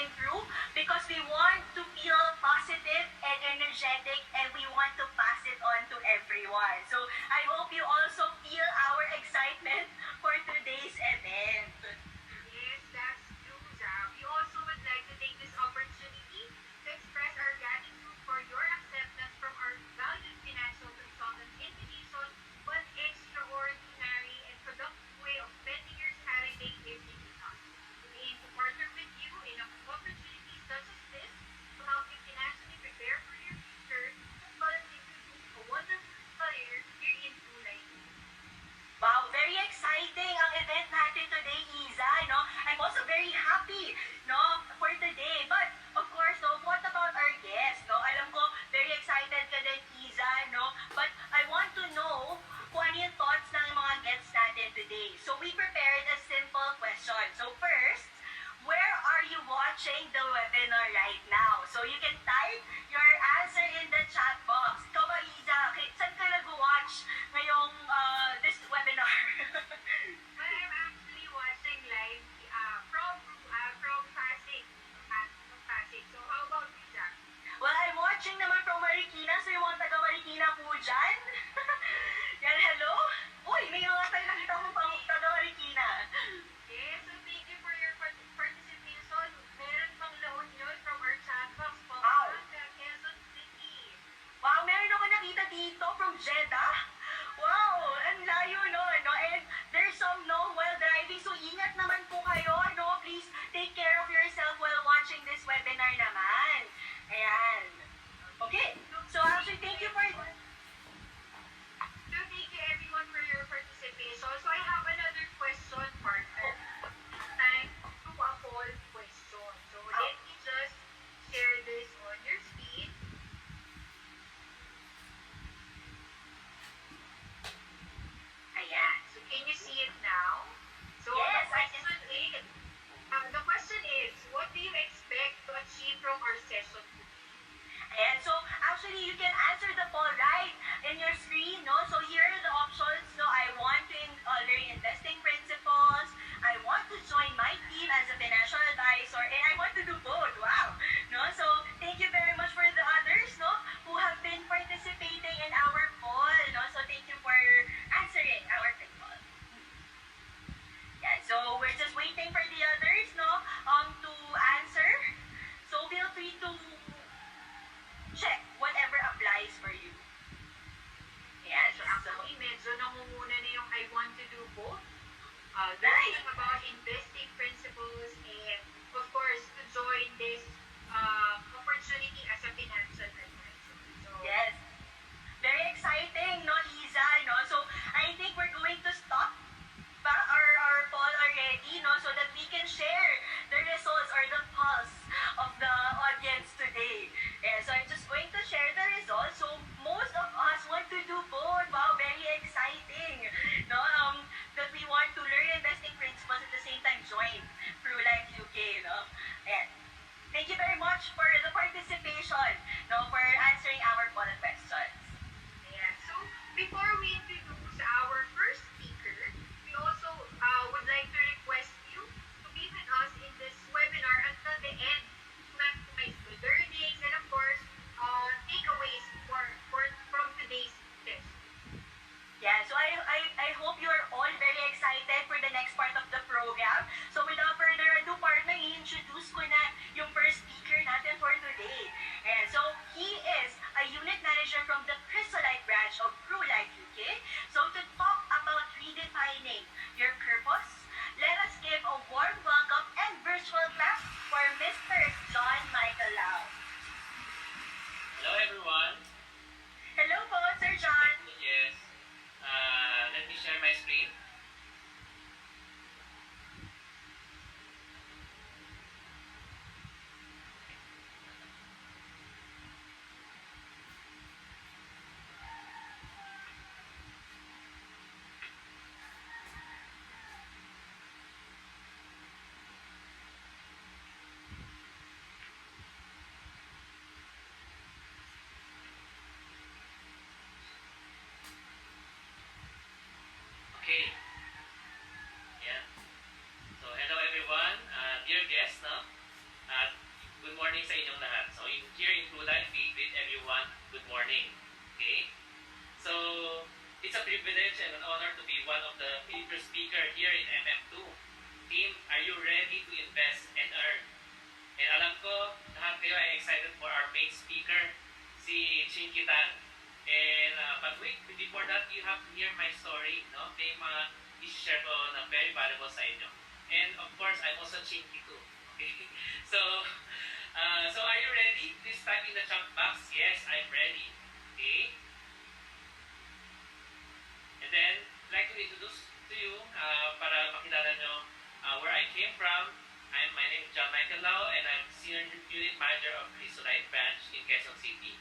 in Pru because we want to feel positive and energetic and we want to pass it on to everyone. So I hope you also feel our excitement for today's event. Yes, that's true, Zab. We also would like to take this opportunity to express our gratitude for your acceptance from our valued financial consultant invitation, one extraordinary and productive way of spending your Saturday evening with us. We aim to partner with you in opportunities such as this to help you financially prepare for your future as well as introduce a wonderful career here in Pru Life. Wow, very exciting ang event natin today, Iza, no? I'm also very happy, no, for today. But, of course, no, what about our guests, no? Alam ko, very excited ka din, Iza, no? But I want to know kung ano yung thoughts ng mga guests natin today. So, we prepared a simple question. So, first, where are you watching the webinar right now? So, you can type your answer in the chat box. Ikaw ba, Iza? Saan ka nag-watch ngayong this webinar? Well, I'm actually watching live from Pasig. From Pasig. So how about you, Jack? Well, I'm watching naman from Marikina. So, yung mga taga-Marikina po dyan. Yan, hello? Uy, may mga tayo nakita ko pang taga-Marikina. Yes, so thank you for your participation. Meron pang laon yun from our chat box. Wow. Quezon City. Wow, meron ako nakita dito from Jeddah. Wow, ang layo no? And there's some no while driving. So, ingat naman po kayo, no? Please take care of yourself while watching this webinar naman. Ayan. Okay. So, actually, thank you for... So thank you everyone for your participation. So I have another question, partner. Time to a poll question. So let me just share this on your screen. Ayan. So can you see it now? So Yes, the question is, what do you expect to achieve from our session today? Ayan. So, actually, you can answer the poll right in your screen, no? So, here are the options. No, I want to learn investing principles. I want to join my team as a financial advisor. And I want to do both. Wow. No? So, thank you very much for the others, no? Who have been participating in our poll, no? So, thank you for answering our poll. Yeah, so we're just waiting for the others, no? To answer. So, feel free to check whatever applies for you. Yes, So actually, medyo nangunguna na yung I want to do both. Nice. Learning about investing principles and, of course, to join this opportunity as a financial advisor. So, Yes. Very exciting, no, Iza, no? So, I think we're going to stop our poll already, no? So that we can share the results or the pulse of the audience today. Yeah, so I'm just going to share the results. So, most of us want to do both. Wow, very exciting, no? That we want to learn investing principles at the same time join Pru Life UK, no? And thank you very much for the participation, no, for answering our poll questions. yeah. So before we introduce our first speaker, we also would like to request you to be with us in this webinar until morning sa inyong lahat. So here in Pru Life, we greet everyone good morning. Okay? So it's a privilege and an honor to be one of the featured speaker here in MM2. Team, are you ready to invest and earn? And alam ko, lahat kayo ay excited for our main speaker, si Chinky Tan. And but wait, before that, you have to hear my story. No? May mga i-share ko na very valuable sa inyo. And of course, I'm also Chinky too. Okay? So are you ready? Please type in the chat box. Yes, I'm ready. Okay? And then, I'd like to introduce to you para makilala nyo where I came from. My name is John Michael Lau, and I'm Senior Unit Manager of Pru Life Branch in Quezon City.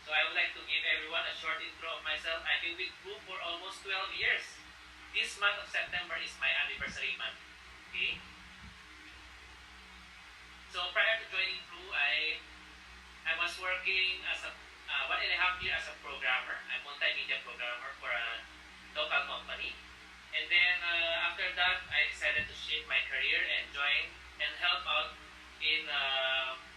So I would like to give everyone a short intro of myself. I've been with Pru for almost 12 years. This month of September is my anniversary month. Okay? So prior to joining Pru, I was working as a 1.5 years as a programmer. I'm a multimedia programmer for a local company. And then after that, I decided to shift my career and join and help out in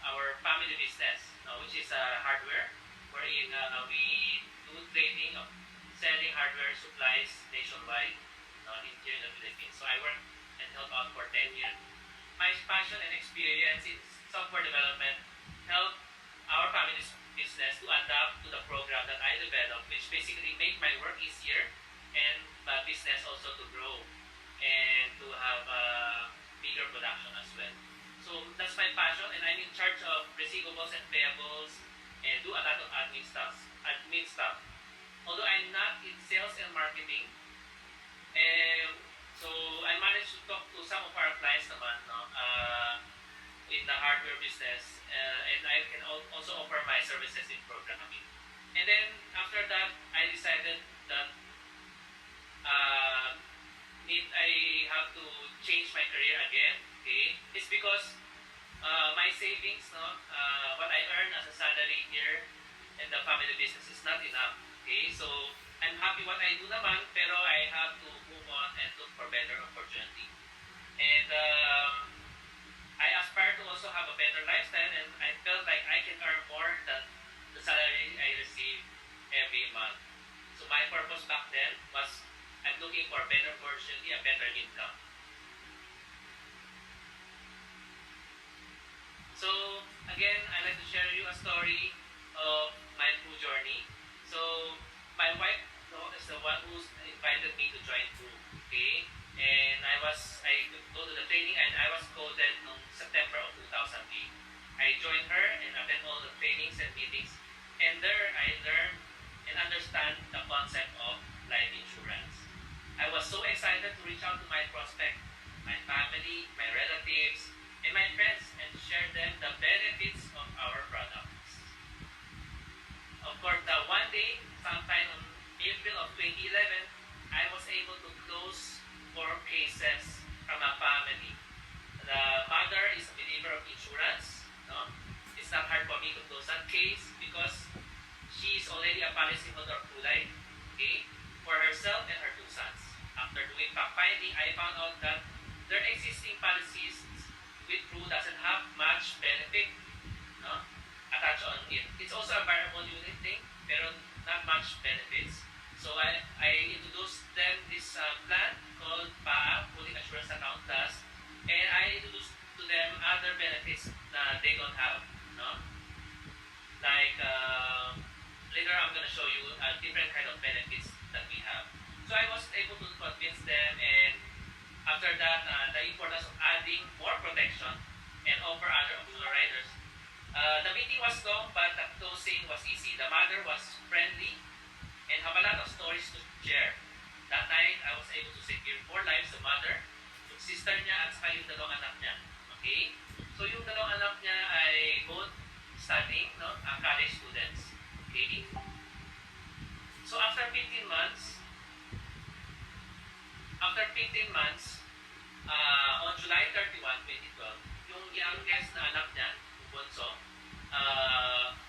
our family business, which is hardware, wherein we do trading of selling hardware supplies nationwide here in the Philippines. So I work and help out for 10 years. My passion and experience in software development help our family's business to adapt to the program that I developed, which basically make my work easier and business also to grow and to have bigger production as well. So that's my passion, and I'm in charge of receivables and payables and do a lot of admin stuff. Although I'm not in sales and marketing, so I managed to talk to some of our clients naman, in the hardware business, and I can also offer my services in programming. And then after that, I decided that I have to change my career again. Okay, it's because my savings, what I earn as a salary here in the family business is not enough. Okay, so I'm happy what I do naman, pero I have to move on and look for better opportunity. And I aspire to also have a better lifestyle, and I felt like I can earn more than the salary I receive every month. So my purpose back then was I'm looking for a better opportunity, a better income. So again, I'd like to share you a story of my Pru journey. So my wife is the one who's invited me to join Pru. Okay, and I go to the training, and I was coded in September of 2008. I joined her and attend all the trainings and meetings, and there I learned and understand the concept of life insurance. I was so excited to reach out to my prospect, my family, my relatives, and my friends, and to share them the benefits of our products. Of course, the one day, sometime in April of 2011, I was able to close 4 cases from a family. The mother is a believer of insurance. It's not hard for me to close that case because she is already a policyholder of Pru Life, okay, for herself and her 2 sons. After doing fact-finding, I found out that their existing policies with Pru doesn't have much benefit attached on it. It's also a variable unit thing, pero not much benefits. So I introduced them this plan called PAA, Fully Assurance Account Plus, and I introduced to them other benefits that they don't have. Like later I'm going to show you different kind of benefits that we have. So I was able to convince them, and after that, the importance of adding more protection and offer other optional riders. The meeting was long, but the closing was easy. The mother was friendly and have a lot of stories to share. That night, I was able to secure 4 lives, the mother, yung sister niya, at saka yung 2 anak niya. Okay? So yung 2 anak niya ay both studying, college students. Okay? So after 15 months, on July 31, 2012, yung youngest na anak niya, bunso,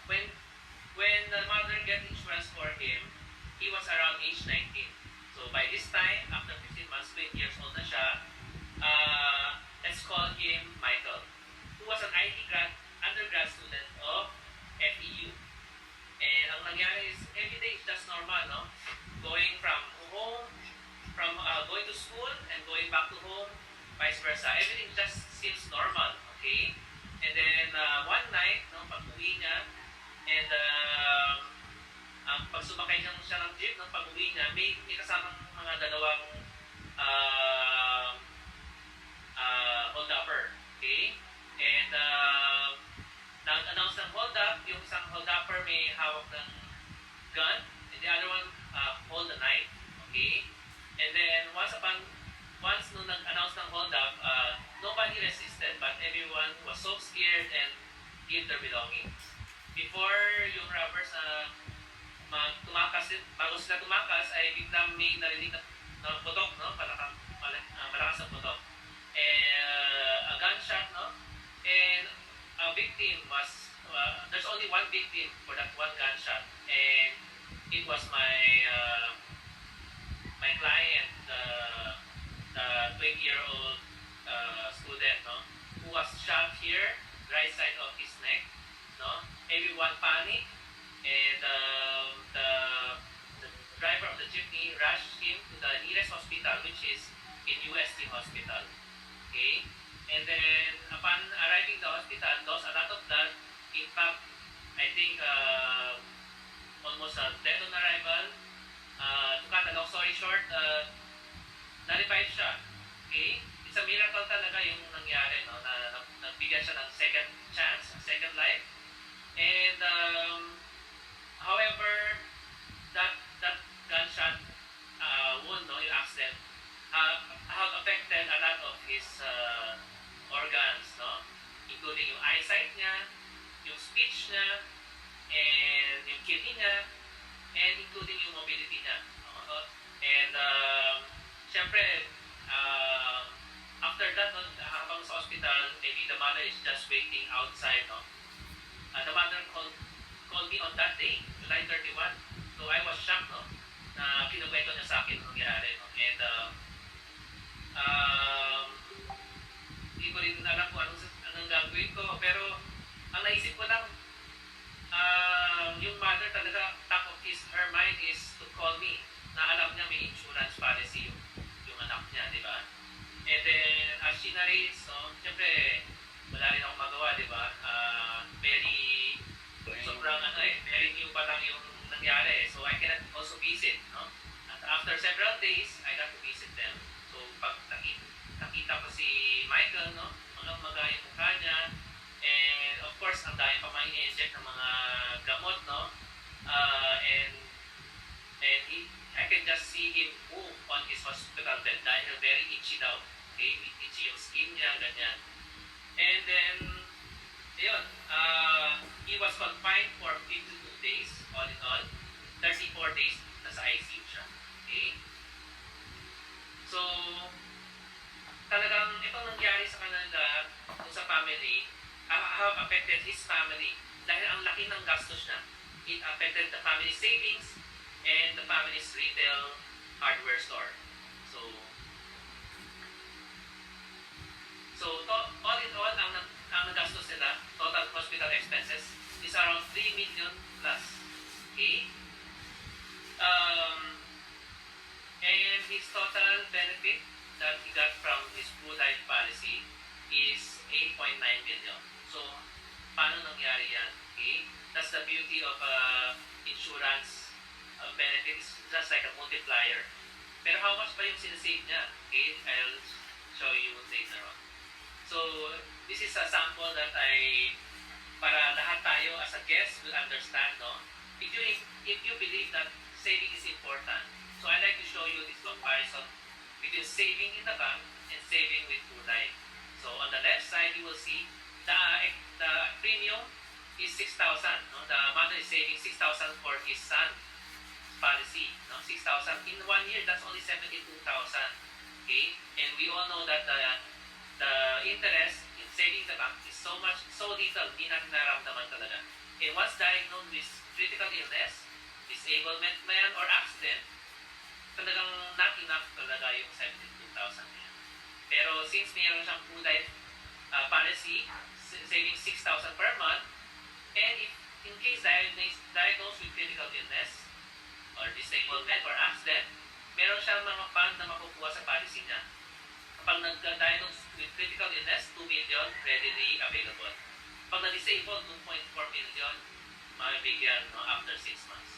when the mother get insurance for him, he was around age 19. So by this time, after 15 months, 20 years old na siya, let's call him Michael, who was an IT undergrad undergrad student of FEU. And ang nangyari is, every day is just normal, no? Going from home, going to school and going back to home, vice versa. Everything just seems normal, okay? And then one night, no, pag-uwi niya, and pag sumakay siya ng jeep, no, pag-uwi niya, may kasamang mga dalawang hold-upper, okay? And nag-announce ng hold-up, yung isang hold-upper may hawak ng gun, and the other one hold the knife, okay? And then once nung nag-announce ng hold-up, nobody resisted, but everyone was so scared and gave their belongings. Before yung robbers bago sila tumakas, ay biglang may narinig na putok, no? Malakas ang putok. And a gunshot, no? And a victim was, there's only one victim for that one gunshot, and it was my client, the 20-year-old student, no, who was shot here, right side of his neck, no. Everyone panicked, and the driver of the jeepney rushed him to the nearest hospital, which is in UST Hospital. Okay, and then upon arriving the hospital, lost a lot of blood. In fact, I think almost dead on arrival. To cut a long story short, na-revive siya. Okay? It's a miracle talaga yung nangyari, no? Na nagbigyan siya ng second chance, second life. And however, that gunshot wound, no, yung accident, have affected a lot of his organs, no? Including yung eyesight niya, yung speech niya, and yung kidney niya, and including yung mobility niya. No? And syempre, after that, no, habang sa hospital, maybe the mother is just waiting outside. No? The mother called me on that day, July 31. So I was shocked, no, na kinukwento niya sa akin kung nangyari. No? And hindi ko rin alam kung anong gagawin ko. Pero ang naisip ko lang, yung mother talaga, top of her mind is to call me, na alam niya may insurance policy yung anak niya, di ba? And then, as she narrates, no, siyempre, wala rin akong magawa, di ba? Very new pa lang yung nangyari. So, I cannot also visit, no? At after several days, I got to visit them. So, pag nakita ko si Michael, no, maga yung mukha niya, and of course, ang dahil pa mga in-inject ng mga gamot, no? And I can just see him move on his hospital bed dahil very itchy daw. Okay? Itchy yung skin niya, ganyan. And then, yun, he was confined for 52 days, all in all. 34 days, nasa ICU siya. Okay? So, talagang itong nangyari sa kanila, kung sa family, have affected his family dahil ang laki ng gastos niya. It affected the family savings and the family's retail hardware store. So all in all, ang nagastos nila, total hospital expenses is around 3 million plus. Okay? And his total benefit that he got from his Pru Life policy is 8.9 million. So, paano nangyari yan? Okay? That's the beauty of insurance benefits, just like a multiplier. Pero how much ba yung sinasave niya? Okay? I'll show you later on. So, this is a sample that para lahat tayo as a guest will understand, no? If you believe that saving is important, so I'd like to show you this comparison between saving in the bank and saving with Pru Life. So, on the left side, you will see the premium is 6,000. No? The mother is saving 6,000 for his son policy. No? 6,000 in 1 year, that's only 72,000. Okay, and we all know that the interest in saving the bank is so little, hindi natin naramdaman talaga. And once diagnosed with critical illness, disablement man or accident, talagang not enough talaga yung 72,000 yan. Pero since mayroon siyang Pru Life policy, saving 6,000 per month, mga fund na makukuha sa policy niya. Kapag nag-diagnose with critical illness, 2 million readily available. Pag na-disable, 2.4 million mabibigyan after 6 months.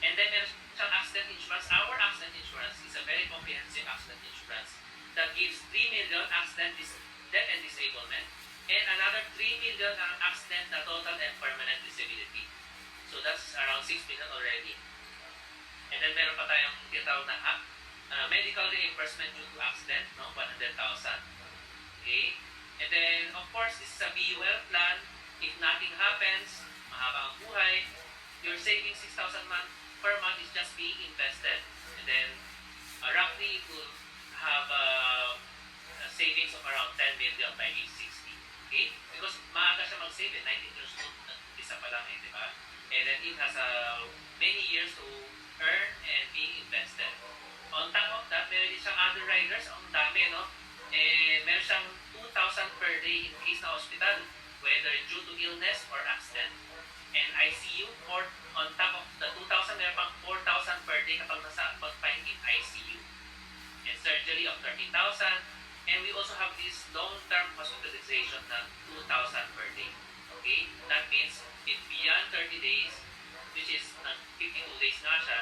And then meron siyang accident insurance. Our accident insurance is a very comprehensive accident insurance that gives 3 million accident death and disablement and another 3 million accident na total and permanent disability. So that's around 6 million already. And then meron pa tayong tinatawag na medical reimbursement due to accident, 100,000. Okay? And then, of course, this is a BUL plan. If nothing happens, mahaba ang buhay, your saving 6,000 per month is just being invested. And then, roughly, it will have savings of around 10 million by age 60. Okay? Because maaga siya mag-save, 19 years old, isa pa lang, di ba? And then, it has many years to earn and being invested. On top of that, meron din siyang other riders. Ang dami, no? And meron siyang 2,000 per day in case na hospital, whether due to illness or accident. And ICU, or on top of the 2,000, meron pang 4,000 per day kapag nasa confined in ICU. And surgery of 30,000. And we also have this long-term hospitalization na 2,000 per day. Okay? That means, if beyond 30 days, which is 52 days nga siya,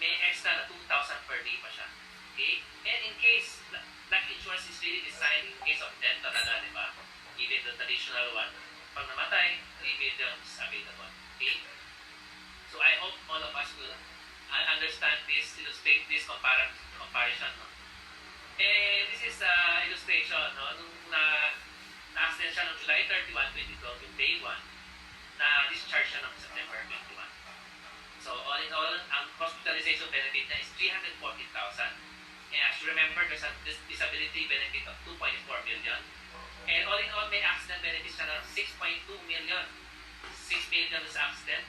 may extra na 2,000 per day pa siya. Okay? And in case, life insurance is really designed in case of death talaga, di ba? Even the traditional one. Pag namatay, 3 million is available. Okay? So I hope all of us will understand this, illustrate this comparison. No? And this is illustration, no? Nung na-accident siya noong July 31, 2012, yung day 1, na-discharge siya noong September 21. So all in all, ang hospitalization benefit niya is 340,000. And as you remember, there's a disability benefit of 2.4 million. And all in all, may accident benefits siya ng 6.2 million. 6 million is accident.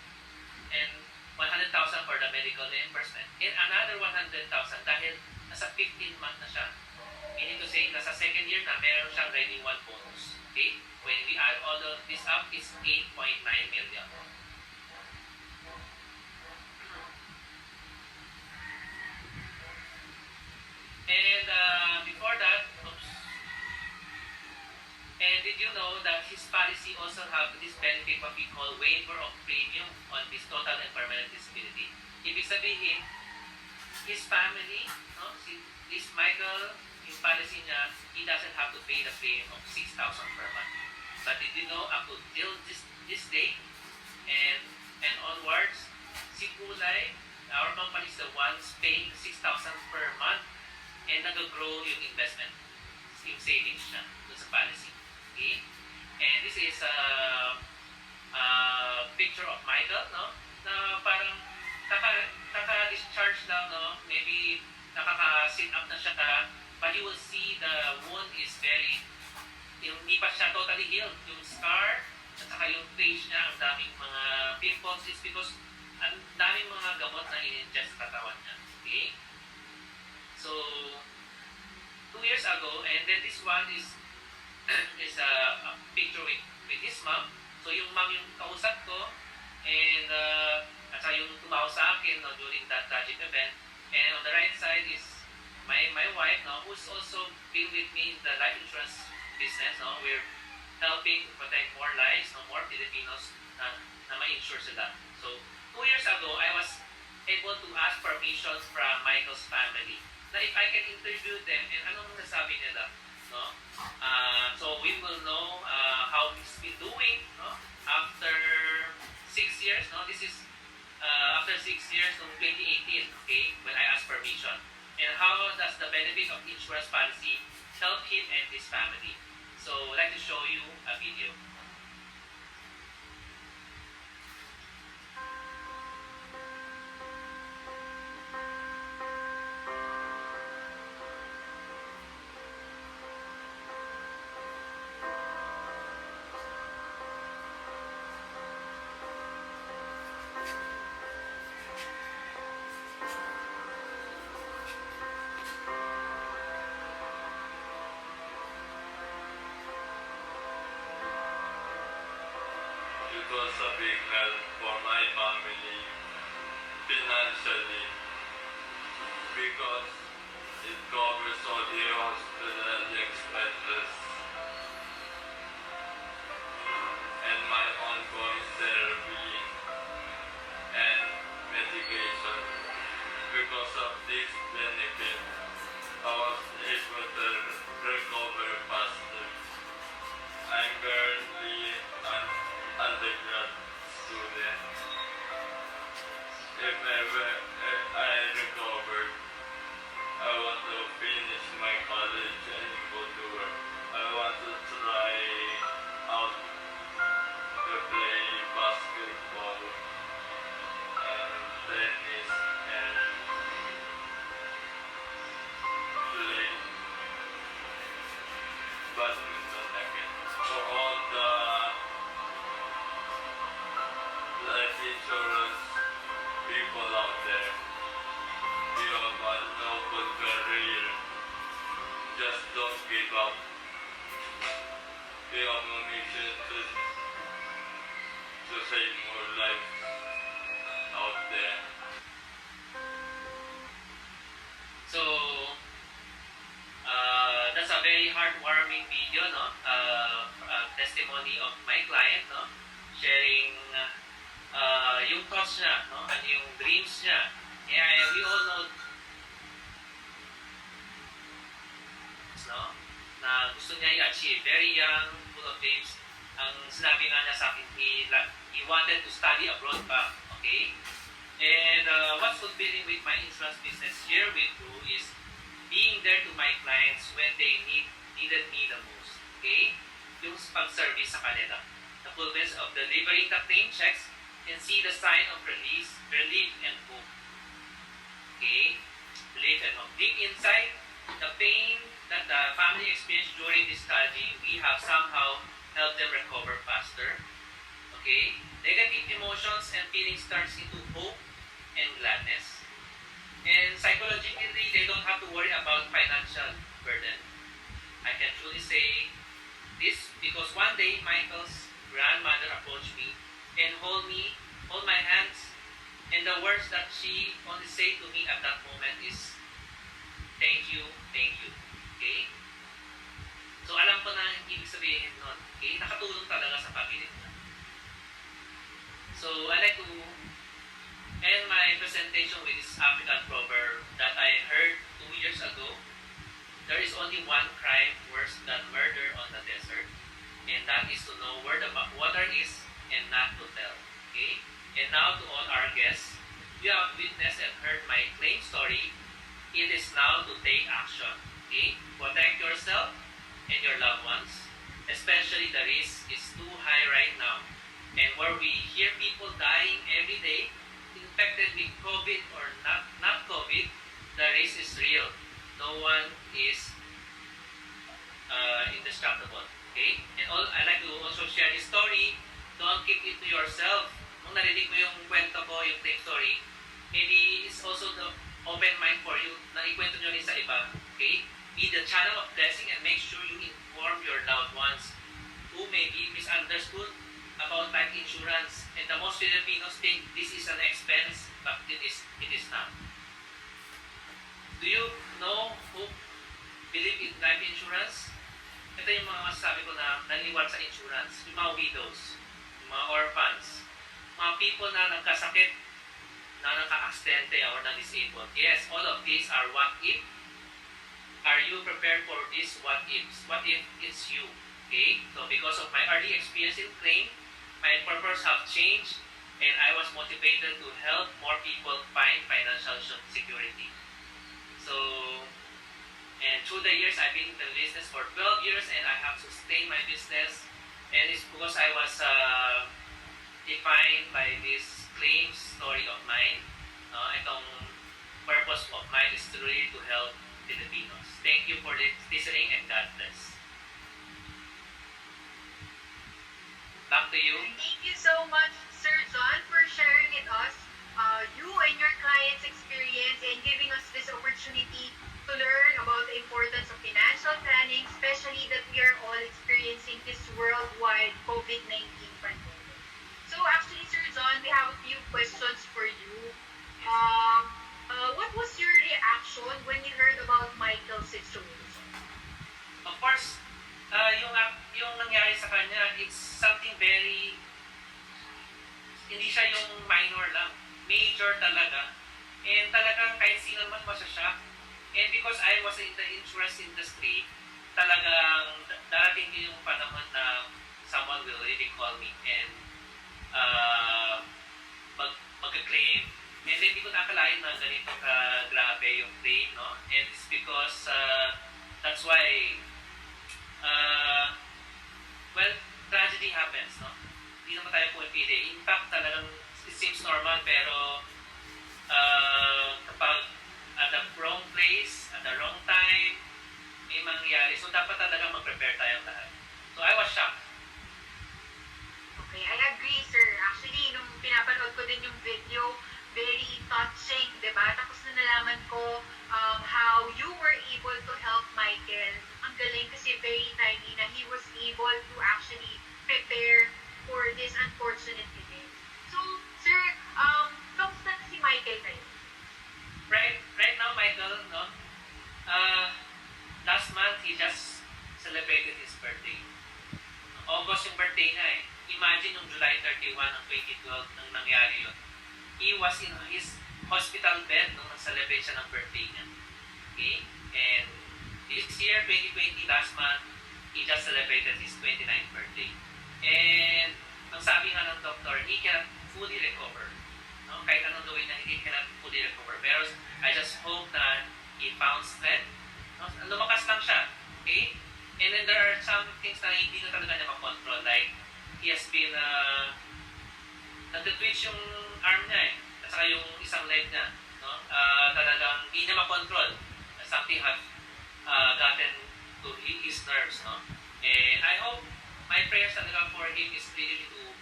And 100,000 for the medical reimbursement. And another 100,000 dahil nasa 15 month na siya. Meaning to say, nasa second year na, meron siyang renewal bonus. Okay? When we add all of this up, it's 8.9 million. And before that, and did you know that his policy also have this benefit what we call waiver of premium on this total and permanent disability? Ibig sabihin, his family, this Michael, yung policy niya, he doesn't have to pay the premium of 6,000 per month. But did you know, up until this day and onwards, si Pru Life, our company is the ones paying 6,000 per month and nag-grow yung investment, yung savings niya dun sa policy. Okay? And this is a picture of Michael, no? Na parang kaka-discharge lang, no? Maybe nakaka-sit up na siya, but you will see the wound is very, yung hindi pa siya totally healed. Yung scar, at saka yung face niya, ang daming mga pimples, is because ang daming mga gamot na in-ingest sa katawan niya. Okay? So, 2 years ago, and then this one is a picture with his mom. So yung mom yung kausap ko, and at saka yung tumawag sa akin during that tragic event. And on the right side is my wife, who's also been with me in the life insurance business. We're helping to protect more lives, more Filipinos na ma-insure sila. So 2 years ago, I was able to ask permission from Michael's family na if I can interview them and anong nasabi nila. So we will know how he's been doing after 6 years. This is after 6 years from 2018, okay, when I asked permission. And how does the benefit of insurance policy help him and his family? So I'd like to show you a video. It was a big help for my family financially. because it covers all the hospital expenses and my ongoing therapy and medication. Because of this benefit, I was able to recover faster. I'm currently an undergrad student. If ever I recover, I want to finish my college and go to work. I want to try out to play basketball and tennis and play badminton again. For all the life insurance people out there, you have a noble career. Just don't give up. You have a mission to save more lives out there. So, that's a very heartwarming video, no? Testimony of my client, no? Sharing yung thoughts niya, no? Ano yung dreams niya. Yeah, we all know, no? Na gusto niya i-achieve. Very young, full of dreams. Ang sinabi nga niya sa akin, he wanted to study abroad pa. Okay? And what's fulfilling with my insurance business here with Pru is being there to my clients when they needed me the most. Okay? Yung pag-service sa kanila. The fullness of delivering the claim checks and see the sign of relief and hope. Okay? Relief and hope. Deep inside, the pain that the family experienced during this tragedy, we have somehow helped them recover faster. Okay? Negative emotions and feelings turns into hope and gladness. And psychologically, they don't have to worry about financial burden. I can truly say this because one day Michael's grandmother approached me and hold my hands, and the words that she only say to me at that moment is, thank you, thank you. Okay? So alam ko na ang ibig sabihin nun. Okay? Nakatulong talaga sa pamilya ko. So I like to end my presentation with this African proverb that I heard 2 years ago. There is only one crime worse than murder on the desert, and that is to know where the water is and not to tell. Okay? And now to all our guests, you have witnessed and heard my claim story. It is now to take action. Okay? Protect yourself and your loved ones. Especially the risk is too high right now. And where we hear people dying every day, infected with COVID or not COVID, the risk is real. No one is indestructible. Okay? And I like to also share this story. Don't keep it to yourself. Kung narinig mo yung kwento ko, yung claim story, maybe it's also the open mind for you na ikwento nyo rin sa iba. Okay? Be the channel of blessing and make sure you inform your loved ones who may be misunderstood about life insurance. And the most Filipinos think this is an expense, but it is not. Do you know who believe in life insurance? Ito yung mga masasabi ko na naniniwala sa insurance. Yung mga widows, yung mga orphans, mga people na nagkasakit, na naka-aksidente or na-disabled. Yes, all of these are what if. Are you prepared for this what ifs? What if it's you? Okay? So because of my early experience in claim, my purpose have changed and I was motivated to help more people find financial security. So, and through the years, I've been in the business for 12 years and I have sustained my business. And it's because I was defined by this claim story of mine. Itong purpose of mine is to really to help Filipinos. Thank you for listening and God bless. Back to you. Thank you so much, Sir John, for sharing with us you and your client's experience and giving us this opportunity to learn about the importance of financial planning, especially that we are all experiencing this worldwide COVID-19 pandemic. So actually, Sir John, we have a few questions for you. What was your reaction reaction when you heard about Michael's situation? Of course, yung nangyari sa kanya, it's something very, hindi siya yung minor lang. Major talaga. And talagang kahit sino naman masashock. And because I was in the insurance industry, talagang darating din yung panahon na someone will really call me and mag-claim. And hindi ko nakalain na ganito ka grabe yung claim, no? And it's because that's why well, tragedy happens, no? Hindi naman tayo pumipili. In fact, talagang it seems normal, pero kapag at the wrong place, at the wrong time, may mangyayari. So, dapat talaga mag-prepare tayong lahat. So, I was shocked. Okay, I agree, sir. Actually, nung pinapanood ko din yung video, very touching, di ba? Tapos na nalaman ko how you were able to help Michael. Ang galing kasi very timely na he was able to actually prepare for this unfortunate event. So, sir, kamusta na si Michael kayo? Right now, Michael, no? Last month, he just celebrated his birthday. August yung birthday niya eh. Imagine yung July 31 ng 2012 nang nangyari yun. He was in his hospital bed nung nag-celebrate siya ng birthday niya. Okay? And this year, 2020, last month, he just celebrated his 29th birthday. And ang sabi nga ng doctor, he cannot fully recover. No? Kahit anong gawin na, he cannot fully recover. Pero I just hope na he found strength. No? Lumakas lang siya. Okay? And then there are some things na hindi na talaga niya makontrol. Like, he has been, nag-twitch yung arm niya eh. At saka yung isang leg niya. No? Talagang hindi niya makontrol. Something has gotten to his nerves. No? And I hope my prayers talaga for him is really to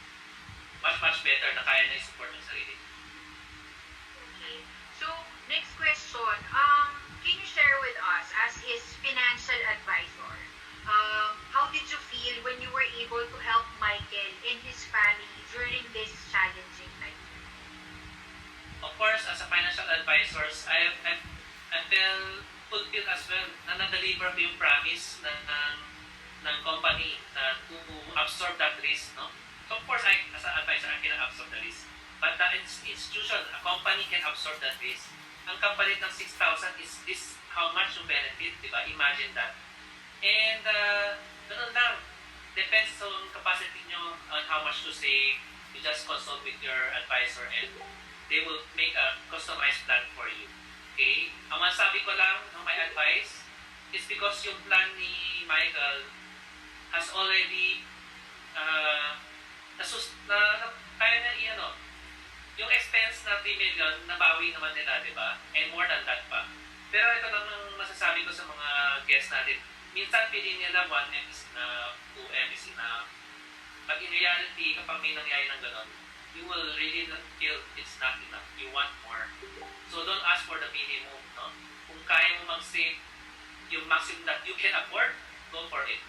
much better na kaya niya i-support ng sarili. Okay. So, next question. Can you share with us, as his financial advisor, how did you feel when you were able to help Michael and his family during this challenging time? Of course, as a financial advisors, I feel fulfilled as well na na-deliver ko yung promise ng company na to absorb that risk, no? So of course, as an advisor, I cannot absorb the risk. But the institution, a company can absorb that risk. Ang kapalit ng 6,000 is this how much you benefit, di ba? Imagine that. And ganun lang. Depends on capacity nyo on how much to save. You just consult with your advisor and they will make a customized plan for you. Okay? Ang masabi ko lang ng my advice is because yung plan ni Michael has already kaya na i-ano. Yung expense na 3 million, nabawi naman nila, di ba? And more than that pa. Pero ito lang ang masasabi ko sa mga guests natin. Minsan pili nila 1M is enough, 2M is enough. But in reality, kapag may nangyari ng gano'n, you will really feel it's not enough. You want more. So don't ask for the minimum, no? Kung kaya mo mag-save yung maximum that you can afford, go for it.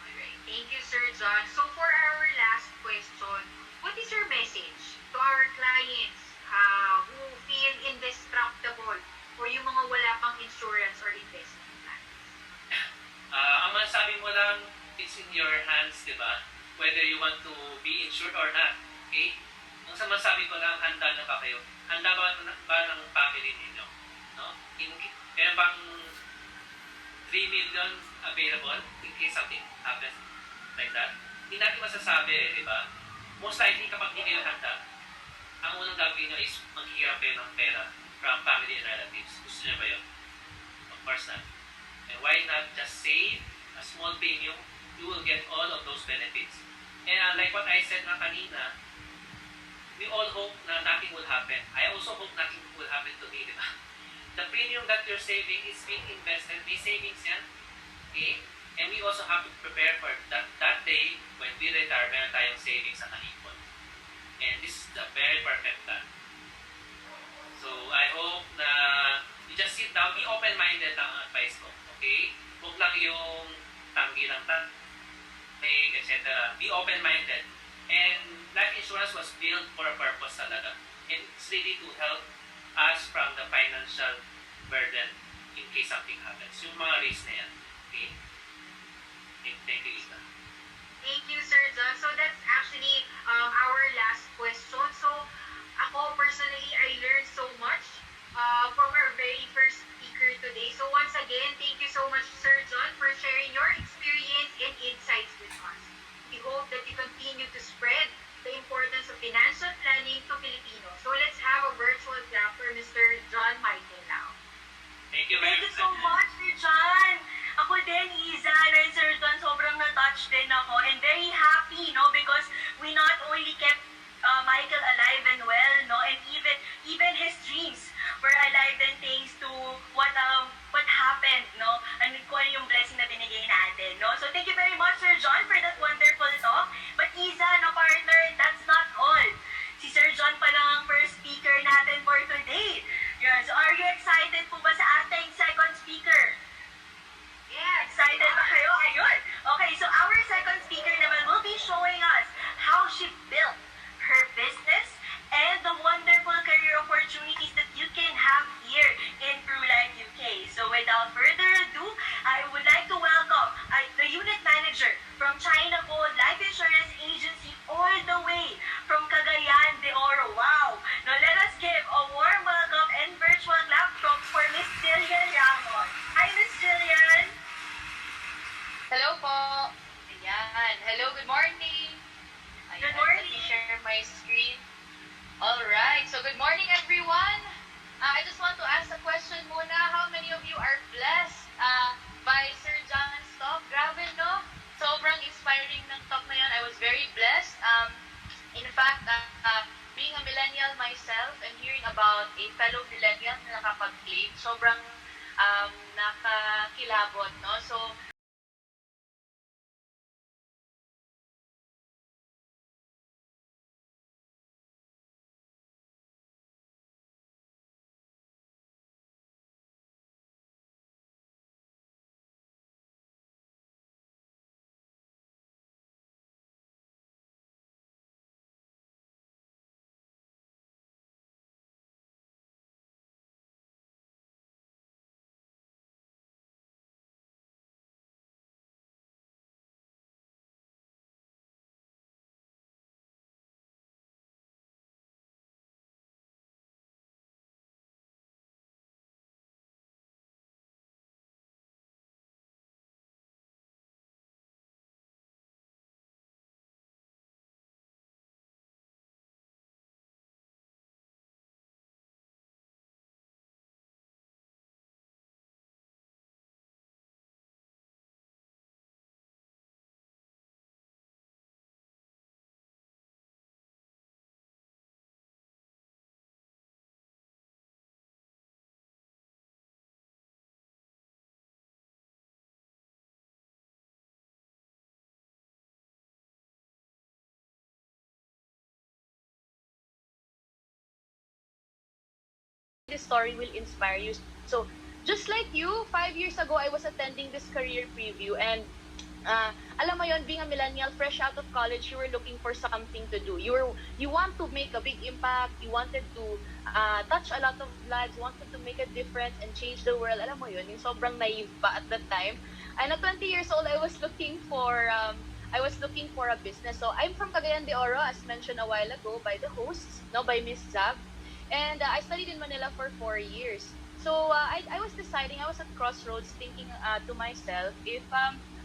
Alright. Thank you, Sir John. So, for our last question, what is your message to our clients who feel indestructible or yung mga wala pang insurance or investment plans? Ang masasabi mo lang, it's in your hands, di ba? Whether you want to be insured or not. Okay? Ang masasabi ko lang, handa na ba kayo? Handa ba ng family ninyo? No? Meron bang 3 million available in case something happens like that? Hindi natin masasabi, di ba? Most likely, kapag hindi kayo handa, ang unang gagawin nyo is maghihirap kayo ng pera from family and relatives. Gusto nyo ba yun? Of course not. And why not just save a small premium? You will get all of those benefits. And like what I said na kanina, we all hope na nothing will happen. I also hope nothing will happen to me, di ba? The premium that you're saving is being invested. May savings yan. Okay? And we also have to prepare for that day when we retire, meron tayong savings sa naipon. And this is the very perfect plan. So, I hope na you just sit down, be open-minded ang advice ko. Okay? Huwag lang yung tanggi lang etc. Be open-minded. And life insurance was built for a purpose talaga. And it's really to help us from the financial burden in case something happens. Yung mga risk na yan. Okay? Thank you, Ita. Thank you, Sir John. So that's actually our last question. So ako personally, I learned so much from our very first speaker today. So once again, thank you so much, Sir John, for sharing your experience and insights with us. We hope that you continue to spread the importance of financial planning to Filipinos. So let's have a virtual clap for Mr. John Michael now. Thank you, Thank you so much, Sir John. Ako din, Iza, and Sir John, sobrang na-touch din ako and very happy, no, because we not only kept Michael alive and well, no, and even his dreams were alive and thanks to what happened, no, and kung ano yung blessing na binigay natin, no. So thank you very much, Sir John, for that wonderful talk. But Iza, no, partner, that's not all. Si Sir John pa lang ang first speaker natin for today. Yeah, so are you excited po ba sa ating second speaker? Yeah, Excited ba kayo? Ayun! Okay, so our second speaker naman will be showing us how she built her business and the wonderful career opportunities that you can have here in Pru Life UK. So without further ado, I would like to welcome the unit manager from China Gold Life Insurance Agency all the way from Cagayan de Oro. Wow! Now let us give a warm welcome and virtual clap for Miss Jillian Ramos. Hi, Miss Jillian! Hello po. Ayan. Hello, good morning. Ayan, Good morning. Let me share my screen. Alright, so good morning everyone. I just want to ask a question muna. How many of you are blessed by Sir John's talk? Grabe, no? Sobrang inspiring ng talk na yun. I was very blessed. In fact, being a millennial myself and hearing about a fellow millennial na nakapag-claim, sobrang nakakilabot, no? So, this story will inspire you. So, just like you, 5 years ago, I was attending this career preview and alam mo yon, being a millennial, fresh out of college, you were looking for something to do. You want to make a big impact, you wanted to touch a lot of lives, wanted to make a difference and change the world. Alam mo yon, yung sobrang naive pa at that time. And at 20 years old, I was looking for a business. So I'm from Cagayan de Oro, as mentioned a while ago by the hosts, no, by Miss Zab. And I studied in Manila for 4 years. So I was deciding, I was at crossroads thinking to myself, if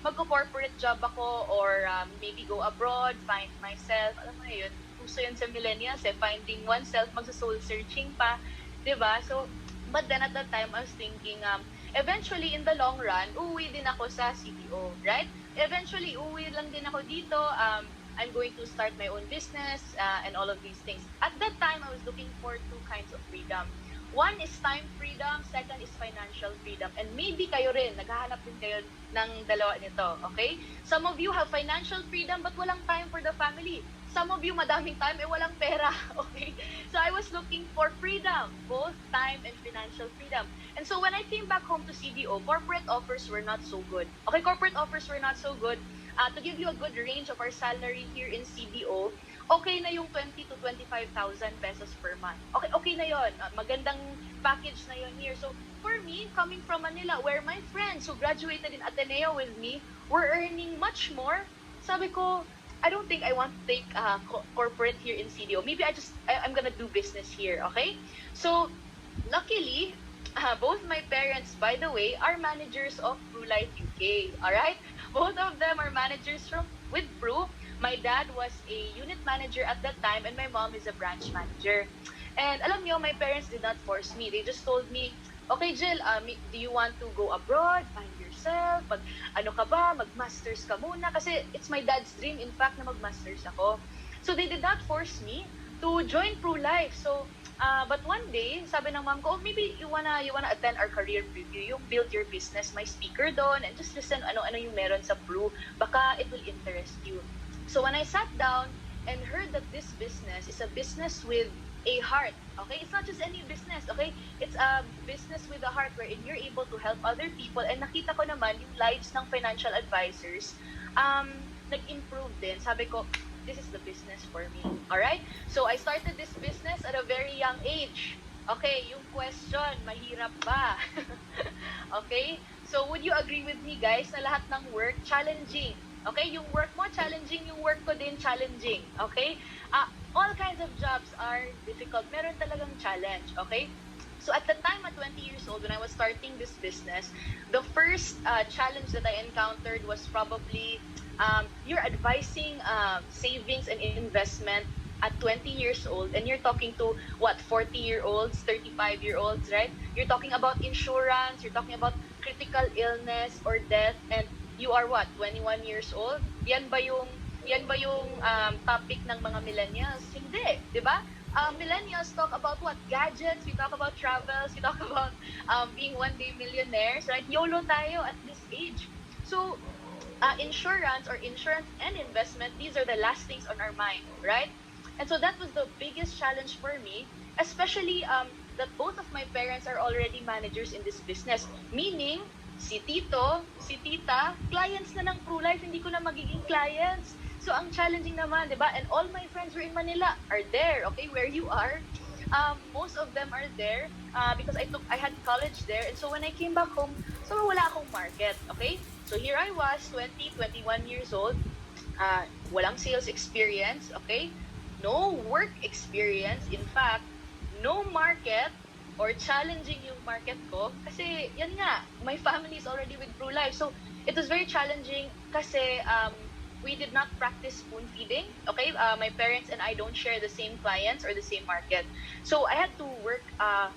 magko-corporate job ako or maybe go abroad, find myself, alam mo yun, uso yun sa millennials finding oneself, magsa-soul searching pa, diba? So, but then at that time, I was thinking, eventually in the long run, uuwi din ako sa CDO, right? Eventually, uuwi lang din ako dito, I'm going to start my own business and all of these things. At that time, I was looking for two kinds of freedom. One is time freedom, second is financial freedom. And maybe kayo rin, naghahanap din kayo ng dalawa nito, okay? Some of you have financial freedom but walang time for the family. Some of you, madaming time, walang pera, okay? So I was looking for freedom, both time and financial freedom. And so when I came back home to CDO, corporate offers were not so good. Okay, corporate offers were not so good. To give you a good range of our salary here in CDO, okay na yung 20 to 25,000 pesos per month. Okay, okay na yon. Magandang package na yon here. So, for me, coming from Manila, where my friends who graduated in Ateneo with me were earning much more, sabi ko, I don't think I want to take corporate here in CDO. Maybe I'm gonna do business here, okay? So, luckily, both my parents, by the way, are managers of Pru Life UK, alright? Both of them are managers with Pru. My dad was a unit manager at that time, and my mom is a branch manager. And alam nyo, my parents did not force me. They just told me, okay, Jill, do you want to go abroad, find yourself, ano ka ba, mag-masters ka muna? Kasi it's my dad's dream, in fact, na mag-masters ako. So they did not force me to join Pru Life. So, but one day, sabi ng mom ko, oh, maybe you wanna attend our career preview, yung build your business, may speaker doon, and just listen ano yung meron sa Pru, baka it will interest you. So when I sat down and heard that this business is a business with a heart, okay? It's not just any business, okay? It's a business with a heart wherein you're able to help other people, and nakita ko naman yung lives ng financial advisors, nag-improve din. Sabi ko, this is the business for me, alright? So I started this business at a very young age. Okay, yung question, mahirap ba? Okay? So would you agree with me, guys, na lahat ng work, challenging? Okay, yung work mo challenging, yung work ko din challenging. Okay? All kinds of jobs are difficult. Meron talagang challenge. Okay? So at the time, at 20 years old, when I was starting this business, the first challenge that I encountered was probably you're advising savings and investment at 20 years old, and you're talking to, 40-year-olds, 35-year-olds, right? You're talking about insurance, you're talking about critical illness or death, and you are 21 years old? Yan ba yung topic ng mga millennials? Hindi, 'di ba? Millennials talk about what? Gadgets, we talk about travels, we talk about being one-day millionaires, right? YOLO tayo at this age. So, insurance and investment, these are the last things on our mind, right? And so that was the biggest challenge for me, especially that both of my parents are already managers in this business. Meaning, si tito, si tita, clients na ng Pru Life, hindi ko na magiging clients. So, ang challenging naman, di ba? And all my friends who are in Manila are there, okay? Where you are, most of them are there because I had college there. And so, when I came back home, so wala akong market, okay? So, here I was, 21 years old, walang sales experience, okay? No work experience. In fact, no market, or challenging yung market ko kasi yan nga, my family is already with Pru Life. So it was very challenging kasi we did not practice spoon feeding. Okay, my parents and I don't share the same clients or the same market. So I had to work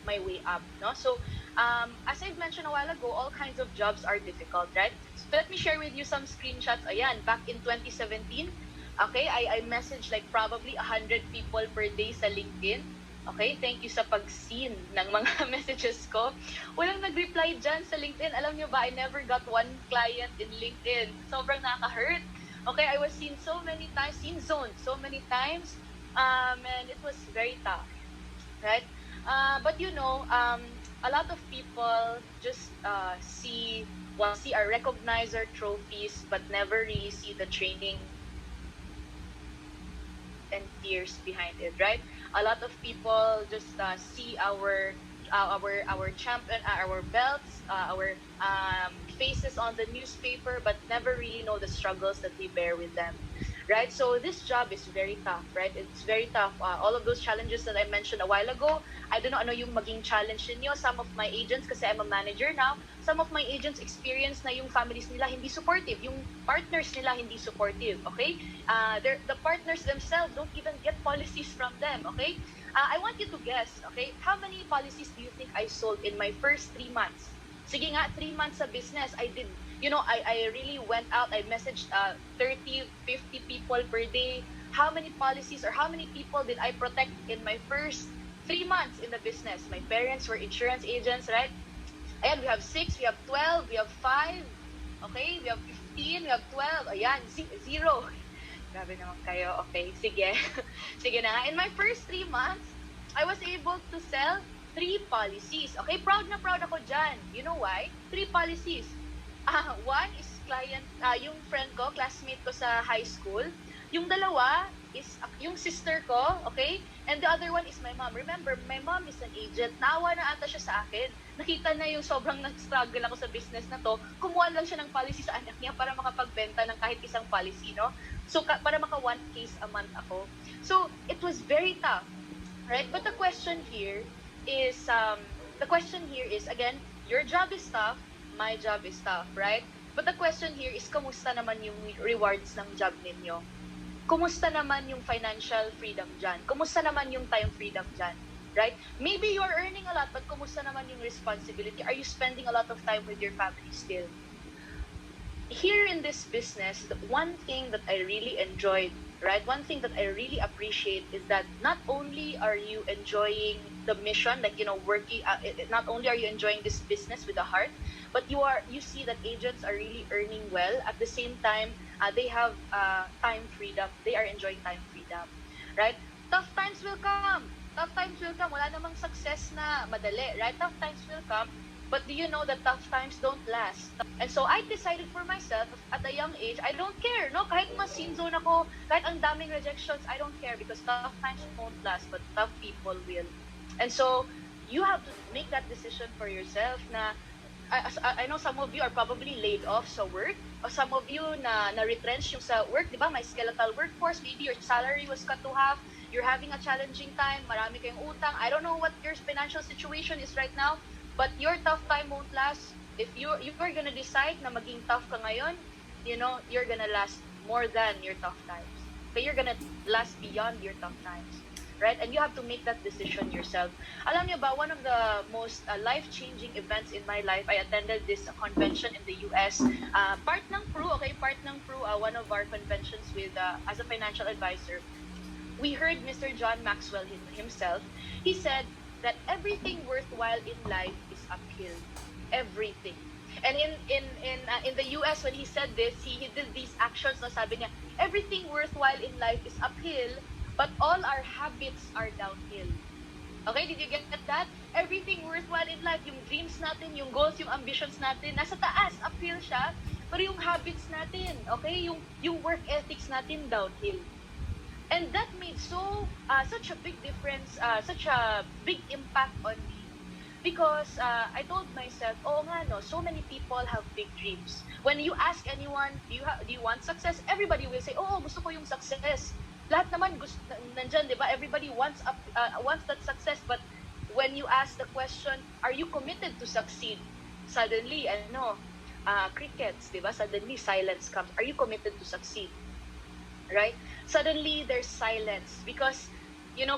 my way up, no? So as I've mentioned a while ago, all kinds of jobs are difficult, right? So let me share with you some screenshots. Ayan, back in 2017, okay, I messaged like probably 100 people per day sa LinkedIn. Okay, thank you sa pag-seen ng mga messages ko. Walang nag-reply dyan sa LinkedIn. Alam nyo ba, I never got one client in LinkedIn. Sobrang nakaka-hurt. Okay, I was seen so many times, seen zoned so many times, and it was very tough, right? But you know, a lot of people just see our recognizer trophies, but never really see the training and tears behind it, right? A lot of people just see our champion, our belts, our faces on the newspaper, but never really know the struggles that we bear with them, right? So this job is very tough, right? It's very tough. All of those challenges that I mentioned a while ago, I don't know ano yung maging challenge ninyo. Some of my agents, kasi I'm a manager now, some of my agents experience na yung families nila hindi supportive, yung partners nila hindi supportive, okay? The partners themselves don't even get policies from them, okay? I want you to guess, okay? How many policies do you think I sold in my first 3 months? Sige nga, 3 months sa business, I did, you know, I really went out, I messaged 30, 50 people per day. How many policies or how many people did I protect in my first 3 months in the business? My parents were insurance agents, right? Ayan, we have 6, we have 12, we have 5, okay? We have 15, we have 12, ayan, 0. Grabe naman kayo, okay, sige. Sige na nga. In my first 3 months, I was able to sell 3 policies. Okay, proud na proud ako dyan. You know why? 3 policies. One is client, yung friend ko, classmate ko sa high school, Yung dalawa is yung sister ko, okay? And the other one is my mom. Remember, my mom is an agent. Naawa na ata siya sa akin. Nakita na yung sobrang nag-struggle ako sa business na to. Kumuha lang siya ng policy sa anak niya para makapagbenta ng kahit isang policy, no? So, para maka one case a month ako. So, it was very tough, right? But the question here is, again, your job is tough, my job is tough, right? But the question here is, kamusta naman yung rewards ng job ninyo? Kumusta naman yung financial freedom dyan? Kumusta naman yung time freedom dyan? Right? Maybe you're earning a lot, but kumusta naman yung responsibility? Are you spending a lot of time with your family still? Here in this business, the one thing that I really enjoyed, right? One thing that I really appreciate is that not only are you enjoying the mission, like, working, not only are you enjoying this business with a heart, but you see that agents are really earning well. At the same time, they have time freedom. They are enjoying time freedom, right? Tough times will come. Tough times will come. Wala namang success na madali, right? Tough times will come. But do you know that tough times don't last? And so I decided for myself at a young age, I don't care, no? Kahit ma-scene zone ako, kahit ang daming rejections, I don't care because tough times won't last, but tough people will. And so you have to make that decision for yourself na I know some of you are probably laid off sa work, or some of you na-retrench yung sa work, di ba? May skeletal workforce, maybe your salary was cut to half, you're having a challenging time, marami kayong utang. I don't know what your financial situation is right now, but your tough time won't last. If you're gonna decide na maging tough ka ngayon, you're gonna last more than your tough times. Okay, you're gonna last beyond your tough times. Right? And you have to make that decision yourself. Alam niyo ba, one of the most life-changing events in my life, I attended this convention in the US. Part ng Pru, one of our conventions with as a financial advisor. We heard Mr. John Maxwell himself. He said that everything worthwhile in life is uphill. Everything. And in the US, when he said this, he did these actions na sabi niya, everything worthwhile in life is uphill, but all our habits are downhill. Okay, did you get that? Everything worthwhile in life, yung dreams natin, yung goals, yung ambitions natin, nasa taas, uphill siya. Pero yung habits natin, okay, yung work ethics natin, downhill. And that made such a big difference, such a big impact on me. Because I told myself, oh nga no, so many people have big dreams. When you ask anyone, do you want success? Everybody will say, oh, gusto ko yung success. Lahat naman gusto nandiyan, 'di ba? Everybody wants that success, but when you ask the question, are you committed to succeed? Suddenly, crickets, 'di ba? Suddenly silence comes. Are you committed to succeed? Right? Suddenly there's silence because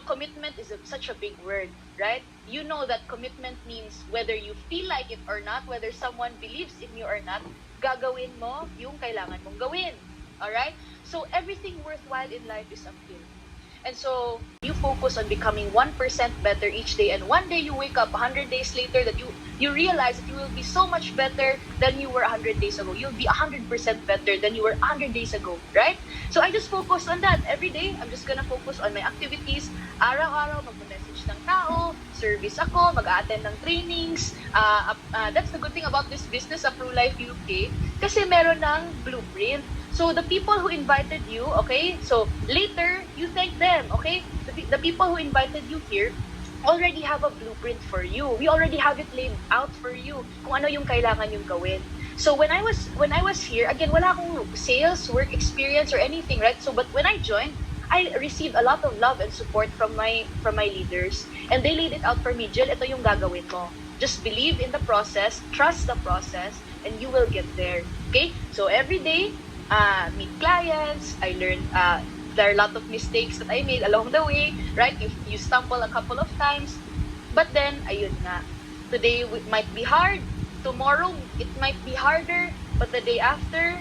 commitment is such a big word, right? You know that commitment means whether you feel like it or not, whether someone believes in you or not, gagawin mo yung kailangan mong gawin. All right? So everything worthwhile in life is uphill. And so you focus on becoming 1% better each day, and one day you wake up 100 days later that you realize that you will be so much better than you were 100 days ago. You'll be 100% better than you were 100 days ago, right? So I just focus on that every day. I'm just gonna focus on my activities. Araw-araw mag-message ng tao, service ako, mag-attend ng trainings. That's the good thing about this business, Pru Life UK, kasi meron ng blueprint. So the people who invited you, okay, so later you thank them, okay? The people who invited you here already have a blueprint for you. We already have it laid out for you kung ano yung kailangan yung gawin. So when I was here, again, wala akong sales, work experience or anything, right? So but when I joined, I received a lot of love and support from my leaders, and they laid it out for me. Jill, ito yung gagawin mo. Just believe in the process, trust the process, and you will get there. Okay? So every day, meet clients. I learned there are a lot of mistakes that I made along the way, right? You stumble a couple of times, but then ayun nga. Today it might be hard, tomorrow it might be harder, but the day after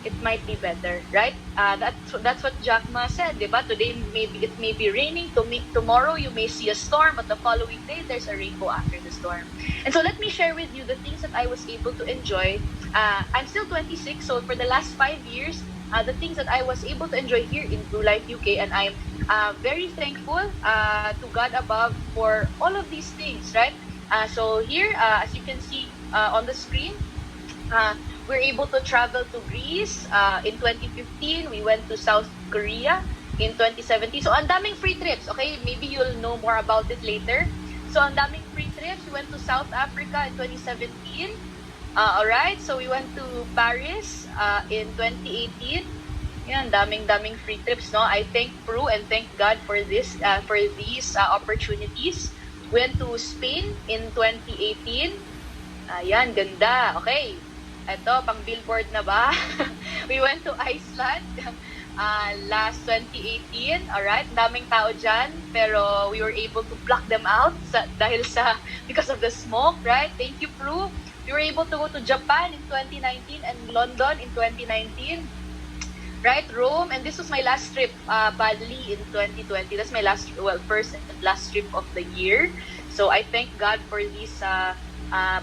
it might be better, right? That's what Jack Ma said, diba? Today it may be raining, tomorrow you may see a storm, but the following day there's a rainbow after the storm. And so let me share with you the things that I was able to enjoy. I'm still 26, so for the last 5 years, the things that I was able to enjoy here in Pru Life UK, and I'm very thankful to God above for all of these things, right? So here, as you can see on the screen, we're able to travel to Greece in 2015. We went to South Korea in 2017. So, ang daming free trips, okay? Maybe you'll know more about it later. So, ang daming free trips. We went to South Africa in 2017. Alright, so we went to Paris in 2018. Yan, daming free trips, no? I thank Pru and thank God for this, for these opportunities. Went to Spain in 2018. Ayan, ganda. Okay. Ito, pang billboard na ba? We went to Iceland last 2018. Alright, daming tao dyan. Pero we were able to block them out because of the smoke, right? Thank you, Pru. We were able to go to Japan in 2019 and London in 2019. Right, Rome, and this was my last trip, Bali in 2020. That's my first and last trip of the year. So I thank God for these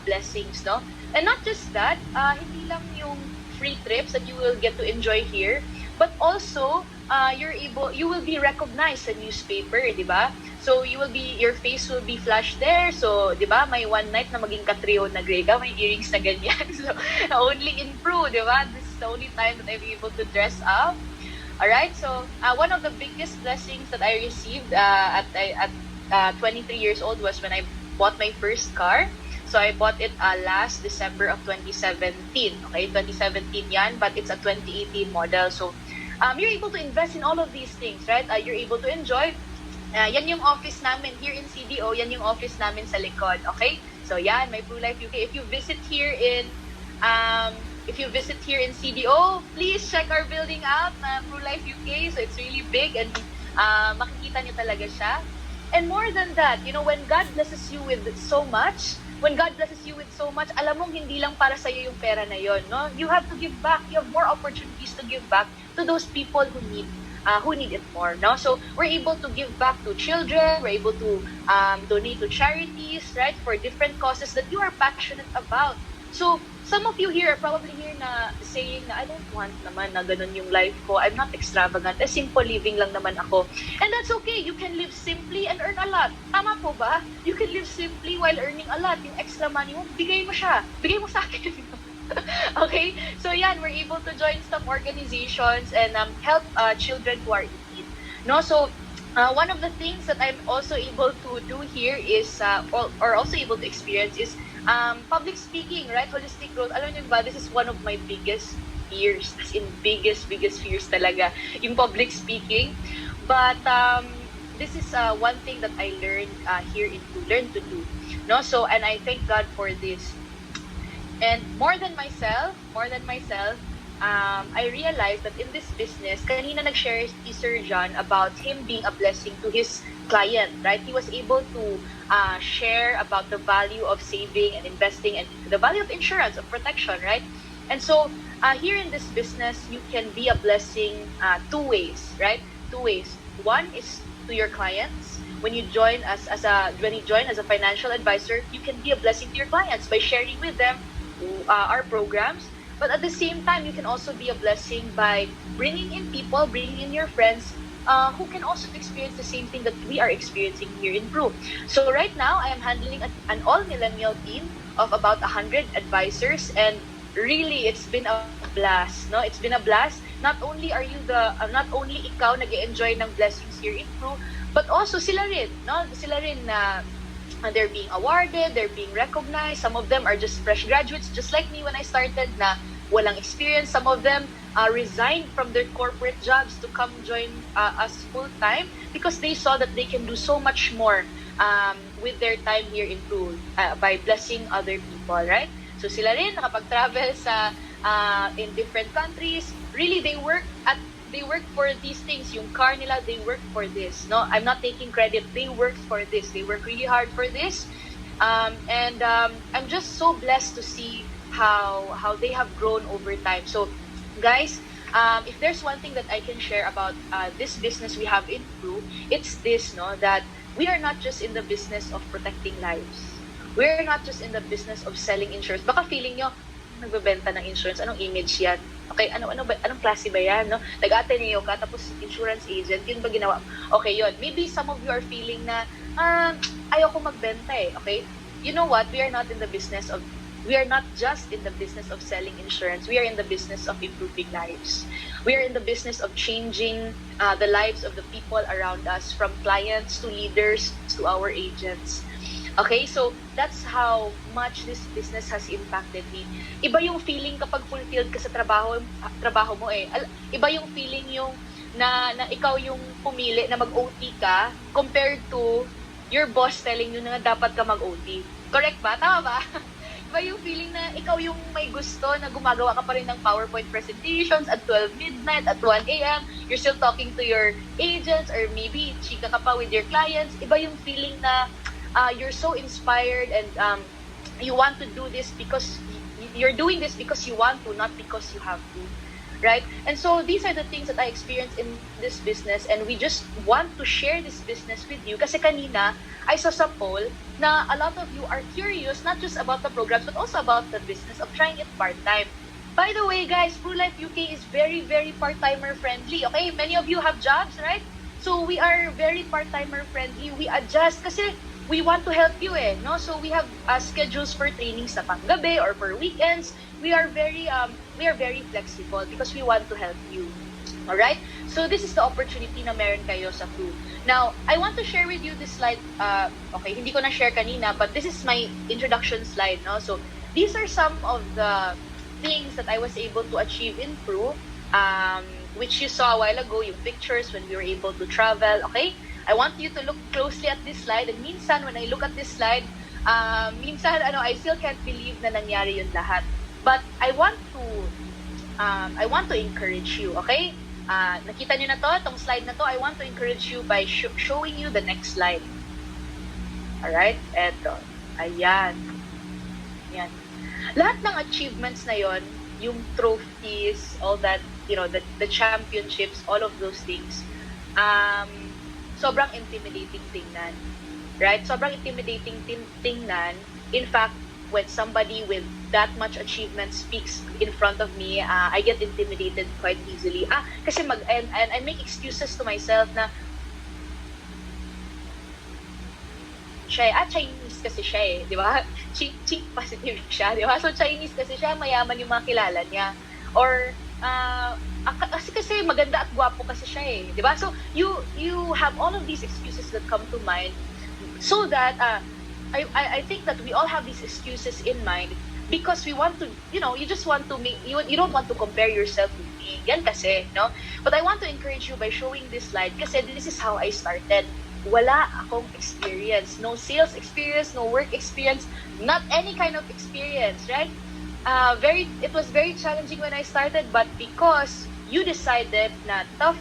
blessings, no? And not just that, hindi lang yung free trips that you will get to enjoy here, but also you will be recognized sa newspaper, di ba? So your face will be flashed there. So, di ba, may one night na maging katrio na Grega, may earrings na ganyan. So, only in Pru, di ba? This is the only time that I'm able to dress up. Alright, so one of the biggest blessings that I received at 23 years old was when I bought my first car. So, I bought it last December of 2017. Okay, 2017 yan, but it's a 2018 model. So, you're able to invest in all of these things, right? You're able to enjoy. Yan yung office namin here in CDO. Yan yung office namin sa likod. Okay? So, yan, my Pru Life UK. If you visit here in CDO, please check our building out, Pru Life UK. So, it's really big and makikita niyo talaga siya. And more than that, you know, when God blesses you with so much, alam mong hindi lang para sa'yo yung pera na yon, no? You have to give back. You have more opportunities to give back to those people who need it more, no? So we're able to give back to children. We're able to donate to charities, right? For different causes that you are passionate about. So some of you here are probably here na saying na I don't want naman na ganun yung life ko. I'm not extravagant. Simple living lang naman ako. And that's okay. You can live simply and earn a lot. Tama po ba? You can live simply while earning a lot. Yung extra money mo, bigay mo siya. Bigay mo sa akin. Okay? So yan, we're able to join some organizations and help children who are in need. No? So one of the things that I'm also able to do here is, or also able to experience is public speaking, right? Holistic growth. Alam niyo ba, this is one of my biggest fears. As in, biggest fears talaga. Yung public speaking. But this is one thing that I learned here to learn to do. No? So, and I thank God for this. And more than myself, I realized that in this business, kanina nag-share si Sir John about him being a blessing to his client, right? He was able to share about the value of saving and investing and the value of insurance, of protection, right? And so here in this business, you can be a blessing two ways, right? Two ways. One is to your clients. When you join as a financial advisor, you can be a blessing to your clients by sharing with them our programs. But at the same time, you can also be a blessing by bringing in your friends who can also experience the same thing that we are experiencing here in Pru. So right now, I am handling an all-millennial team of about 100 advisors, and really, it's been a blast. No, it's been a blast. Not only ikaw nag-enjoy ng blessings here in Pru, but also sila rin, no? Sila rin na they're being awarded, they're being recognized. Some of them are just fresh graduates, just like me when I started, na walang experience. Some of them resigned from their corporate jobs to come join us full-time because they saw that they can do so much more with their time here in Pru by blessing other people, right? So sila rin nakapag-travel sa in different countries. Really, they work for these things. Yung car nila, they work for this. No, I'm not taking credit. They work for this. They work really hard for this. And I'm just so blessed to see how they have grown over time. So, guys, if there's one thing that I can share about this business we have in Pru, it's this, no, that we are not just in the business of protecting lives. We're not just in the business of selling insurance. Baka feeling nyo, nagbebenta ng insurance, anong image yan? Okay, anong klase ba yan, no? Nag-Ateneo ka, tapos insurance agent, yun ba ginawa? Okay, yun. Maybe some of you are feeling na, ayoko magbenta eh, okay? You know what? We are not in the business of we are not just in the business of selling insurance. We are in the business of improving lives. We are in the business of changing the lives of the people around us, from clients to leaders to our agents. Okay, so that's how much this business has impacted me. Iba yung feeling kapag fulfilled ka sa trabaho mo eh. Iba yung feeling yung na ikaw yung pumili na mag-OT ka compared to your boss telling you na dapat ka mag-OT. Correct ba? Tama ba? Iba yung feeling na ikaw yung may gusto na gumagawa ka pa rin ng PowerPoint presentations at 12 midnight, at 1 a.m. You're still talking to your agents, or maybe chika ka pa with your clients. Iba yung feeling na you're so inspired and you want to do this because you're doing this because you want to, not because you have to. Right? And so these are the things that I experienced in this business, and we just want to share this business with you. Kasi kanina, I saw sa poll na a lot of you are curious not just about the programs but also about the business of trying it part-time. By the way, guys, Pru Life UK is very, very part-timer friendly. Okay? Many of you have jobs, right? So we are very part-timer friendly. We adjust kasi we want to help you eh, no? So we have schedules for trainings sa panggabi or for weekends. We are very flexible because we want to help you. All right? So this is the opportunity na meron kayo sa Pru. Now, I want to share with you this slide. Okay, hindi ko na share kanina, but this is my introduction slide, no? So these are some of the things that I was able to achieve in Pru, which you saw a while ago, yung pictures when we were able to travel, okay? I want you to look closely at this slide, and minsan when I look at this slide, minsan I still can't believe na nangyari yun lahat. But I want to encourage you, okay? Nakita niyo na to, tong slide na to. I want to encourage you by showing you the next slide. Alright? Eto. Ayan. Ayan. Lahat ng achievements na yon, yung trophies, all that, the championships, all of those things, sobrang intimidating tingnan. Right? Sobrang intimidating tingnan. In fact, when somebody with that much achievement speaks in front of me, I get intimidated quite easily. Kasi and I make excuses to myself na Chinese kasi siya eh, di ba? Cheek positive siya, di ba? So Chinese kasi siya, mayaman yung mga kilala niya. Or kasi maganda at gwapo kasi siya eh, di ba? So you have all of these excuses that come to mind, so that I think that we all have these excuses in mind because we want to, you just want to make, you don't want to compare yourself with me. Yan kasi, no? But I want to encourage you by showing this slide kasi this is how I started. Wala akong experience. No sales experience, no work experience, not any kind of experience, right? It was very challenging when I started, but because you decided na tough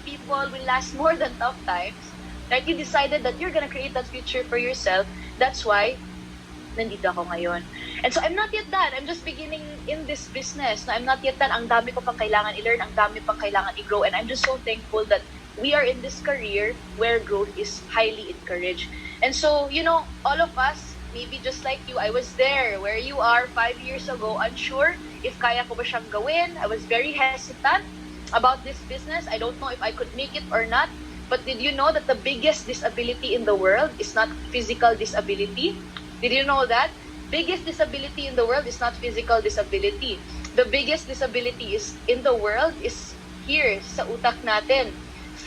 people will last more than tough times, right? You decided that you're gonna create that future for yourself. That's why nandito ako ngayon. And so I'm not yet done. I'm just beginning in this business. No, I'm not yet done. Ang dami ko pang kailangan i-learn, ang dami pang kailangan i-grow, and I'm just so thankful that we are in this career where growth is highly encouraged. And so, all of us, maybe just like you, I was there where you are 5 years ago, unsure if kaya ko ba siyang gawin. I was very hesitant about this business. I don't know if I could make it or not. But did you know that the biggest disability in the world is not physical disability? Did you know that? Biggest disability in the world is not physical disability. The biggest disability in the world is here, sa utak natin.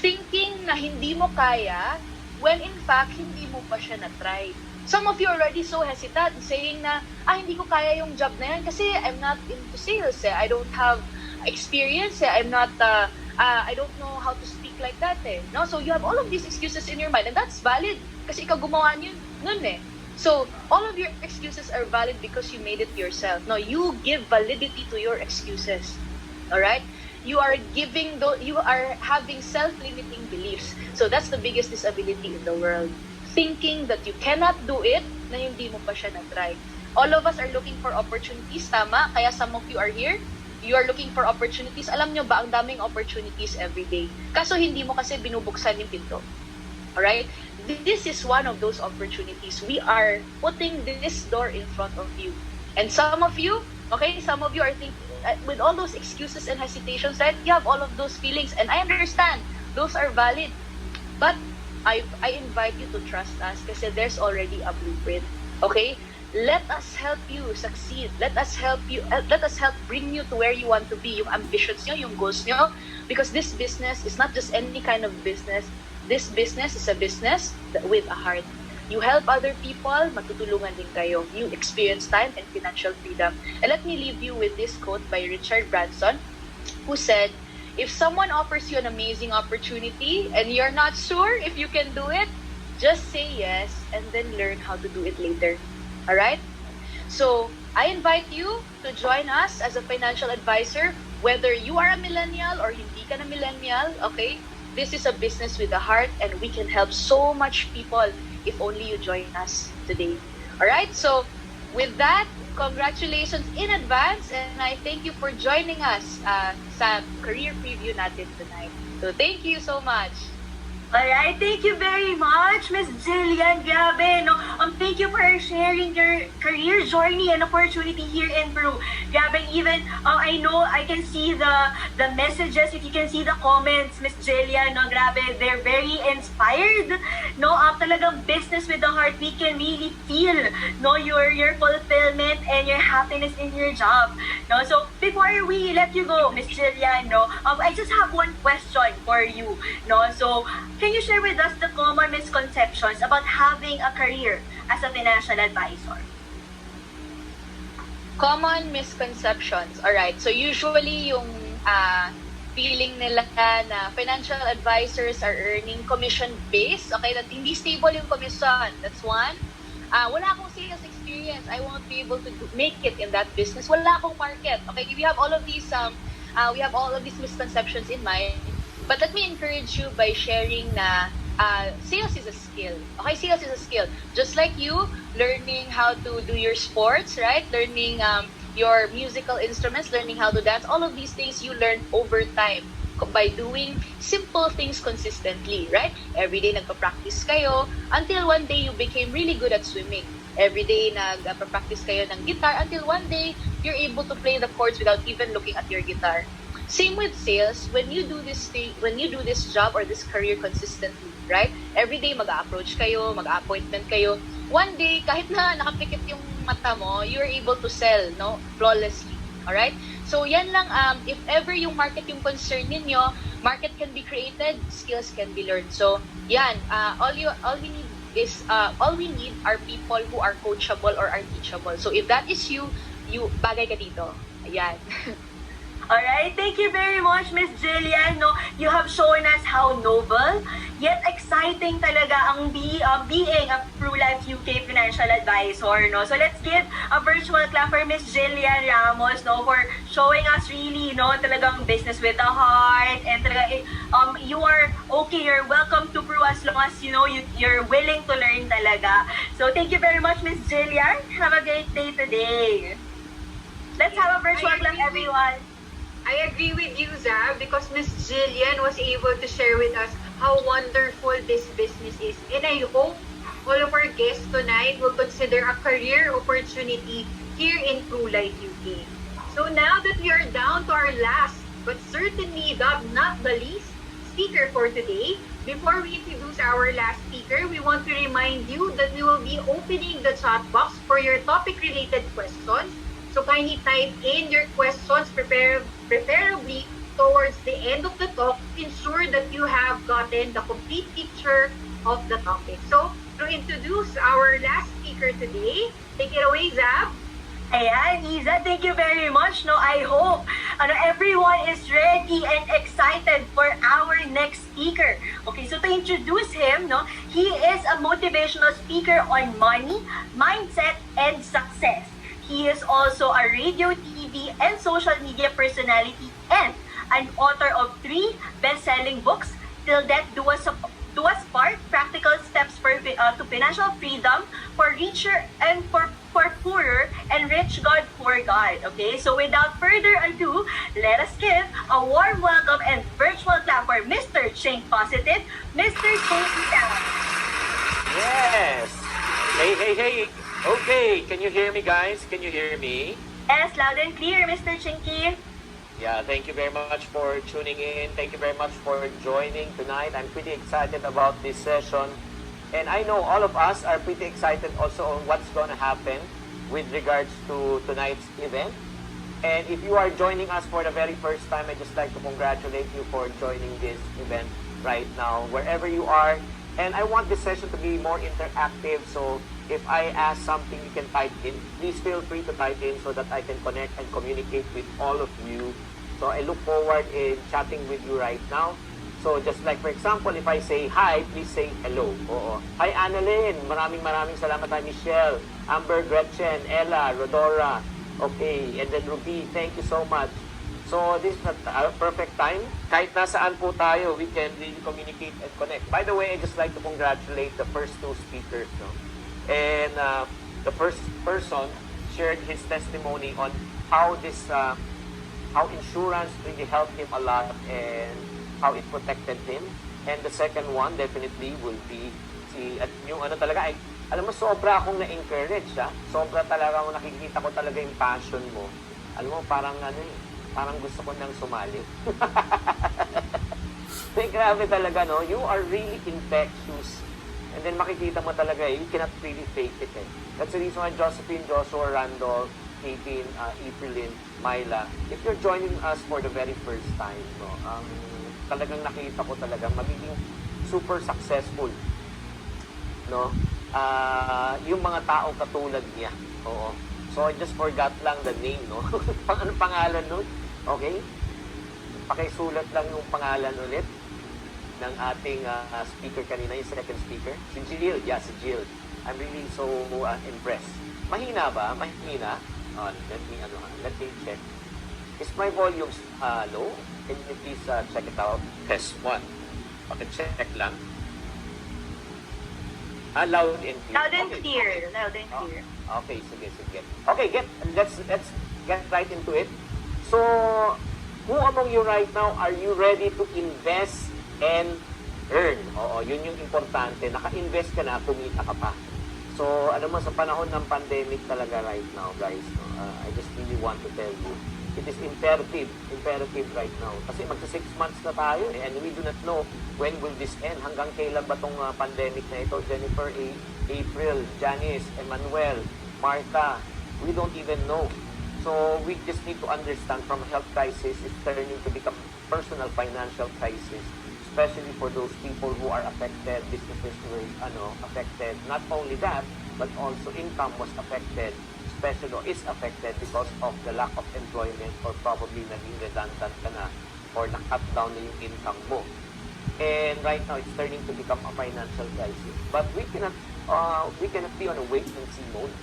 Thinking na hindi mo kaya, when in fact, hindi mo pa siya na-try. Some of you are already so hesitant, saying na, hindi ko kaya yung job na yan kasi I'm not into sales. I don't have experience. I'm not, I don't know how to speak like that. No? So you have all of these excuses in your mind, and that's valid kasi ikaw gumawa nun eh. So all of your excuses are valid because you made it yourself. No, you give validity to your excuses. All right? You are having self-limiting beliefs. So that's the biggest disability in the world. Thinking that you cannot do it, na hindi mo pa siya na-try. All of us are looking for opportunities, tama? Kaya some of you are here. You are looking for opportunities. Alam nyo ba, ang daming opportunities every day. Kaso hindi mo kasi binubuksan yung pinto. Alright? This is one of those opportunities. We are putting this door in front of you. And some of you are thinking, with all those excuses and hesitations, right? You have all of those feelings, and I understand. Those are valid. But I invite you to trust us kasi there's already a blueprint. Okay? let us help you succeed. Let us help bring you to where you want to be, yung ambitions nyo, yung goals nyo. Because this business is not just any kind of business. This business is a business with a heart. You help other people, matutulungan din kayo. You experience time and financial freedom. And let me leave you with this quote by Richard Branson, who said, if someone offers you an amazing opportunity and you're not sure if you can do it, just say yes and then learn how to do it later. Alright? So, I invite you to join us as a financial advisor, whether you are a millennial or hindi ka na millennial, okay? This is a business with a heart and we can help so much people if only you join us today. Alright? So, with that, congratulations in advance and I thank you for joining us sa career preview natin tonight. So, thank you so much. Alright, thank you very much, Miss Jillian. Grabe, no? Thank you for sharing your career journey and opportunity here in Pru. Grabe, even I know I can see the messages. If you can see the comments, Miss Jillian, no? Grabe, they're very inspired. No, talagang business with the heart. We can really feel, no, your fulfillment and your happiness in your job. No, so before we let you go, Miss Jillian, no, I just have one question for you. No, so can you share with us the common misconceptions about having a career as a financial advisor? Common misconceptions. Alright, so usually yung feeling nila na financial advisors are earning commission-based. Okay, that hindi stable yung commission. That's one. Wala akong sales experience. I won't be able to make it in that business. Wala akong market. Okay, we have all of these misconceptions in mind. But let me encourage you by sharing na sales is a skill. Okay, sales is a skill. Just like you learning how to do your sports, right? Learning your musical instruments, learning how to dance. All of these things you learn over time by doing simple things consistently, right? Every day nagpa-practice kayo until one day you became really good at swimming. Every day nagpa-practice kayo ng guitar until one day you're able to play the chords without even looking at your guitar. Same with sales. When you do this job or this career consistently, right? Every day mag-approach kayo, mag-appointment kayo. One day, kahit na nakapikit yung mata mo, you're able to sell, no, flawlessly. Alright? So yan lang. If ever yung market yung concern ninyo, market can be created, skills can be learned. So yan. All we need are people who are coachable or are teachable. So if that is you bagay ka dito. Ayan. Alright, thank you very much, Miss Jillian. No, you have shown us how noble, yet exciting talaga ang being a Pru Life UK financial advisor. No, so let's give a virtual clap for Miss Jillian Ramos. No, for showing us really, no, talagang business with a heart and talaga, you are okay. You're welcome to Pru as long as you're willing to learn talaga. So thank you very much, Miss Jillian. Have a great day today. Let's have a virtual clap, everyone. I agree with you, Zab, because Miss Jillian was able to share with us how wonderful this business is. And I hope all of our guests tonight will consider a career opportunity here in Pru Life UK. So now that we are down to our last, but certainly not the least, speaker for today, before we introduce our last speaker, we want to remind you that we will be opening the chat box for your topic-related questions. So kindly type in your questions, preferably towards the end of the talk. Ensure that you have gotten the complete picture of the topic. So to introduce our last speaker today, take it away, Zab. Ayan, Iza, thank you very much. No, I hope everyone is ready and excited for our next speaker. Okay, so to introduce him, no, he is a motivational speaker on money, mindset, and success. He is also a radio, TV, and social media personality and an author of 3 best-selling books, Till Death Do Us Part, Practical Steps to Financial Freedom, For Richer and for Poorer, and Rich God, Poor God. Okay, so without further ado, let us give a warm welcome and virtual clap for Mr. Chink Positive, Mr. Chink. Yes! Hey! Okay, can you hear me, guys? Can you hear me? Yes, loud and clear, Mr. Chinky. Yeah, thank you very much for tuning in. Thank you very much for joining tonight. I'm pretty excited about this session. And I know all of us are pretty excited also on what's going to happen with regards to tonight's event. And if you are joining us for the very first time, I'd just like to congratulate you for joining this event right now, wherever you are. And I want this session to be more interactive, so if I ask something, you can type in. Please feel free to type in so that I can connect and communicate with all of you. So I look forward in chatting with you right now. So just like for example, if I say hi, please say hello. Oo. Hi Annalyn, maraming salamat. Hi Michelle, Amber, Gretchen, Ella, Rodora. Okay, and then Ruby, thank you so much. So this is a perfect time. Kahit nasaan po tayo, we can really communicate and connect. By the way, I just like to congratulate the first two speakers. No? And the first person shared his testimony on how this, how insurance really helped him a lot and how it protected him. And the second one definitely will be yung ano talaga, alam mo, sobra akong na-encourage, ha? Sobra talaga akong nakikita ko talaga yung passion mo. Alam mo, parang parang gusto ko nang sumali. Grabe talaga, no? You are really infectious. And then makikita mo talaga, you cannot really fake it, eh. That's the reason why Josephine, Joshua, Randolph, Katie, Evelyn, Myla, if you're joining us for the very first time, no, talagang nakita ko talaga magiging super successful, no? Yung mga tao katulad niya. Oo. So I just forgot lang the name, no? Anong pangalan nun? Okay? Pakisulat lang yung pangalan ulit ng ating speaker kanina, yung second speaker. Si Jill. Yeah, si Jill. I'm really so impressed. Mahina ba? Mahina? Let me check. Is my volume low? Can you please check it out? Test 1. Check lang. Loud and clear. Loud and clear. Loud and clear. Okay, sige. Okay, let's get right into it. So, who among you right now are you ready to invest and earn? Oo, yun yung importante. Naka-invest ka na, kumita ka pa. So, alam mo, sa panahon ng pandemic talaga right now, guys, I just really want to tell you, it is imperative right now. Kasi magsa 6 months na tayo, and we do not know when will this end. Hanggang kailan ba tong pandemic na ito? Jennifer, April, Janice, Emmanuel, Martha, we don't even know. So we just need to understand from health crisis is turning to become personal financial crisis, especially for those people who are affected, businesses were affected. Not only that, but also income was affected, especially is affected because of the lack of employment or probably naging redundant ka na or na-cut down na yung income mo. And right now, it's turning to become a financial crisis. But we cannot be on a wait-and-see mode.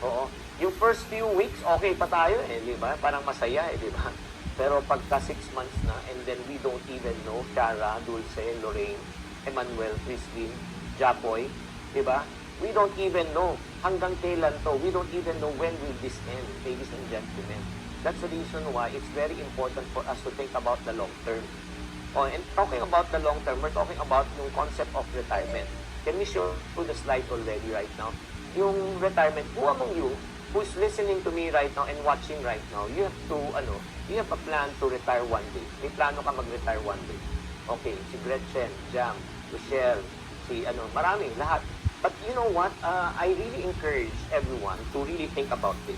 Oo. Yung first few weeks, okay pa tayo, di ba? Parang masaya, di ba? Pero pagka 6 months na, and then we don't even know, Shara, Dulce, Lorraine, Emmanuel, Christine, Japoy, di ba? We don't even know hanggang kailan to. We don't even know when will this end, ladies and gentlemen. That's the reason why it's very important for us to think about the long term. Oh, and talking about the long term, we're talking about yung concept of retirement. Can we show the slide already right now? Yung retirement, who among you who's listening to me right now and watching right now, you have to, you have a plan to retire one day. May plano ka mag-retire one day. Okay, si Gretchen, Jam, Michelle, maraming, lahat. But you know what? I really encourage everyone to really think about this.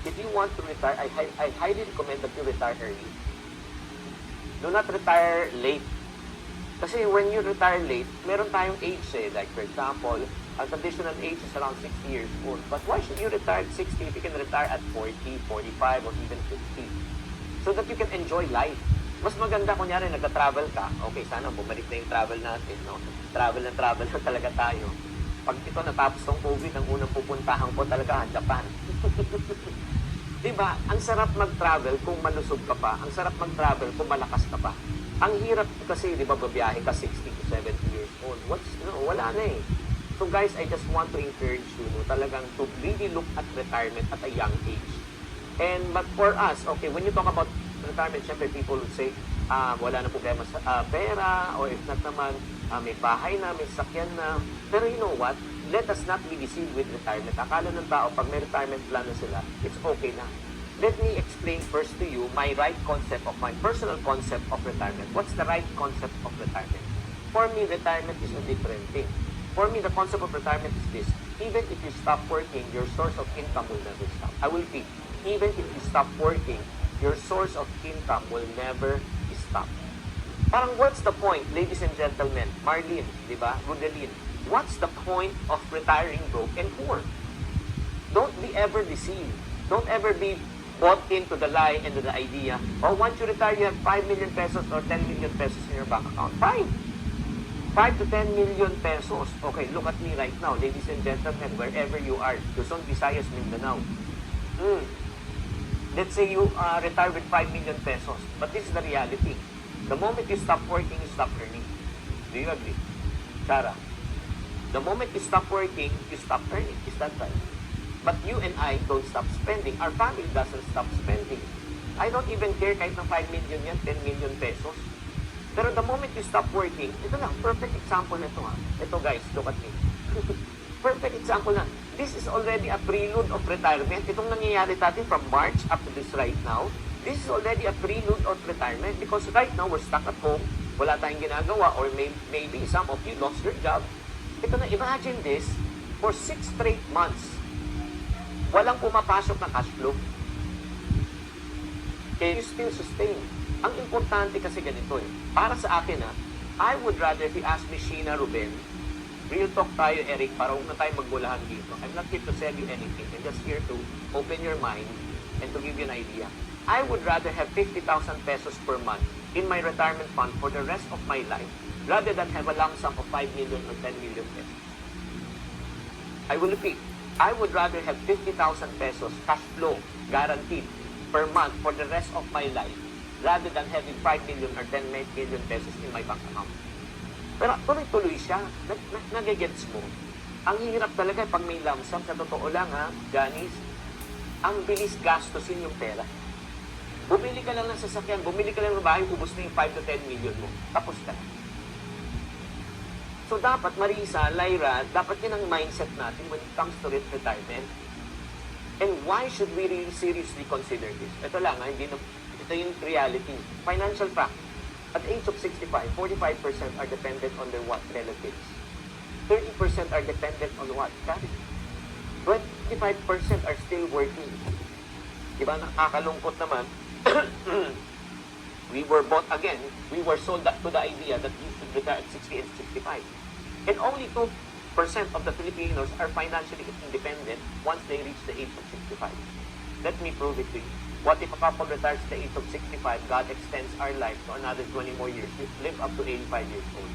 If you want to retire, I highly recommend that you retire early. Do not retire late. Kasi when you retire late, meron tayong age like for example, ang traditional age is around 60 years old. But why should you retire at 60 if you can retire at 40, 45, or even 50? So that you can enjoy life. Mas maganda kunyari nagka-travel ka. Okay, sana bumalik na yung travel natin. No? Travel na talaga tayo. Pag ito natapos ng COVID, ang unang pupuntahan ko talaga, Japan. Diba? Ang sarap mag-travel kung malusog ka pa. Ang sarap mag-travel kung malakas ka pa. Ang hirap kasi, di ba, babiyahe ka 60 to 70 years old. Wala na eh. So guys, I just want to encourage you, talagang to really look at retirement at a young age. But for us, okay, when you talk about retirement, syempre people would say, wala na problema sa pera, or if not naman, may bahay na, may sakyan na. Pero you know what? Let us not be deceived with retirement. Akala ng tao, pag may retirement plan na sila, it's okay na. Let me explain first to you my personal concept of retirement. What's the right concept of retirement? For me, retirement is a different thing. For me, the concept of retirement is this. even if you stop working, your source of income will never stop. I will repeat, even if you stop working, your source of income will never stop. Parang what's the point, ladies and gentlemen, Marlene, di ba, Rudeline, what's the point of retiring broke and poor? Don't be ever deceived. Don't ever be bought into the lie and the idea, oh, once you retire, you have 5 million pesos or 10 million pesos in your bank account. Fine. 5 to 10 million pesos. Okay, look at me right now, ladies and gentlemen, wherever you are, Luzon, Visayas, Mindanao. Let's say you retire with 5 million pesos, but this is the reality. The moment you stop working, you stop earning. Do you agree? Sarah, the moment you stop working, you stop earning. Is that right? But you and I don't stop spending. Our family doesn't stop spending. I don't even care kahit na 5 million yan, 10 million pesos. Pero the moment you stop working, ito lang, perfect example na ito ha. Ito guys, look at me. Perfect example na. This is already a prelude of retirement. Itong nangyayari natin from March up to this right now, this is already a prelude of retirement because right now we're stuck at home, wala tayong ginagawa, or maybe some of you lost your job. Ito na, imagine this, for 6 straight months, walang pumapasok na cash flow. Can you still sustain? Ang importante kasi ganito eh. Para sa akin I would rather, if you ask me, Sheena, Ruben, real talk tayo, Eric, para huwag na tayo magbulahan dito. I'm not here to sell you anything. I'm just here to open your mind and to give you an idea. I would rather have 50,000 pesos per month in my retirement fund for the rest of my life rather than have a lump sum of 5 million or 10 million pesos. I will repeat. I would rather have 50,000 pesos cash flow guaranteed per month for the rest of my life rather than having 5 million or 10 million pesos in my bank account. Pero tuloy-tuloy siya. Nagigets mo. Ang hirap talaga pag may lump sum. Sa totoo lang Janice, ang bilis gastusin yung pera. Bumili ka lang ng sasakyan, bumili ka lang ng bahay, ubos na yung 5 to 10 million mo. Tapos ka. So dapat, Marisa, Lyra, dapat yun ang mindset natin when it comes to retirement. And why should we really seriously consider this? Ito lang, ito yung reality. Financial fact. At the age of 65, 45% are dependent on their what? Relatives. 30% are dependent on what? Charity. 25% are still working. Diba, nakakalungkot naman. We were sold to the idea that you should retire at 60 and 65. And only 2% of the Filipinos are financially independent once they reach the age of 65. Let me prove it to you. What if a couple retires at the age of 65, God extends our life to another 20 more years, we live up to 85 years old.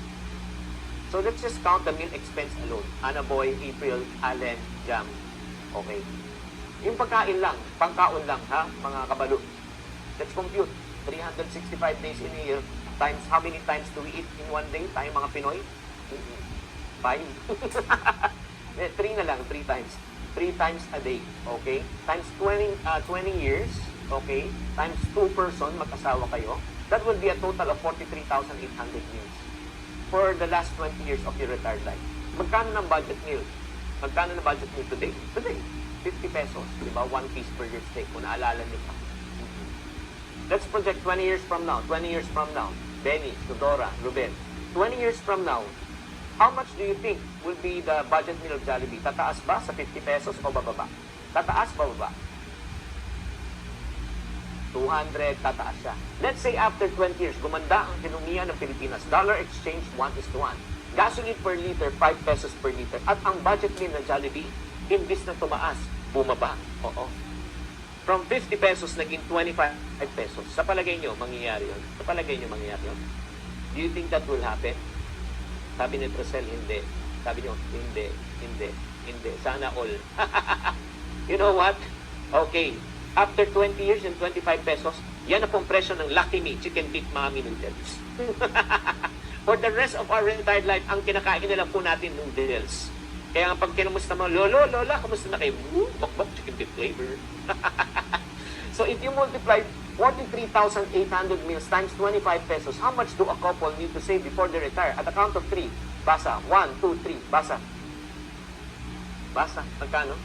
So let's just count the meal expense alone. Anna Boy, April, Allen, Jam. Okay. Yung pagkain lang, pangkaon lang, mga kabalo. Let's compute. 365 days in a year times how many times do we eat in one day? Tayo mga Pinoy? 5. 3 na lang, 3 times. 3 times a day, okay? Times 20 years, okay? Times 2 person, mag-asawa kayo. That will be a total of 43,800 meals for the last 20 years of your retired life. Magkano ng budget meal? Magkano ng budget meal today? Today, 50 pesos, di ba? 1 piece per your steak, kung naalala niyo pa. Let's project 20 years from now, 20 years from now. Benny, Tudora, Ruben. 20 years from now, how much do you think will be the budget meal of Jollibee? Tataas ba sa 50 pesos o bababa? Tataas ba baba? 200, tataas siya. Let's say after 20 years, gumanda ang ekonomiya ng Pilipinas. Dollar exchange 1:1. Gasoline per liter, 5 pesos per liter. At ang budget meal ng Jollibee, imbis na tumaas, bumaba. Oo. From 50 pesos, naging 25 pesos. Sa palagay nyo, mangyayari yun? Sa palagay nyo, mangyayari yun? Do you think that will happen? Sabi ni Trusel, hindi. Sabi nyo, hindi. Sana all. You know what? Okay. After 20 years and 25 pesos, yan ang pong presyo ng Lucky Me Chicken Beef Mami Noodles. For the rest of our retired life, ang kinakain na lang po natin noodles. Kaya pag kinumusta mo, Lola, kamusta na kayo? Bok, chicken beef flavor. So if you multiply 43,800 meals times 25 pesos, how much do a couple need to save before they retire? At the count of 3, basa. 1, 2, 3, basa. Basa. Magkano?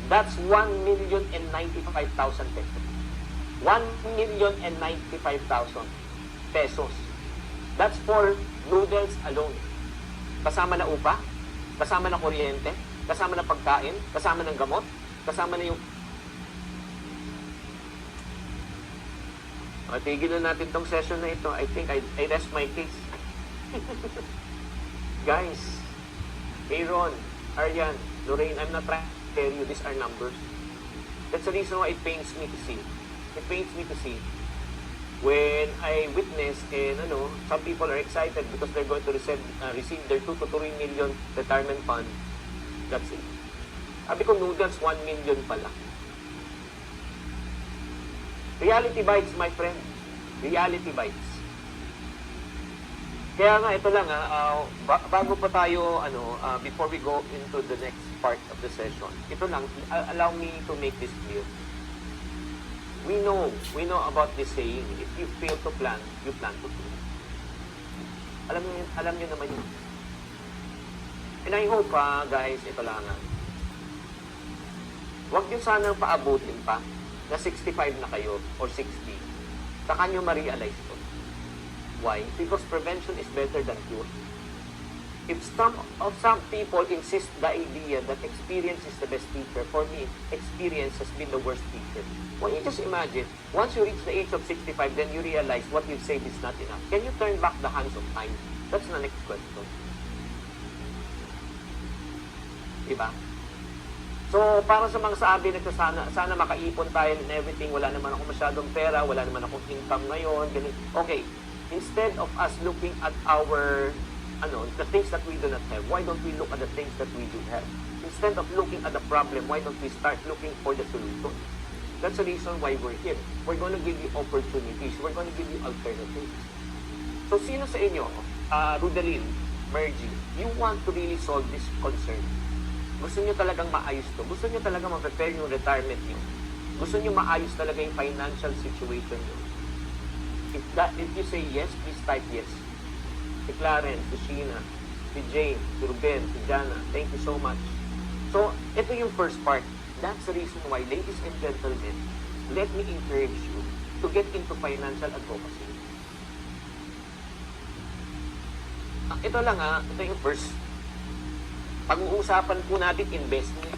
That's 1,095,000 pesos. 1,095,000 pesos. That's for noodles alone. Kasama na upa, kasama na kuryente, kasama na pagkain, kasama ng gamot, kasama na yung... Tigil na natin tong session na ito. I think I rest my case. Guys, Aaron, Aryan, Lorraine, I'm not trying to tell you these are numbers. That's the reason why it pains me to see. It pains me to see when I witness and some people are excited because they're going to receive their 2 to 3 million retirement fund. That's it. Sabi ko, noodles, 1 million pala. Reality bites, my friend. Reality bites. Kaya nga, ito lang bago pa tayo, before we go into the next part of the session, ito lang, allow me to make this clear. We know about this saying, if you fail to plan, you plan to fail. Alam niyo naman yun. And I hope, guys, ito lang huwag niyo sanang paabutin pa na 65 na kayo or 60. Saka niyo ma-realize to. Why? Because prevention is better than cure. If some people insist the idea that experience is the best teacher, for me, experience has been the worst teacher. When you just imagine, once you reach the age of 65, then you realize what you've saved is not enough. Can you turn back the hands of time? That's the next question. Diba? So, para sa mga sabi na sana makaipon tayo and everything, wala naman ako masyadong pera, wala naman akong income ngayon, ganun. Okay, instead of us looking at our the things that we do not have, why don't we look at the things that we do have? Instead of looking at the problem, why don't we start looking for the solution? That's the reason why we're here. We're going to give you opportunities. We're going to give you alternatives. So, sino sa inyo, Rudelin, Mergy, you want to really solve this concern? Gusto nyo talagang maayos to? Gusto nyo talagang ma-prepare yung retirement nyo? Gusto nyo maayos talaga yung financial situation nyo? If you say yes, please type yes. Si Clarence, si Sheena, si Jane, si Ruben, si Jana, thank you so much. So, ito yung first part. That's the reason why, ladies and gentlemen, let me encourage you to get into financial advocacy. Ito lang ito yung first. Pag-uusapan po natin investment.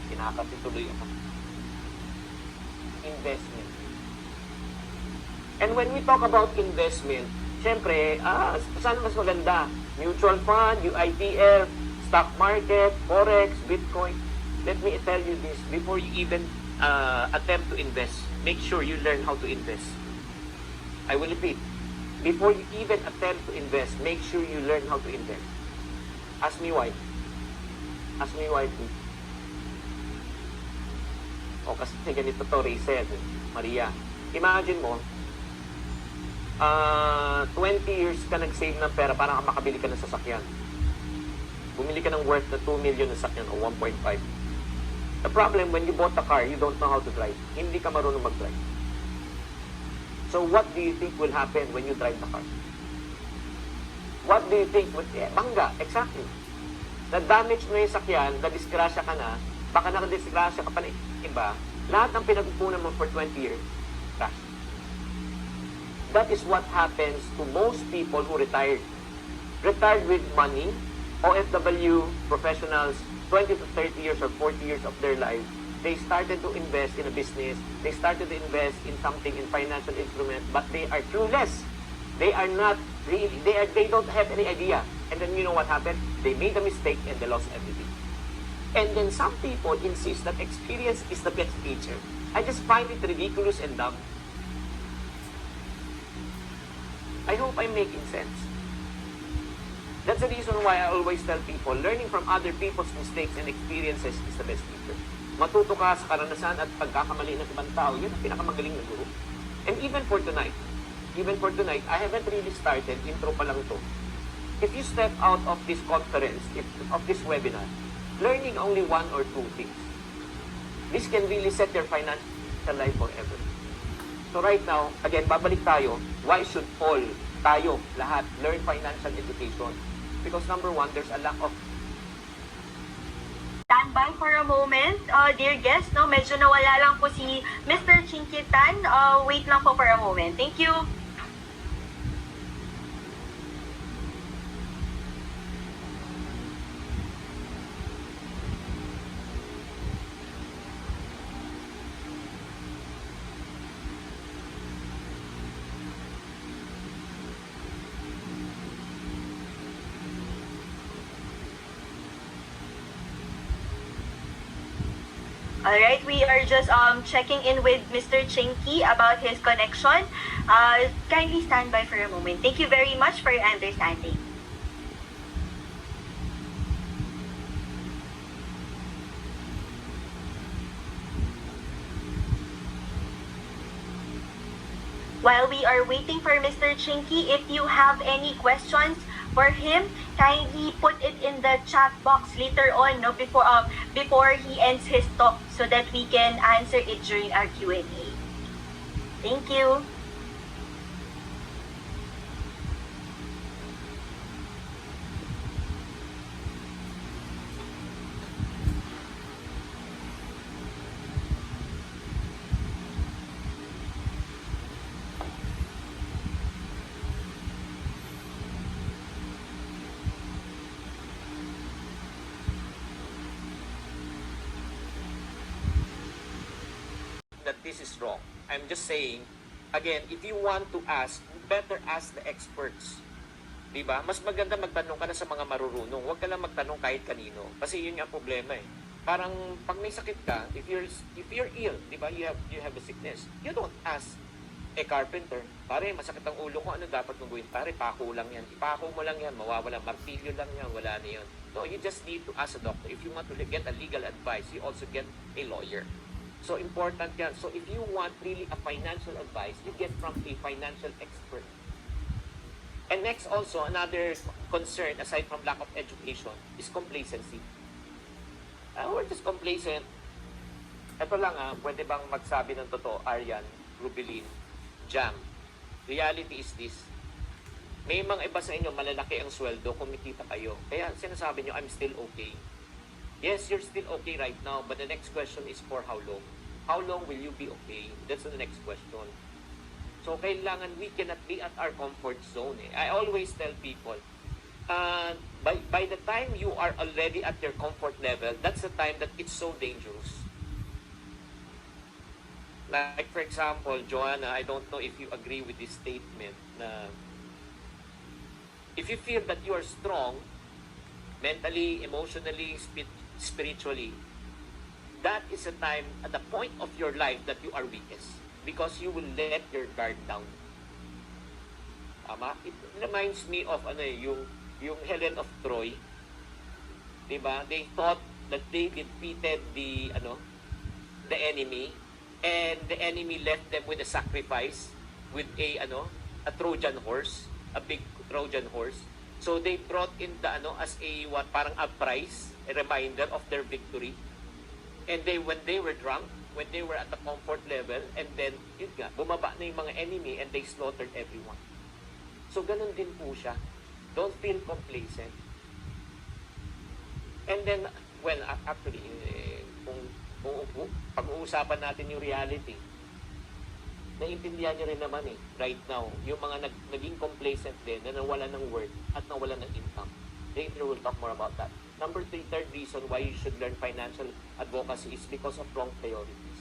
Kinakatituloy ako. Investment. And when we talk about investment, syempre, saan mas maganda? Mutual fund, UITF, stock market, forex, Bitcoin. Let me tell you this, before you even attempt to invest, make sure you learn how to invest. I will repeat, before you even attempt to invest, make sure you learn how to invest. Ask me why. Ask me why, please. O, kasi ganito to, Ray said, Maria. Imagine mo, 20 years ka nag-save ng pera para makabili ka ng sasakyan. Bumili ka ng worth na 2 million na sasakyan o 1.5. The problem, when you bought a car, you don't know how to drive. Hindi ka marunong mag-drive. So what do you think will happen when you drive the car? What do you think? Bangga, exactly. Na-damage mo yung sakyan, na-disgrasya ka na, baka nakadisgrasya ka pa na iba, lahat ng pinagpupunan mo for 20 years, crash. That is what happens to most people who retired. Retired with money, OFW professionals, 20 to 30 years or 40 years of their life, they started to invest in a business, they started to invest in something, in financial instrument, but they are clueless. They are not really, they don't have any idea. And then you know what happened? They made a mistake and they lost everything. And then some people insist that experience is the best teacher. I just find it ridiculous and dumb. I hope I'm making sense. That's the reason why I always tell people, learning from other people's mistakes and experiences is the best teacher. Matuto ka sa karanasan at pagkakamali ng ibang tao, yun ang pinakamagaling na guru. And even for tonight, I haven't really started, intro pa lang to. If you step out of this conference, of this webinar, learning only one or two things, this can really set your financial life forever. So right now, again, babalik tayo, why should all tayo, lahat, learn financial education? Because number one, there's a lack of... Stand by for a moment. Dear guests, no, medyo nawala lang po si Mr. Chinkitan. Wait lang po for a moment. Thank you. Alright, we are just checking in with Mr. Chinky about his connection. Kindly stand by for a moment. Thank you very much for your understanding. While we are waiting for Mr. Chinky, if you have any questions for him, kindly put it in the chat box later on, no, before he ends his talk, so that we can answer it during our Q&A. Thank you. That this is wrong. I'm just saying, again, if you want to ask, better ask the experts. Diba? Mas maganda magtanong ka na sa mga marurunong. Huwag ka lang magtanong kahit kanino. Kasi yun yung problema eh. Parang pag may sakit ka, if you're ill, diba? You have a sickness. You don't ask a carpenter, pare, masakit ang ulo ko, ano dapat mong gawin? Pare, pako lang yan. Ipako mo lang yan, mawawala. Martilyo lang yan, wala na yun. No, you just need to ask a doctor. If you want to get a legal advice, you also get a lawyer. So, important yan. So, if you want really a financial advice, you get from a financial expert. And next also, another concern, aside from lack of education, is complacency. We're just complacent. Ito lang pwede bang magsabi ng totoo, Aryan, Rubilin, Jam. Reality is this. May mga iba sa inyo, malalaki ang sweldo, kumikita kayo. Kaya sinasabi nyo, I'm still okay. Yes, you're still okay right now, but the next question is for how long? How long will you be okay? That's the next question. So, kailangan we cannot be at our comfort zone. I always tell people, by the time you are already at your comfort level, that's the time that it's so dangerous. Like, for example, Joanna, I don't know if you agree with this statement na if you feel that you are strong, mentally, emotionally, spiritually, that is a time at the point of your life that you are weakest because you will let your guard down. Tama? It reminds me of yung Helen of Troy. Diba? They thought that they defeated the enemy, and the enemy left them with a sacrifice with a Trojan horse, a big Trojan horse. So they brought in as a parang a prize, a reminder of their victory. And when they were drunk, when they were at the comfort level, and then bumaba na yung mga enemy and they slaughtered everyone. So ganun din po siya. Don't feel complacent. And then, well, actually, kung pag-uusapan natin yung reality, naiintindihan nyo rin naman right now, yung mga naging complacent din, na nawalan ng work at nawalan ng income. Later, we'll talk more about that. Number 3, third reason why you should learn financial advocacy is because of wrong priorities.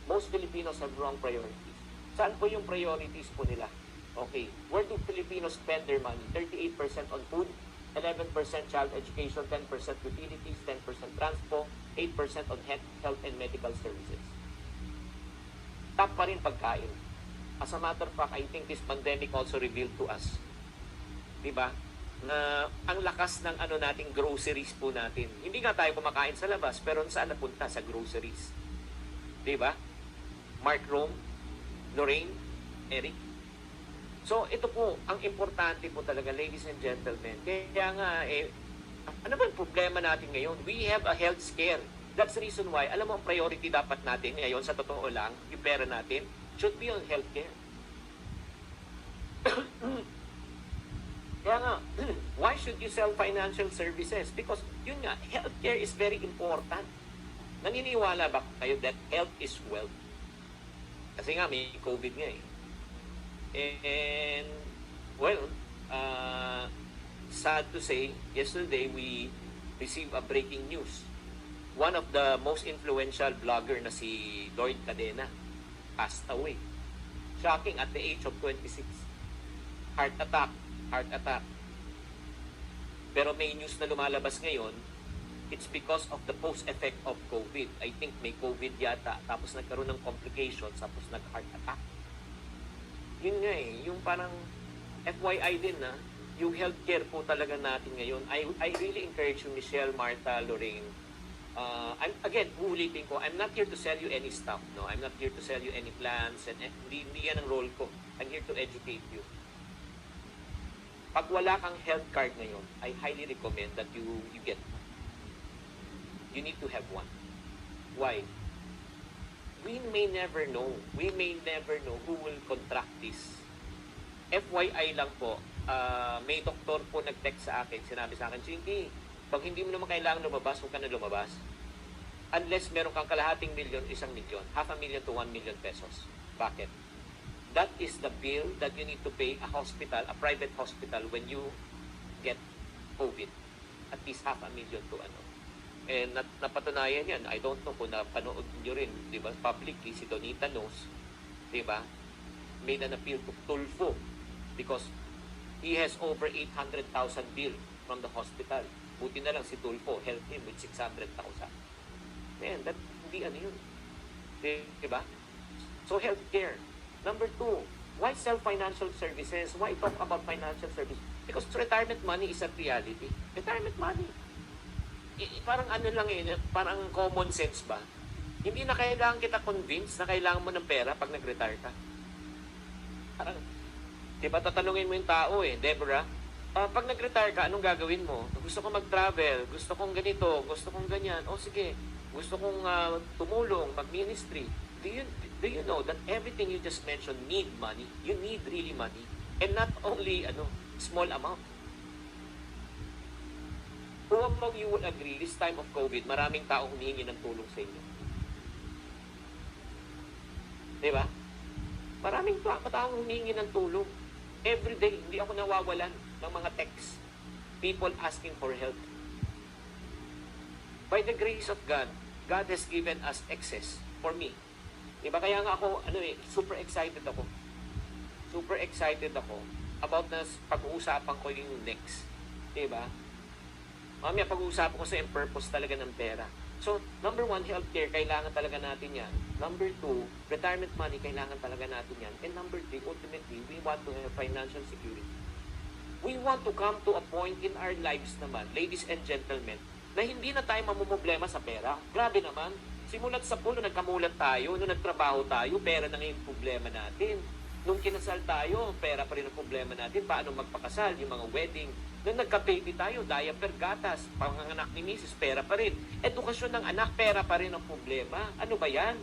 Most Filipinos have wrong priorities. Saan po yung priorities po nila? Okay, where do Filipinos spend their money? 38% on food, 11% child education, 10% utilities, 10% transport, 8% on health and medical services. Top pa rin pagkain. As a matter of fact, I think this pandemic also revealed to us, diba, na ang lakas ng nating groceries po natin. Hindi nga tayo kumakain sa labas, pero saan napunta? Sa groceries. Diba? Mark Rome, Lorraine, Eric. So, ito po, ang importante po talaga, ladies and gentlemen. Kaya nga, ano ba yung problema natin ngayon? We have a health scare. That's the reason why, alam mo, ang priority dapat natin ngayon, sa totoo lang, yung pera natin, should be on healthcare. Kaya nga, why should you sell financial services? Because, yun nga, healthcare is very important. Naniniwala ba kayo that health is wealth? Kasi nga, may COVID nga And, well, sad to say, yesterday we received a breaking news. One of the most influential vlogger na si Lloyd Cadena passed away. Shocking, at the age of 26. Heart attack. Pero may news na lumalabas ngayon it's because of the post-effect of COVID. I think may COVID yata, tapos nagkaroon ng complications, tapos nag-heart attack. Yun nga eh, yung parang FYI din na, yung healthcare po talaga natin ngayon. I really encourage you, Michelle, Martha, Lorraine. Uulitin ko, I'm not here to sell you any stuff. No? I'm not here to sell you any plans. And hindi yan ang role ko. I'm here to educate you. Pag wala kang health card ngayon, I highly recommend that you get one. You need to have one. Why? We may never know. We may never know who will contract this. FYI lang po, may doktor po nag-text sa akin, sinabi sa akin, Chinky, pag hindi mo naman kailangan lumabas, huwag ka na lumabas. Unless meron kang kalahating milyon, 1 milyon, 500,000 to 1 million pesos. Bakit? That is the bill that you need to pay a hospital, a private hospital, when you get COVID. At least 500,000 to ano. And napatunayan yan. I don't know kung napanood nyo rin, di ba? Publicly, si Donita knows, di ba? Made an appeal to Tulfo because he has over 800,000 bill from the hospital. Buti na lang si Tulfo helped him with 600,000. Man, that hindi ano yun. Di ba? So, healthcare. Number 2, why sell financial services? Why talk about financial services? Because retirement money is a reality. Retirement money. Parang ano lang parang common sense ba? Hindi na kailangan kita convince na kailangan mo ng pera pag nag-retire ka. Parang, di ba tatanungin mo yung tao Deborah, pag nag-retire ka, anong gagawin mo? Gusto kong mag-travel, gusto kong ganito, gusto kong ganyan. O sige, gusto kong tumulong, mag-ministry. Do you know that everything you just mentioned need money? You need really money. And not only small amount. Who among you will agree, this time of COVID, maraming tao humihingi ng tulong sa inyo? Diba? Maraming tao humihingi ng tulong. Every day, hindi ako nawawalan ng mga texts. People asking for help. By the grace of God, God has given us excess for me. Diba? Kaya nga ako, super excited ako. Super excited ako about na pag-uusapan ko yung next. Diba? Mamaya pag-uusapan ko sa yung purpose talaga ng pera. So, number 1, healthcare, kailangan talaga natin yan. Number 2, retirement money, kailangan talaga natin yan. And number 3, ultimately, we want to have financial security. We want to come to a point in our lives naman, ladies and gentlemen, na hindi na tayo mamumblema sa pera. Grabe naman. Simulat sa pulo, nagkamulat tayo. Nung nagtrabaho tayo, pera na ngayon problema natin. Nung kinasal tayo, pera pa rin ang problema natin. Paano magpakasal, yung mga wedding. Nung nagka-baby tayo, diaper, gatas, panganganak ni misis, pera pa rin. Edukasyon ng anak, pera pa rin ang problema. Ano ba yan?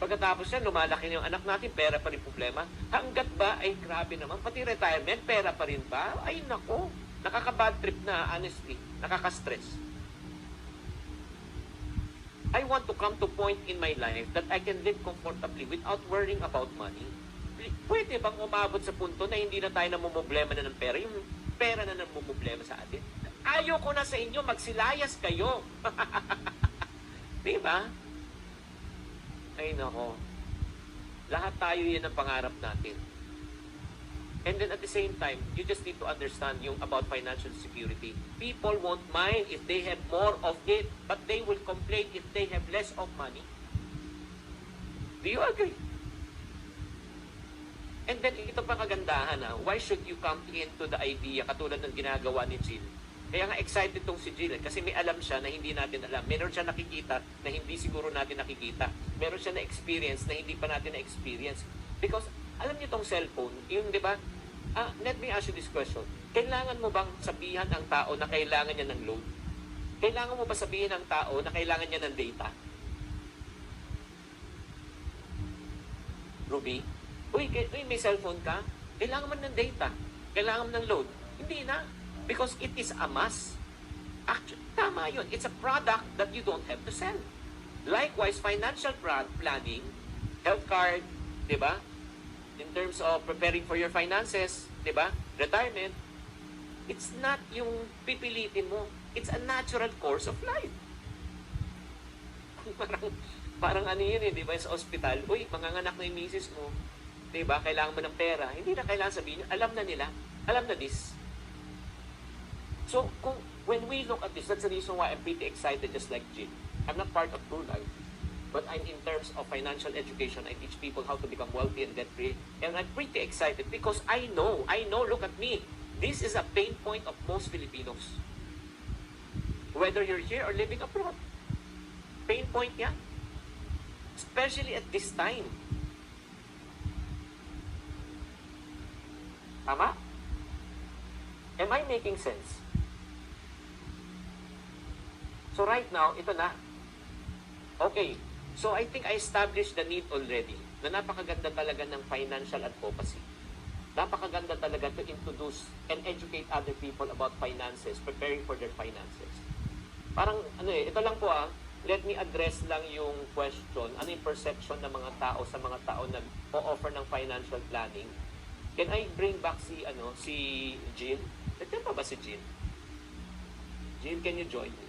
Pagkatapos yan, lumalaki na yung anak natin, pera pa rin problema. Hanggat ba, ay grabe naman, pati retirement, pera pa rin ba? Ay nako, nakaka-bad trip na, honestly. Nakaka-stress. I want to come to point in my life that I can live comfortably without worrying about money. Pwede bang umabot sa punto na hindi na tayo namumblema na ng pera? Yung pera na namumblema sa atin? Ayaw ko na sa inyo, magsilayas kayo. Diba? Ay nako. Lahat tayo yan ang pangarap natin. And then at the same time, you just need to understand yung about financial security. People won't mind if they have more of it, but they will complain if they have less of money. Do you agree? And then ito pa kagandahan why should you come into the idea katulad ng ginagawa ni Jill? Kaya nga excited tong si Jill kasi may alam siya na hindi natin alam. Meron siya nakikita na hindi siguro natin nakikita. Meron siya na experience na hindi pa natin na experience. Because alam niyo tong cellphone, yung di ba? Let me ask you this question. Kailangan mo bang sabihan ang tao na kailangan niya ng load? Kailangan mo ba sabihin ang tao na kailangan niya ng data? Ruby? Uy, may cellphone ka? Kailangan mo ng data. Kailangan mo ng load. Hindi na. Because it is a must. Actually, tama yun. It's a product that you don't have to sell. Likewise, financial planning, health card, di ba? In terms of preparing for your finances, di ba? Retirement, it's not yung pipilitin mo. It's a natural course of life. parang ano yun di ba? Sa hospital, uy, manganganak na yung misis mo. Di ba? Kailangan mo ng pera. Hindi na kailangan sabihin nyo. Alam na nila. Alam na this. So, kung when we look at this, that's the reason why I'm pretty excited, just like Jim. I'm not part of Pru Life, but I'm in terms of financial education. I teach people how to become wealthy and debt-free. And I'm pretty excited because I know, look at me. This is a pain point of most Filipinos. Whether you're here or living abroad. Pain point yan. Especially at this time. Tama? Am I making sense? So right now, ito na. Okay. So I think I established the need already na napakaganda talaga ng financial advocacy. Napakaganda talaga to introduce and educate other people about finances, preparing for their finances. Parang, ito lang po let me address lang yung question, ano yung perception ng mga tao sa mga tao na o-offer ng financial planning. Can I bring back si Jill? Ito pa ba si Jill? Jill, can you join me?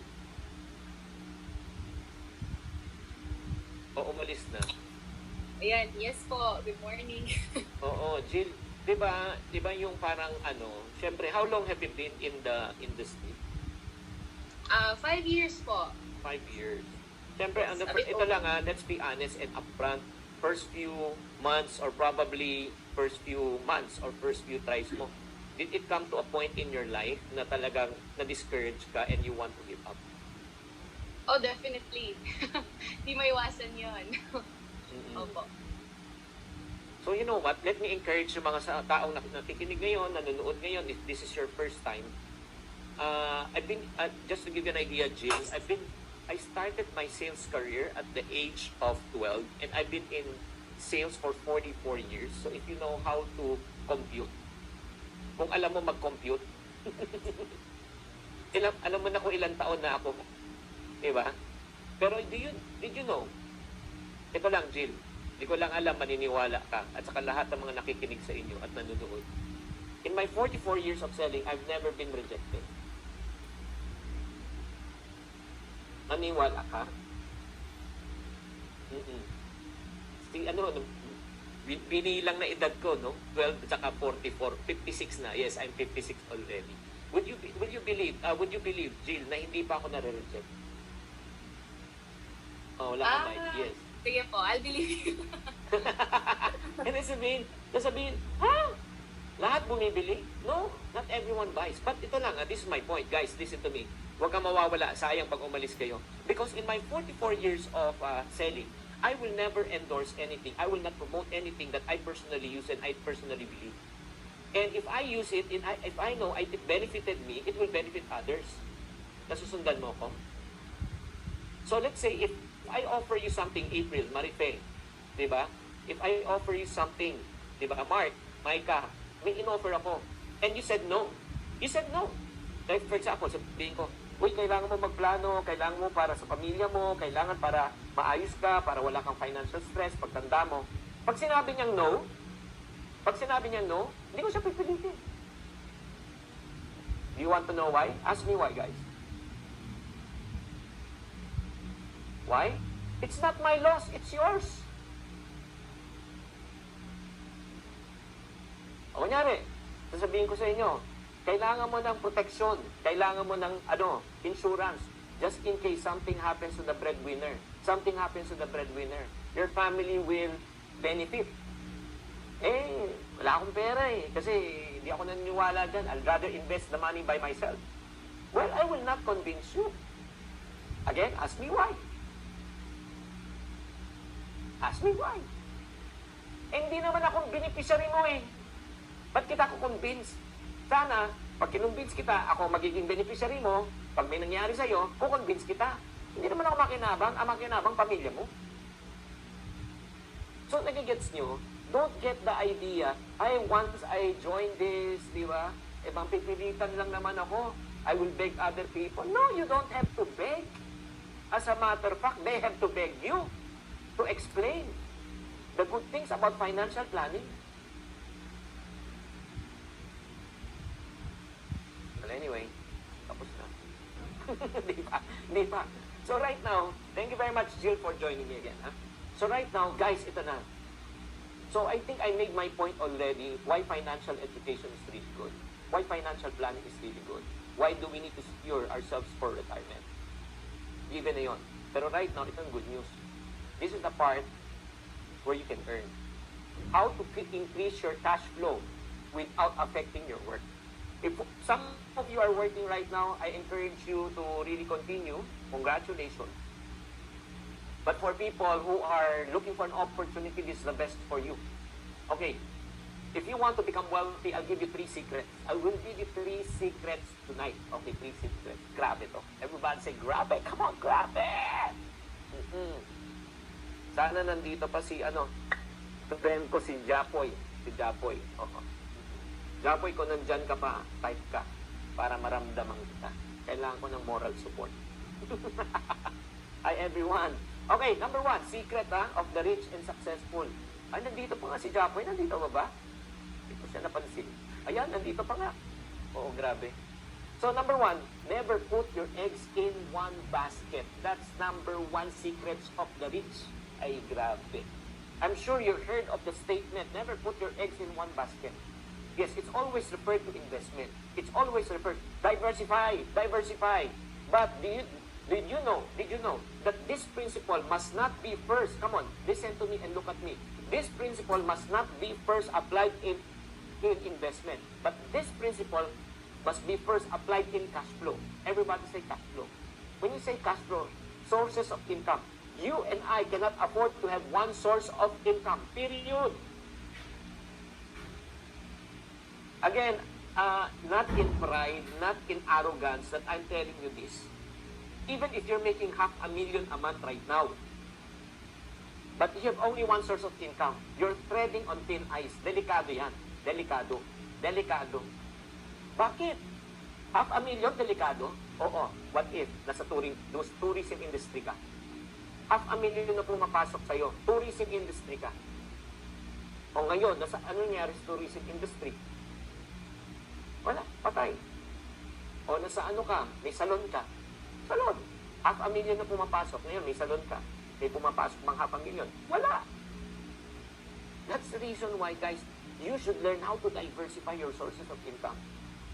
O umalis na? Ayan, yes po. Good morning. Oo, Jill, 'di ba yung parang syempre, how long have you been in the industry? 5 years po. 5 years. Syempre, Yes, ito lang let's be honest and upfront. First few months or probably first few months or first few tries mo, did it come to a point in your life na talagang na-discourage ka and you want to give up? Oh, definitely. Di maiwasan yun. Opo. So you know what? Let me encourage yung mga taong nakikinig ngayon, nanonood ngayon, if this is your first time. I've been, just to give you an idea, Jill, I started my sales career at the age of 12 and I've been in sales for 44 years. So if you know how to compute, kung alam mo mag-compute, alam mo na kung ilang taon na ako. Diba? Pero did you know? Ito lang, Jill. Hindi ko lang alam, maniniwala ka at saka lahat ng mga nakikinig sa inyo at nanonood. In my 44 years of selling, I've never been rejected. Maniwala ka? Binilang na edad ko, no? 12 at saka 44, 56 na. Yes, I'm 56 already. Would you believe, Jill, na hindi pa ako nare-reject? Oh, wala kang mic. Yes. Sige po, I'll believe you. And sasabihin, ha? Lahat bumibili? No, not everyone buys. But ito lang, this is my point. Guys, listen to me. Huwag kang mawawala. Sayang pag umalis kayo. Because in my 44 years of selling, I will never endorse anything. I will not promote anything that I personally use and I personally believe. And if I use it, if I know it benefited me, it will benefit others. Nasusundan mo ko? So let's say, if I offer you something, April, Marife, di ba? If I offer you something, di ba, Mark, Micah, may in-offer ako, and you said no. You said no. Like, for example, sabihin ko, uy, kailangan mo magplano, kailangan mo para sa pamilya mo, kailangan para maayos ka, para wala kang financial stress, pagtanda mo. Pag sinabi niyang no, hindi ko siya pipilitin. Do you want to know why? Ask me why, guys. Why? It's not my loss, it's yours. O kunyari, sasabihin ko sa inyo, kailangan mo ng proteksyon, kailangan mo ng insurance, just in case something happens to the breadwinner. Something happens to the breadwinner. Your family will benefit. Wala akong pera kasi hindi ako naniniwala dyan. I'll rather invest the money by myself. Well, I will not convince you. Again, ask me why. Ask me why. Hindi naman akong beneficiary mo Ba't kita ko convince? Sana, pag kinumbins kita, ako magiging beneficiary mo, pag may nangyari sa'yo, kukonvince kita. Hindi naman ako makinabang, ang makinabang pamilya mo. So, nagigets nyo, don't get the idea, once I join this, di ba? Pipilitan lang naman ako. I will beg other people. No, you don't have to beg. As a matter of fact, they have to beg you to explain the good things about financial planning. Well, anyway, tapos na. Di pa. So right now, thank you very much, Jill, for joining me again. So right now, guys, ito na. So I think I made my point already why financial education is really good. Why financial planning is really good. why do we need to secure ourselves for retirement? Given na yun. Pero right now, ito ang good news. This is the part where you can earn. How to increase your cash flow without affecting your work. If some of you are working right now, I encourage you to really continue. Congratulations. But for people who are looking for an opportunity, this is the best for you. Okay, if you want to become wealthy, I'll give you 3 secrets. I will give you 3 secrets tonight. Okay, 3 secrets. Grab it, oh. Everybody say, grab it. Come on, grab it! Sana nandito pa si, friend ko si Japoy. Si Japoy. Japoy, kung nandyan ka pa, type ka para maramdaman kita. Kailangan ko ng moral support. Hi, everyone. Okay, number 1, secret of the rich and successful. Ay, nandito pa nga si Japoy. Nandito ba ba? Hindi ko siya napansin. Ayan, nandito pa nga. Oo, grabe. So, number 1, never put your eggs in one basket. That's number 1 secrets of the rich. Ay, grabe. I'm sure you heard of the statement, never put your eggs in one basket. Yes, it's always referred to investment. It's always referred, diversify. But did you know that this principle must not be first, come on, listen to me and look at me. This principle must not be first applied in investment. But this principle must be first applied in cash flow. Everybody say cash flow. When you say cash flow, sources of income, you and I cannot afford to have one source of income, period. Again, not in pride, not in arrogance that I'm telling you this. Even if you're making $500,000 a month right now, but you have only one source of income, you're treading on thin ice. Delikado yan. Delikado. Bakit? $500,000, delikado? Oo. What if nasa tourism industry ka? $500,000 na pumapasok sa'yo. Tourism industry ka. O ngayon, ano nangyari sa tourism industry? Wala, patay. O nasa ka, may salon ka. Salon. $500,000 na pumapasok. Ngayon, may salon ka. May pumapasok mga $500,000. Wala. That's the reason why, guys, you should learn how to diversify your sources of income.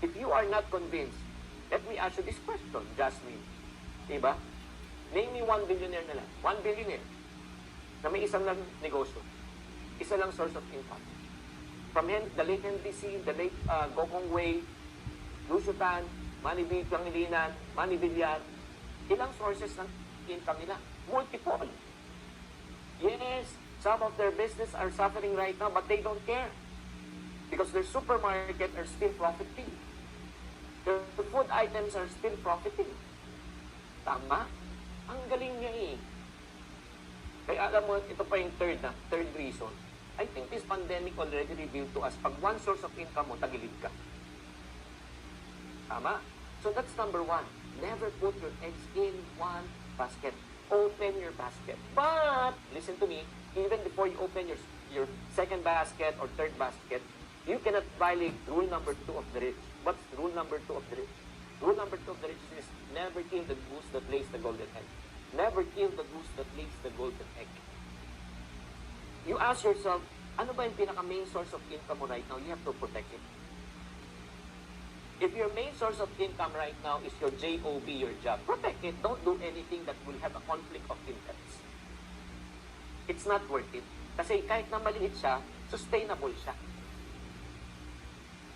If you are not convinced, let me ask you this question, Jasmine. Diba? Name me 1 billionaire na lang. 1 billionaire na may isang lang negosyo. Isa lang source of income. From the late Henry C., the late Gokong Wei, Lucio Tan, Manny Pangilinan, Manny Villar, ilang sources ng income nila? Multiple. Yes, some of their business are suffering right now, but they don't care. Because their supermarket are still profiting. Their food items are still profiting. Tama? Ang galing niya eh. Kaya alam mo, ito pa yung third reason. I think this pandemic already revealed to us, pag one source of income mo, tagilid ka. Tama? So that's number 1. Never put your eggs in one basket. Open your basket. But, listen to me, even before you open your second basket or third basket, you cannot violate rule number 2 of the rich. What's rule number 2 of the rich? Rule number 2 of the rich is never kill the goose that lays the golden egg. Never kill the goose that lays the golden egg. You ask yourself, ano ba yung pinaka-main source of income mo right now? You have to protect it. If your main source of income right now is your JOB, your job, protect it. Don't do anything that will have a conflict of interest. It's not worth it. Kasi kahit na maliit siya, sustainable siya.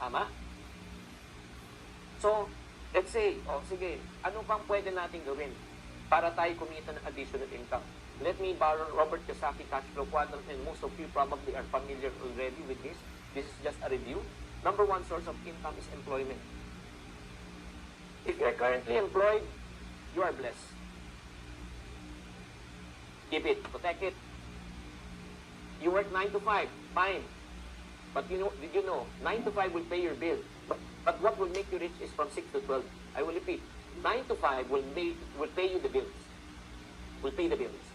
Tama? So, let's say, sige, ano pang pwede natin gawin para tayo kumita ng additional income? Let me borrow Robert Kiyosaki cash flow quadrant, and most of you probably are familiar already with this. This is just a review. Number 1 source of income is employment. If you are currently employed, you are blessed. Keep it, protect it. You work 9 to 5, fine. But did you know, 9 to 5 will pay your bill. But what will make you rich is from 6 to 12. I will repeat, 9 to 5 will pay you the bills. Will pay the bills.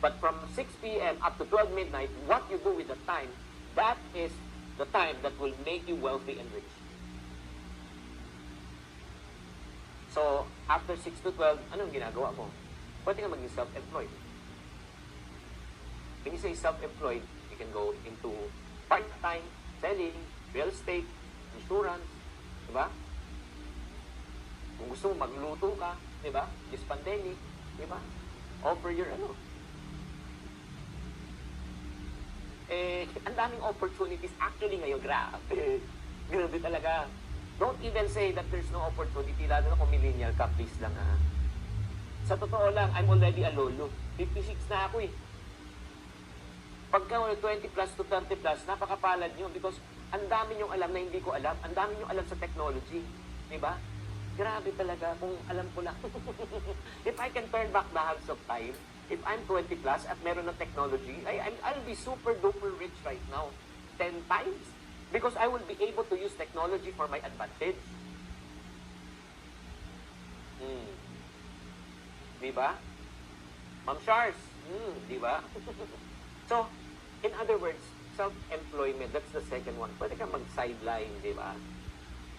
But from 6 p.m. up to 12 midnight, what you do with the time, that is the time that will make you wealthy and rich. So, after 6 to 12, anong ginagawa mo? Pwede ka maging self-employed. When you say self-employed, you can go into part-time, selling, real estate, insurance, diba? Kung gusto mo, magluto ka, di ba? This pandemic, di ba? Offer your ang daming opportunities. Actually ngayon, grabe. Grabe talaga. Don't even say that there's no opportunity, lalo na kung millennial ka, please lang ha. Sa totoo lang, I'm already a lolo. 56 na ako eh. Pagka 20 plus to 30 plus, napakapalad nyo because ang dami nyong alam na hindi ko alam. Ang dami nyong alam sa technology. Diba? Grabe talaga kung alam ko lang. If I can turn back the hands of time, if I'm 20 plus at meron ng technology, I'll be super duper rich right now. 10 times. Because I will be able to use technology for my advantage. Diba? Ma'am Shars, diba? So, in other words, self-employment, that's the second one. Pwede ka mag-sideline, diba?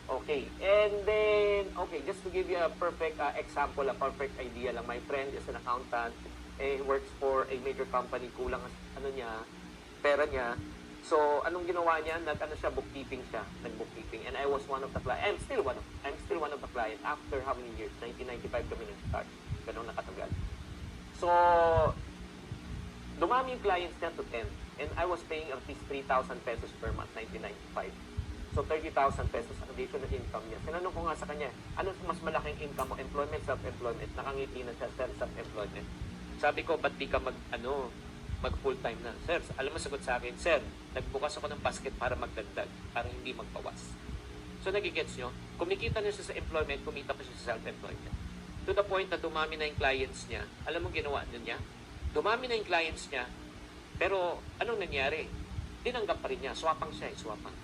Okay, and then, okay, just to give you a perfect example, a perfect idea lang, my friend is an accountant, he works for a major company, kulang pera niya. So, anong ginawa niya? Siya, bookkeeping siya, nag-bookkeeping. And I was one of the clients, I'm still one of the clients after how many years? 1995 kami nag-start. Ganun nakatagal. So, dumami yung clients niya to 10. And I was paying at least 3,000 pesos per month, 1995. So, 30,000 pesos ang additional income niya. Sinanong ko nga sa kanya, ano mas malaking income mo? Employment, self-employment? Nakangiti na siya, self-employment. Sabi ko, ba't di ka mag full-time na? Sir, alam mo sagot sa akin, sir, nagbukas ako ng basket para magdagdag, para hindi magbawas. So, nagigets nyo? Kumikita niya siya sa employment, kumita pa siya sa self-employment. To the point na dumami na yung clients niya. Alam mo ginawa niya? Dumami na yung clients niya, pero anong nangyari? Tinanggap pa rin niya. Swapang siya eh, swapang.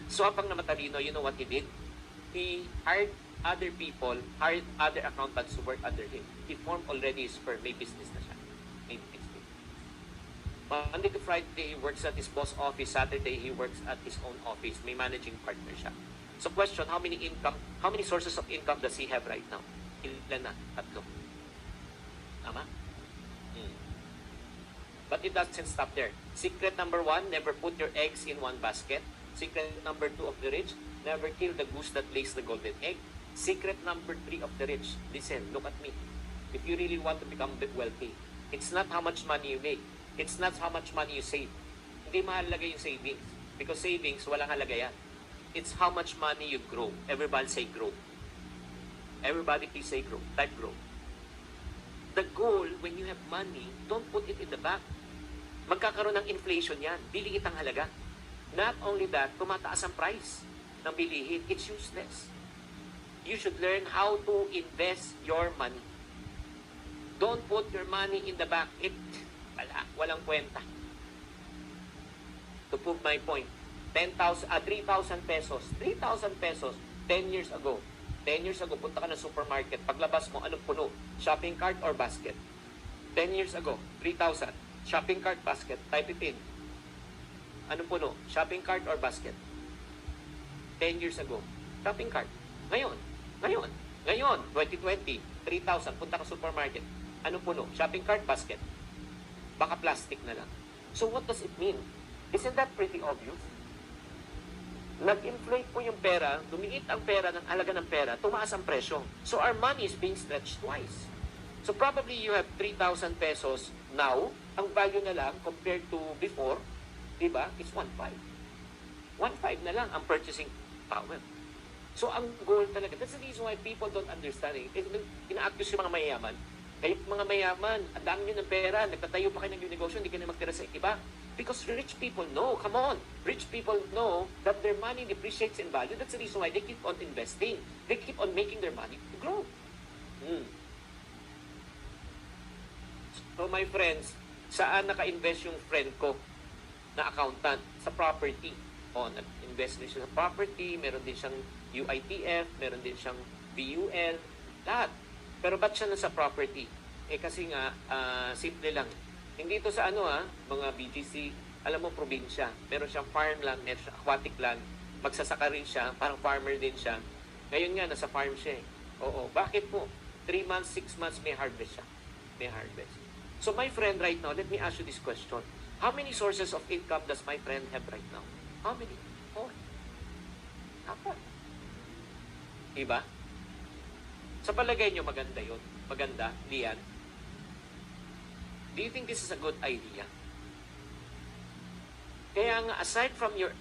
Swapang na matalino, you know what he did? He hired other people, hired other accountants to work under him. He formed already his firm. May business na siya. May business. Monday to Friday, he works at his boss office. Saturday, he works at his own office. May managing partner siya. So question, how many sources of income does he have right now? Ilan na? 3. Tama? But it doesn't stop there. Secret number 1, never put your eggs in one basket. Secret number 2 of the rich, never kill the goose that lays the golden egg. Secret number 3 of the rich, listen, look at me. If you really want to become wealthy, it's not how much money you make. It's not how much money you save. Hindi mahalaga yung savings. Because savings, walang halaga yan. It's how much money you grow. Everybody say grow. Everybody please say grow. Type grow. The goal, when you have money, don't put it in the bank. Magkakaroon ng inflation yan. Biliit ang halaga. Not only that, tumataas ang price ng bilihin. It's useless. You should learn how to invest your money. Don't put your money in the bank. Walang kwenta. To prove my point, 3,000 pesos. 3,000 pesos 10 years ago. 10 years ago, punta ka ng supermarket. Paglabas mo, anong puno? Shopping cart or basket? 10 years ago, 3,000. Shopping cart, basket. Type it in. Anong puno? Shopping cart or basket? 10 years ago. Shopping cart. Ngayon, 2020, 3,000. Punta ka supermarket. Anong puno? Shopping cart, basket. Baka plastic na lang. So what does it mean? Isn't that pretty obvious? Nag-inflate po yung pera, lumiit ang pera ng halaga ng pera, tumaas ang presyo. So our money is being stretched twice. So probably you have 3,000 pesos now, ang value na lang compared to before, diba, is 1.5. 1.5 na lang ang purchasing power. So ang goal talaga, that's the reason why people don't understand it. Ina-accuse yung mga mayayaman. Kayo mga mayaman, ang dami nyo ng pera, nagtatayo pa kayo ng negosyo, hindi kayo magtira sa iba. Because rich people know, come on, rich people know that their money depreciates in value. That's the reason why they keep on investing. They keep on making their money to grow. So my friends, saan naka-invest yung friend ko na accountant? Sa property. Nag-invest din siya sa property, meron din siyang UITF, meron din siyang VUL, lahat. Pero ba't siya nasa property? Kasi nga, simple lang. Hindi ito sa mga BGC, alam mo, probinsya. Meron siyang farmland, meron siyang aquatic land, magsasaka rin siya, parang farmer din siya. Ngayon nga, nasa farm siya eh. Oo, bakit po? 3 months, 6 months, may harvest siya. May harvest. So my friend right now, let me ask you this question. How many sources of income does my friend have right now? How many? 4. 4. Diba? Sa palagay nyo, maganda yun? Maganda, Lian? Do you think this is a good idea? Kaya nga, aside from your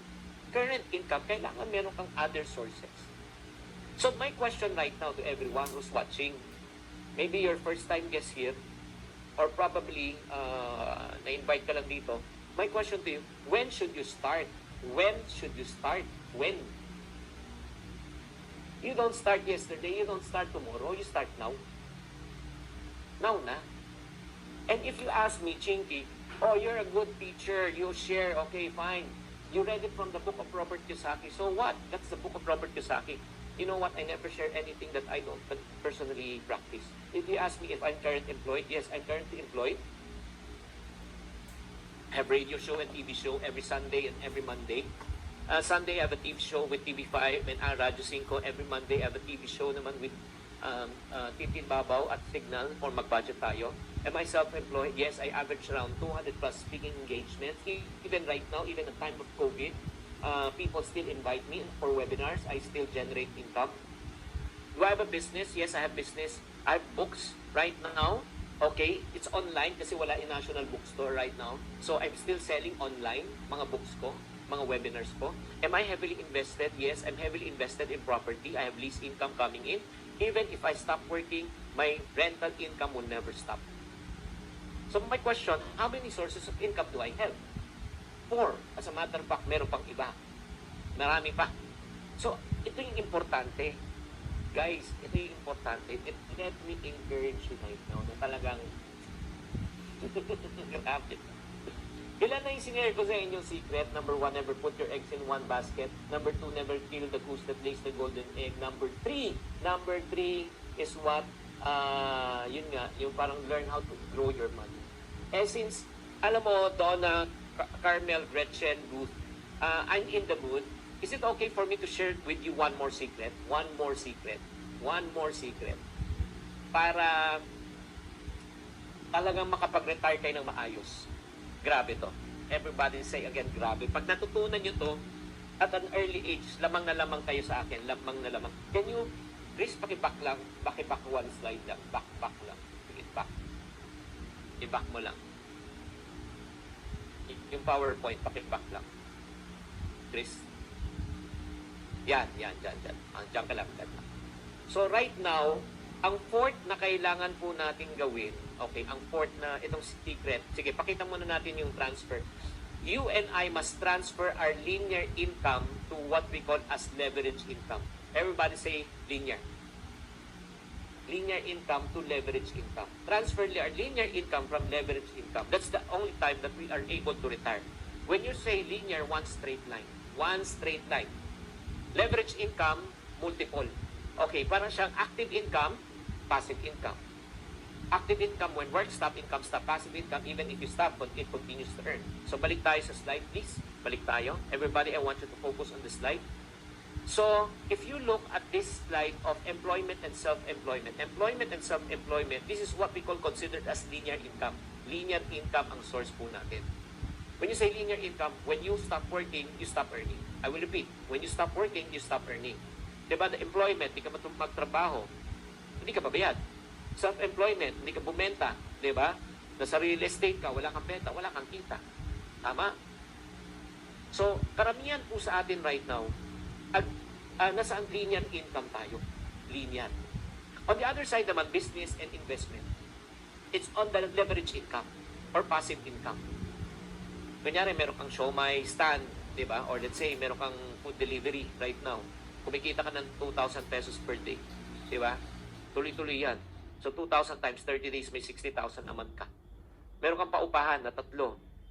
current income, kailangan meron kang other sources. So my question right now to everyone who's watching, maybe your first time guest here, or probably na-invite ka lang dito, my question to you, when should you start? When should you start? When? You don't start yesterday, you don't start tomorrow, you start now. Now na. And if you ask me, Chinky, oh, you're a good teacher, you share, okay, fine. You read it from the book of Robert Kiyosaki, so what? That's the book of Robert Kiyosaki. You know what? I never share anything that I don't personally practice. If you ask me if I'm currently employed, yes, I'm currently employed. I have radio show and TV show every Sunday and every Monday. Sunday, I have a TV show with TV5 and Radyo 5. Every Monday, I have a TV show naman with Titin Babaw at Signal or Mag-Budget Tayo. Am I self-employed? Yes, I average around 200 plus speaking engagements. Even right now, even at time of COVID, people still invite me for webinars. I still generate income. Do I have a business? Yes, I have business. I have books right now. Okay, it's online kasi wala in National Bookstore right now. So I'm still selling online mga books ko, mga webinars ko. Am I heavily invested? Yes, I'm heavily invested in property. I have lease income coming in. Even if I stop working, my rental income will never stop. So my question, how many sources of income do I have? 4. As a matter of fact, meron pang iba. Marami pa. So, ito yung importante. Guys, ito yung importante. Let me encourage you right now na talagang grabe. Ilan na yung sinare ko sa inyong secret? Number 1, never put your eggs in one basket. Number 2, never kill the goose that lays the golden egg. Number 3 is what, yun nga, yung parang learn how to grow your money. Eh since, alam mo, Donna, Carmel, Gretchen, Ruth, I'm in the mood. Is it okay for me to share with you one more secret? One more secret. Para talagang makapag-retire kayo ng maayos. Grabe to. Everybody say again, grabe. Pag natutunan nyo to, at an early age, lamang na lamang kayo sa akin. Lamang na lamang. Can you, please, pakiback lang. Pakiback one slide lang. Back lang. Back. I-back mo lang. Yung PowerPoint, pakiback lang. Chris. Yan. Diyan ka lang. So, right now, ang fourth na kailangan po natin gawin, okay, ang fourth na itong secret, sige, pakita muna natin yung transfer. You and I must transfer our linear income to what we call as leverage income. Everybody say linear. Linear income to leverage income. Transfer our linear income from leverage income. That's the only time that we are able to retire. When you say linear, one straight line. Leverage income, multiple. Okay, parang siyang active income, passive income. Active income, when work stop, income stop. Passive income, even if you stop, but it continues to earn. So, balik tayo sa slide, please. Balik tayo. Everybody, I want you to focus on the slide. So, if you look at this slide of employment and self-employment, this is what we call considered as linear income. Linear income ang source po natin. When you say linear income, when you stop working, you stop earning. I will repeat. When you stop working, you stop earning. Diba, the employment, hindi ka magtrabaho, hindi ka babayad. Self-employment, hindi ka bumenta. Diba? Nasa real estate ka, wala kang benta, wala kang kita. Tama? So, karamihan po sa atin right now, nasa ang linear income tayo. Linear. On the other side naman, business and investment. It's on the leverage income or passive income. Kunyari, meron kang siomai stand, di ba? Or let's say, meron kang food delivery right now. Kumikita ka ng 2,000 pesos per day. Di ba? Tuloy-tuloy yan. So, 2,000 times 30 days, may 60,000 a month ka. Meron kang paupahan na 3.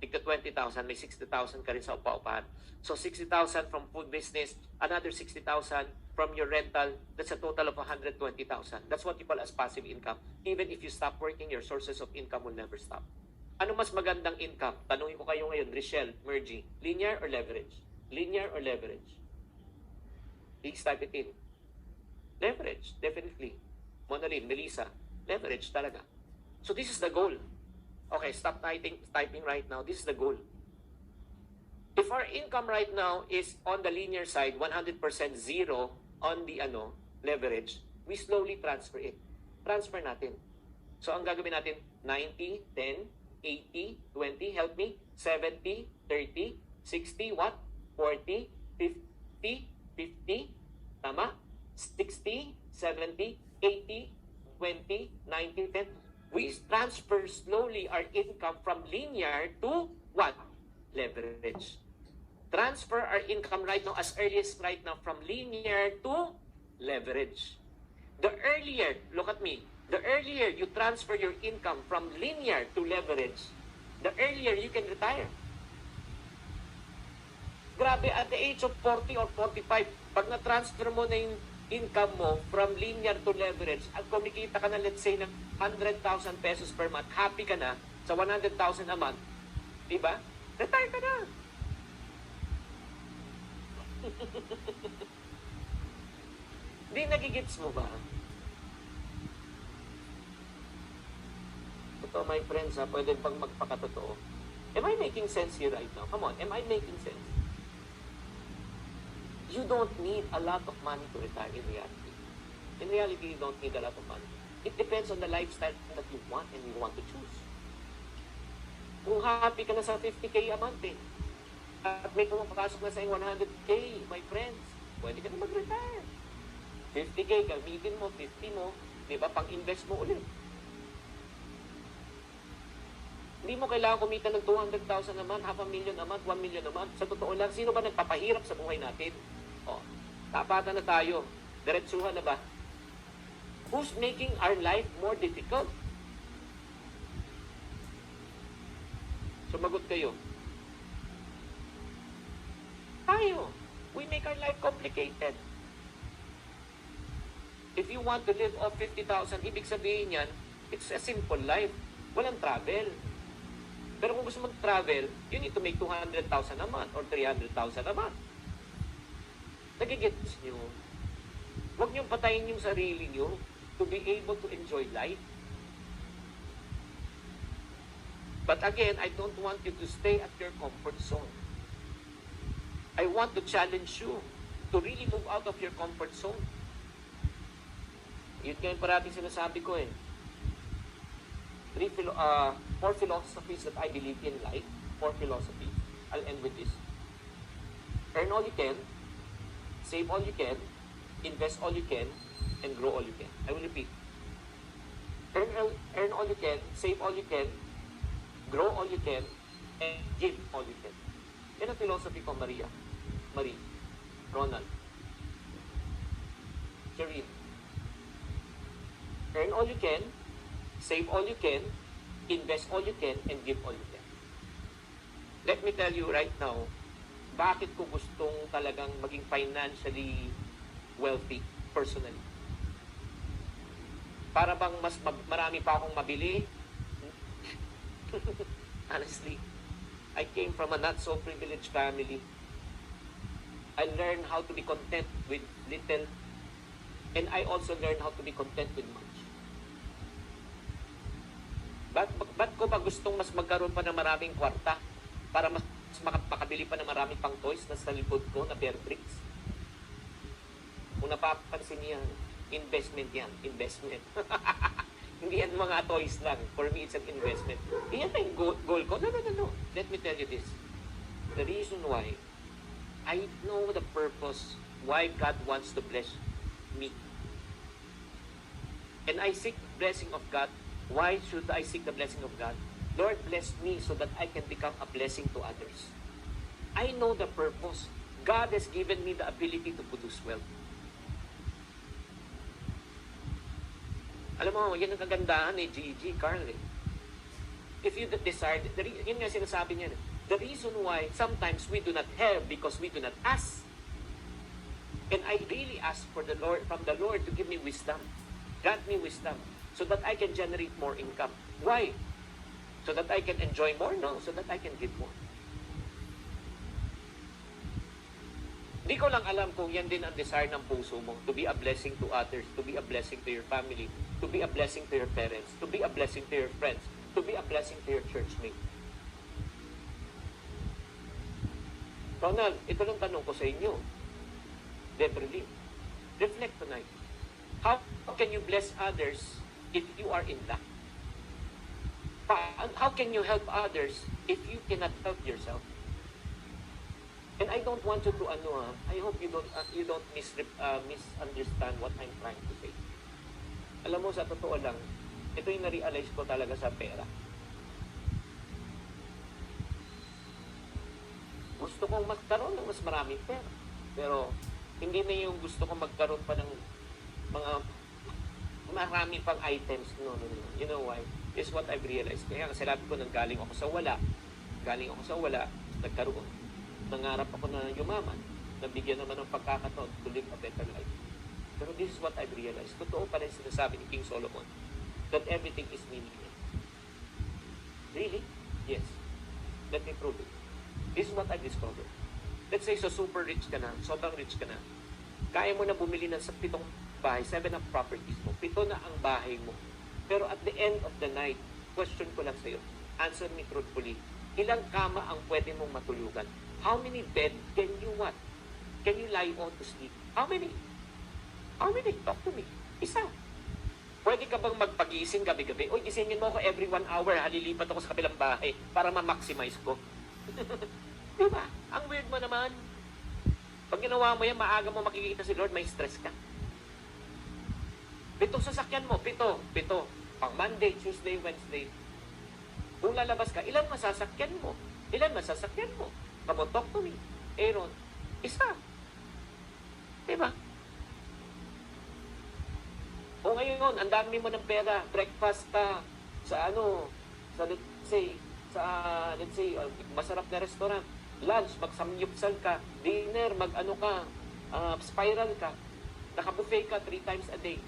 Tigka 20,000, may 60,000 ka rin sa paupahan. So, 60,000 from food business, another 60,000 from your rental, that's a total of 120,000. That's what you call as passive income. Even if you stop working, your sources of income will never stop. Ano mas magandang income? Tanungin ko kayo ngayon, Richelle, Mergy, linear or leverage? Linear or leverage? Please type it in. Leverage, definitely. Monalyn, Melissa, leverage talaga. So this is the goal. Okay, stop typing right now. This is the goal. If our income right now is on the linear side, 100% zero on the leverage, we slowly transfer it. Transfer natin. So, ang gagawin natin, 90, 10, 80, 20, help me, 70, 30, 60, what? 40, 50, 50, tama? 60, 70, 80, 20, 90, 10. We transfer slowly our income from linear to what? Leverage. Transfer our income right now, as early as right now, from linear to leverage. The earlier, look at me, the earlier you transfer your income from linear to leverage, the earlier you can retire. Grabe, at the age of 40 or 45, pag na-transfer mo na yung income mo from linear to leverage, at kumikita ka na, let's say, ng 100,000 pesos per month, happy ka na sa 100,000 a month, diba? Retire ka na. Di nagigits mo ba? Ito, my friends, ha, pwede pang magpakatotoo. Am I making sense here right now? Come on, am I making sense? You don't need a lot of money to retire in reality. In reality, you don't need a lot of money. It depends on the lifestyle that you want and you want to choose. Kung happy ka na sa 50K a month at may pumapasok na sa 100K, my friends, pwede ka na mag-retire. 50K, gamitin mo, 50 mo, di ba, pang-invest mo ulit. Hindi mo kailangan kumita ng 200,000 a month, 500,000 a month, 1 million a month. Sa totoo lang, sino ba nagpapahirap sa buhay natin? O, tapatan na tayo. Diretsuhan na ba? Who's making our life more difficult? Sumagot kayo. Tayo. We make our life complicated. If you want to live off 50,000, ibig sabihin yan, it's a simple life. Walang travel. Pero kung gusto mag-travel, you need to make 200,000 a month or 300,000 a month. Nagigets nyo? Huwag niyong patayin yung sarili nyo to be able to enjoy life. But again, I don't want you to stay at your comfort zone. I want to challenge you to really move out of your comfort zone. Yun ngayon parating sinasabi ko 4 philosophies that I believe in life. 4 philosophies. I'll end with this. Earn all you can, save all you can, invest all you can, and grow all you can. I will repeat. Earn all you can, save all you can, grow all you can, and give all you can. Yan ang philosophy ko, Marie, Ronald, Shereen. Earn all you can, save all you can, invest all you can, and give all you can. Let me tell you right now, bakit ko gustong talagang maging financially wealthy personally. Para bang mas marami pa akong mabili? Honestly, I came from a not so privileged family. I learned how to be content with little, and I also learned how to be content with much. Ba't ko ba gustong mas magkaroon pa ng maraming kwarta para mas makapakabili pa ng maraming pang toys na sa likod ko na bear bricks? Kung napapansin niya, investment yan. Investment. Hindi yan mga toys lang. For me, it's an investment. Yan na yung goal ko. No. Let me tell you this. The reason why I know the purpose why God wants to bless me. And I seek the blessing of God. Why should I seek the blessing of God? Lord, bless me so that I can become a blessing to others. I know the purpose. God has given me the ability to produce wealth. Alam mo, yan ang kagandahan ni Gigi, Carl. If you desire, yun nga sinasabi niya, the reason why sometimes we do not have because we do not ask. And I really ask for the Lord, from the Lord to give me wisdom. Grant me wisdom so that I can generate more income. Why? So that I can enjoy more? No, so that I can give more. Hindi ko lang alam kung yan din ang desire ng puso mo, to be a blessing to others, to be a blessing to your family, to be a blessing to your parents, to be a blessing to your friends, to be a blessing to your churchmate. Ronald, ito lang tanong ko sa inyo. Beverly, reflect tonight. How can you bless others if you are in lack? How can you help others if you cannot help yourself? And I don't want you to I hope you don't misunderstand what I'm trying to say. Alam mo, sa totoo lang, ito yung na-realize ko talaga sa pera. Gusto kong magkaroon ng mas maraming pera. Pero, hindi na yung gusto kong magkaroon pa ng mga marami pang items. No. You know why? This is what I've realized. Kaya kasi sabi ko, nanggaling ako sa wala. Nagkaroon. Nangarap ako na yumaman. Nabigyan naman ng pagkakataon to live a better life. Pero this is what I've realized. Totoo pa rin sinasabi ni King Solomon that everything is meaningless. Really? Yes. Let me prove it. This is what I've discovered. Let's say, so super rich ka na, sobrang rich ka na. Kaya mo na bumili ng 7 bahay, 7 ang properties mo, 7 na ang bahay mo. Pero at the end of the night, question ko lang sa'yo, answer me truthfully, ilang kama ang pwede mong matulugan? How many bed can you what? Can you lie on to sleep? How many? Talk to me. Isa. Pwede ka bang magpagising gabi-gabi? Uy, gisingin mo ako every 1 hour, halilipat ako sa kabilang bahay para ma-maximize ko. Diba? Ang weird mo naman. Pag ginawa mo yan, maaga mo makikita si Lord, may stress ka. 7 sasakyan mo, 7. Pang Monday, Tuesday, Wednesday. Kung lalabas ka, ilan masasakyan mo? Come on, talk to me. Aaron, isa. Diba? O ngayon, ang dami mo ng pera, breakfast ka, sa let's say, masarap na restaurant, lunch, magsamyupsal ka, dinner, spiral ka, naka-buffet ka 3 times a day.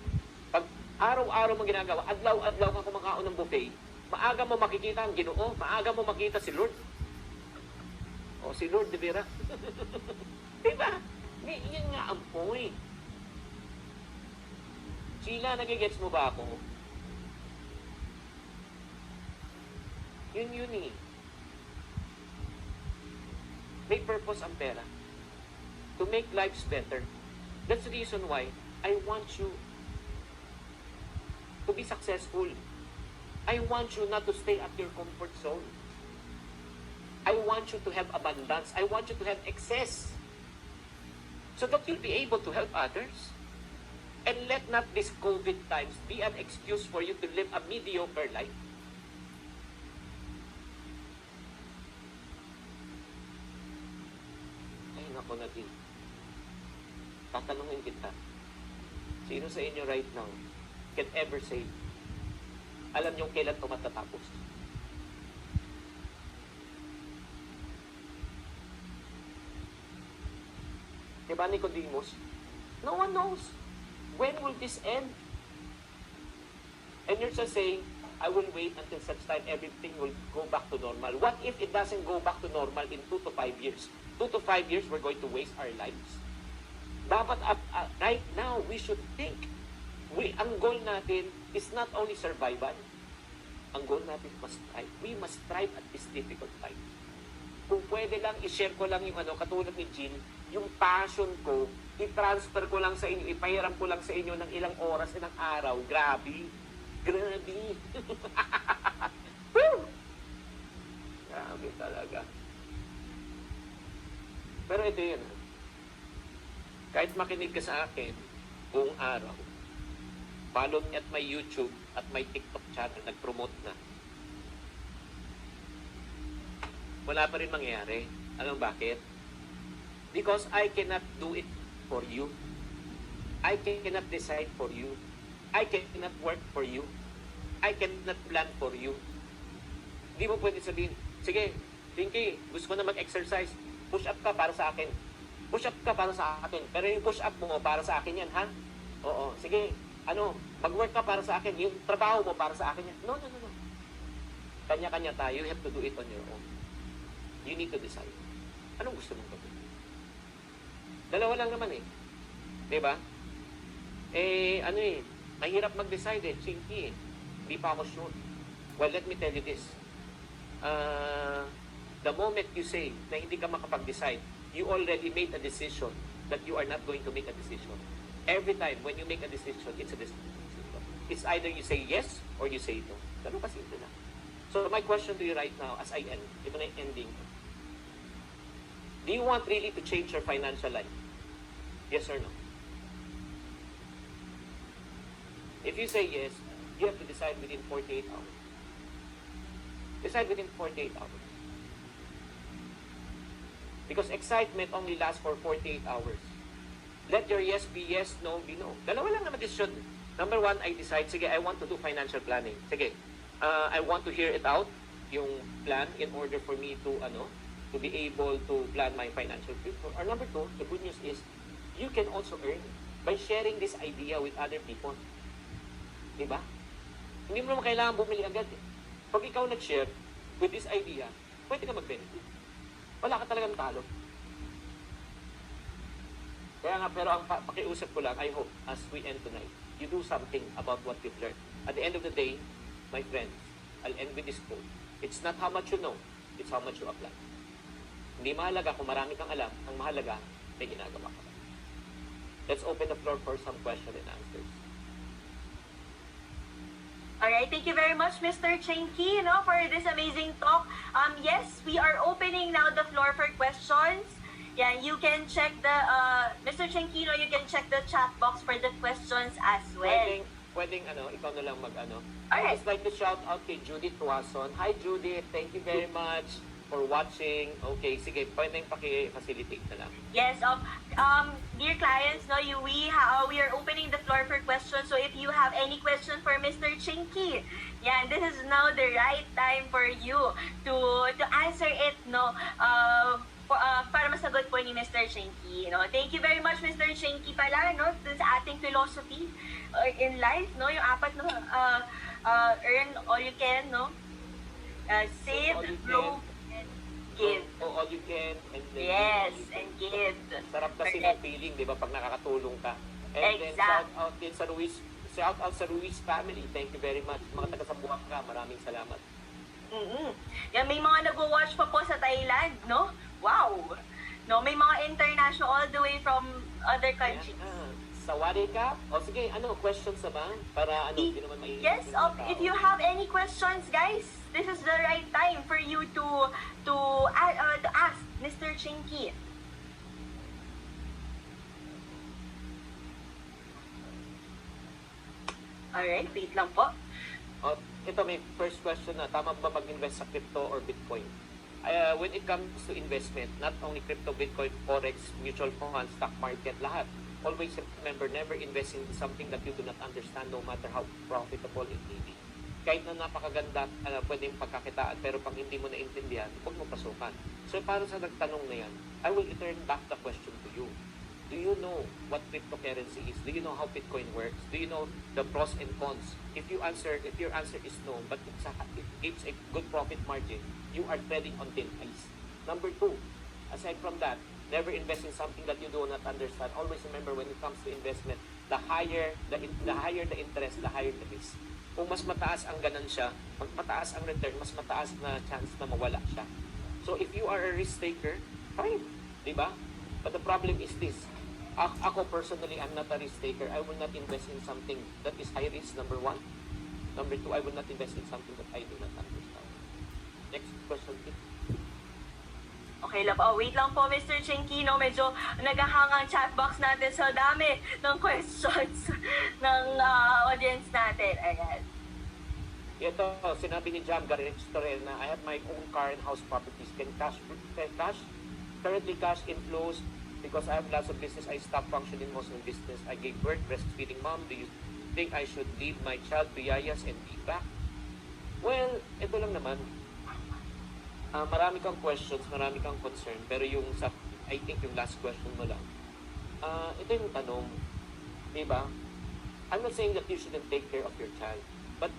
Pag araw-araw mo ginagawa, adlaw-adlaw ka kumakaon ng buffet, maaga mo makikita ang Ginoo, maaga mo makita si Lord. O si Lord de Vera. Diba? Yan nga ang point. Sheila, nagigets mo ba ako? Yun eh. May purpose ang pera. To make lives better. That's the reason why I want you to be successful. I want you not to stay at your comfort zone. I want you to have abundance. I want you to have excess. So that you'll be able to help others. And let not this COVID times be an excuse for you to live a mediocre life. Ay, nako natin. Tatanungin kita. Sino sa inyo right now can ever say, alam niyo kailan ito matatapos? Diba, Nicodemus? No one knows. When will this end? And you're just saying, I will wait until such time everything will go back to normal. What if it doesn't go back to normal in 2 to 5 years? 2 to 5 years, we're going to waste our lives. Dapat right now, we should think. Ang goal natin is not only survival. Ang goal natin must thrive. We must thrive at this difficult time. Kung pwede lang, i-share ko lang yung katulad ni Jean, yung passion ko, i-transfer ko lang sa inyo, ipahiram ko lang sa inyo ng ilang oras, ilang araw. Grabe. Grabe talaga. Pero ito yun. Kahit makinig ka sa akin, buong araw, follow me at my YouTube at my TikTok channel, nag-promote na. Wala pa rin mangyayari. Alam bakit? Because I cannot do it for you. I cannot decide for you. I cannot work for you. I cannot plan for you. Hindi mo pwede sabihin, sige, Pinky, gusto ko na mag-exercise. Push up ka para sa akin. Push up ka para sa akin. Pero yung push up mo, para sa akin yan, ha? Oo, sige. Mag-work ka para sa akin. Yung trabaho mo, para sa akin yan. No. Kanya-kanya tayo. You have to do it on your own. You need to decide. Anong gusto mong gawin? Dalawa lang naman eh. Diba? Mahirap mag-decide eh. Chinky eh. Hindi pa ako sure. Well, let me tell you this. The moment you say na hindi ka makapag-decide, you already made a decision that you are not going to make a decision. Every time when you make a decision, it's a decision. It's either you say yes or you say no. Ganun kasimple na. So my question to you right now, as I end, ito na yung ending. Do you want really to change your financial life? Yes or no? If you say yes, you have to decide within 48 hours. Decide within 48 hours. Because excitement only lasts for 48 hours. Let your yes be yes, no be no. Dalawa lang naman decision. Number one, I decide, sige, I want to do financial planning. Sige, I want to hear it out, yung plan, in order for me to, to be able to plan my financial future. Or number two, the good news is, you can also earn by sharing this idea with other people. Diba? Hindi mo naman kailangan bumili agad eh. Pag ikaw nag-share with this idea, pwede ka mag-benefit. Wala ka talagang talo. Kaya nga, pero ang pakiusap ko lang, I hope, as we end tonight, you do something about what you've learned. At the end of the day, my friends, I'll end with this quote. It's not how much you know, it's how much you apply. Hindi mahalaga kung marami kang alam, ang mahalaga, may ginagawa ka. Let's open the floor for some question and answers. Alright, thank you very much, Mr. Chenki, for this amazing talk. Yes, we are opening now the floor for questions. Yeah, you can check the, Mr. Chenki, you can check the chat box for the questions as well. Pwedeng ikaw na lang mag-ano. Alright. I'd just like to shout out kay Judith Tuason. Hi, Judith. Thank you very much for watching. Okay, sige, pwedeng paki-facilitate na lang. Yes, dear clients, we are opening the floor for questions. So if you have any question for Mr. Chenki, yeah, this is now the right time for you to answer it, para masagot po ni Mr. Chenki. Thank you very much, Mr. Chenki pala, dun sa ating philosophy in life, yung apat, earn all you can, save, grow, and give. All you can, and then Yes, and give. Sarap kasi ng feeling, di ba, pag nakakatulong ka. And then shout out din sa Ruiz, family. Thank you very much. Mga taga sa Buwaka, maraming salamat. Yan, may mga nag-watch pa po sa Thailand, Wow! May mga international all the way from other countries. Sawari ka? O sige, questions naman? Para hindi naman may... Yes, if you have any questions, guys, this is the right time for you to ask Mr. Chenki. Alright, wait lang po. Ito, may first question na, tama ba mag-invest sa crypto or Bitcoin? When it comes to investment, not only crypto, Bitcoin, Forex, mutual funds, stock market, lahat. Always remember, never invest in something that you do not understand, no matter how profitable it may be. Kahit na napakaganda, pwedeng pagkakitaan, pero pag hindi mo naintindihan, huwag mo pasukan. So, para sa nagtanong na yan, I will return back the question to you. Do you know what cryptocurrency is? Do you know how Bitcoin works? Do you know the pros and cons? If your answer is no, but it gives a good profit margin, you are treading on thin ice. Number two, aside from that, never invest in something that you do not understand. Always remember, when it comes to investment, the higher the interest, the higher the risk. Kung mas mataas ang ganansya, mas mataas ang return, mas mataas na chance na mawala siya. So if you are a risk taker, fine, di ba? But the problem is this. Ako personally, I'm not a risk taker. I will not invest in something that is high risk, number one. Number two, I will not invest in something that I do not understand. Next question, please. Okay lang po. Wait lang po, Mr. Chenki, medyo naghahang ang chat box natin sa dami ng questions ng audience natin. Ayan. Ito, sinabi ni Jam Garrett-Storel na I have my own car and house properties. Can cash? Currently cash inflows because I have lots of business. I stopped functioning most of the business. I gave birth, breastfeeding mom. Do you think I should leave my child to yayas and be back? Well, ito lang naman. Marami kang questions, marami kang concern, pero I think yung last question mo lang, ito yung tanong, di ba? I'm not saying that you shouldn't take care of your child, but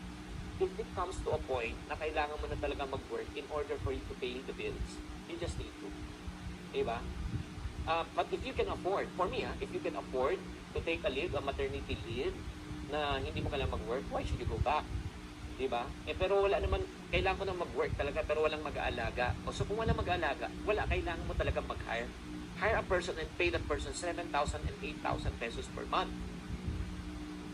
if it comes to a point na kailangan mo na talaga mag-work in order for you to pay the bills, you just need to. Di ba? But if you can afford, for me, if you can afford to take a maternity leave, na hindi mo kailangan mag-work, why should you go back? Diba? Pero wala naman, kailangan ko na mag-work talaga, pero walang mag-aalaga. So kung walang mag-aalaga, kailangan mo talaga mag-hire. hire a person and pay that person 7,000 and 8,000 pesos per month.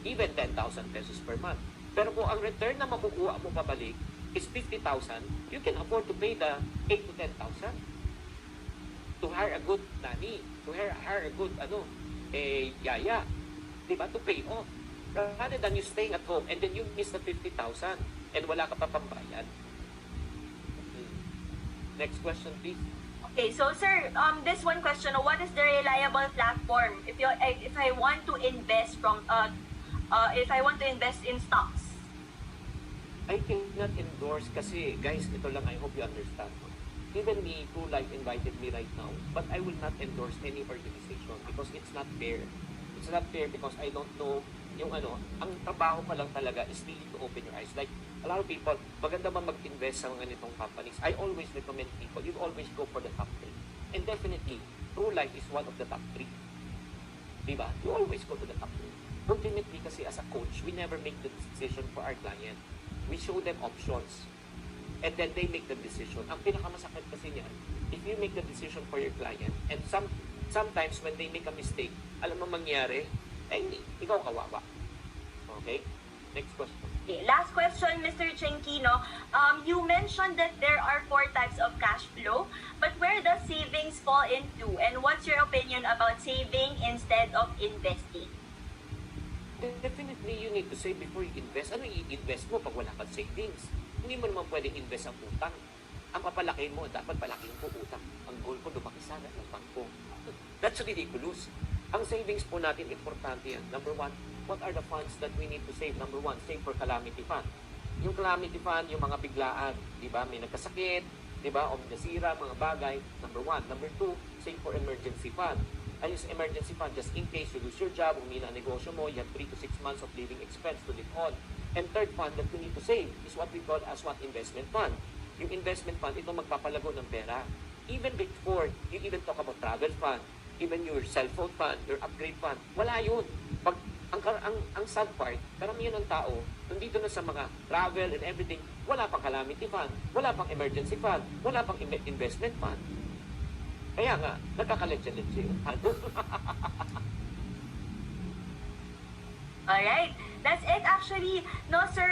Even 10,000 pesos per month. Pero kung ang return na makukuha mo pabalik is 50,000, you can afford to pay the 8 to 10,000 to hire a good nanny, to hire a good yaya, diba, to pay off. Rather than you staying at home and then you miss the 50,000 and wala ka pa pambayad. Next question, please. Okay, so sir, this one question, what is the reliable platform if I want to invest if I want to invest in stocks? I cannot endorse kasi, guys, ito lang, I hope you understand. Even me, Pru Life invited me right now, but I will not endorse any organization because it's not fair. It's not fair because I don't know ang trabaho pa lang talaga is really to open your eyes. Like, a lot of people, maganda ba mag-invest sa mga ganitong companies? I always recommend people, you always go for the top 3. And definitely, Pru Life is one of the top 3. Diba? You always go to the top 3. Ultimately, kasi as a coach, we never make the decision for our client. We show them options. And then they make the decision. Ang pinakamasakit kasi niyan, if you make the decision for your client, and sometimes when they make a mistake, alam mo mangyari, ikaw kawawa. Okay? Next question. Okay, last question, Mr. Chenkino. You mentioned that there are 4 types of cash flow, but where does savings fall into? And what's your opinion about saving instead of investing? Definitely, you need to save before you invest. Ano i-invest mo pag wala kang savings? Hindi mo naman pwedeng invest ang utang. Ang papalakihin mo, dapat palakihin ko utang. Ang goal ko, lumaki sana ng bangko. That's ridiculous. Ang savings po natin, importante yan. Number 1, what are the funds that we need to save? Number 1, save for calamity fund. Yung calamity fund, yung mga biglaan, di ba? May nagkasakit, di ba? O nasira, mga bagay. Number 1. Number 2, save for emergency fund. Ay, yung emergency fund, just in case you lose your job, umina ang negosyo mo, you have 3 to 6 months of living expense to live on. And third fund that we need to save is what we call as what investment fund. Yung investment fund, ito magpapalago ng pera. Even before, you even talk about travel fund, even your cellphone fund, your upgrade fund, wala yun. Pag, ang sad part, karamihan ng tao, nandito na sa mga travel and everything, wala pang calamity fund, wala pang emergency fund, wala pang investment fund. Kaya nga, nagkakaledya-ledya yun. Alright, that's it actually. No, sir,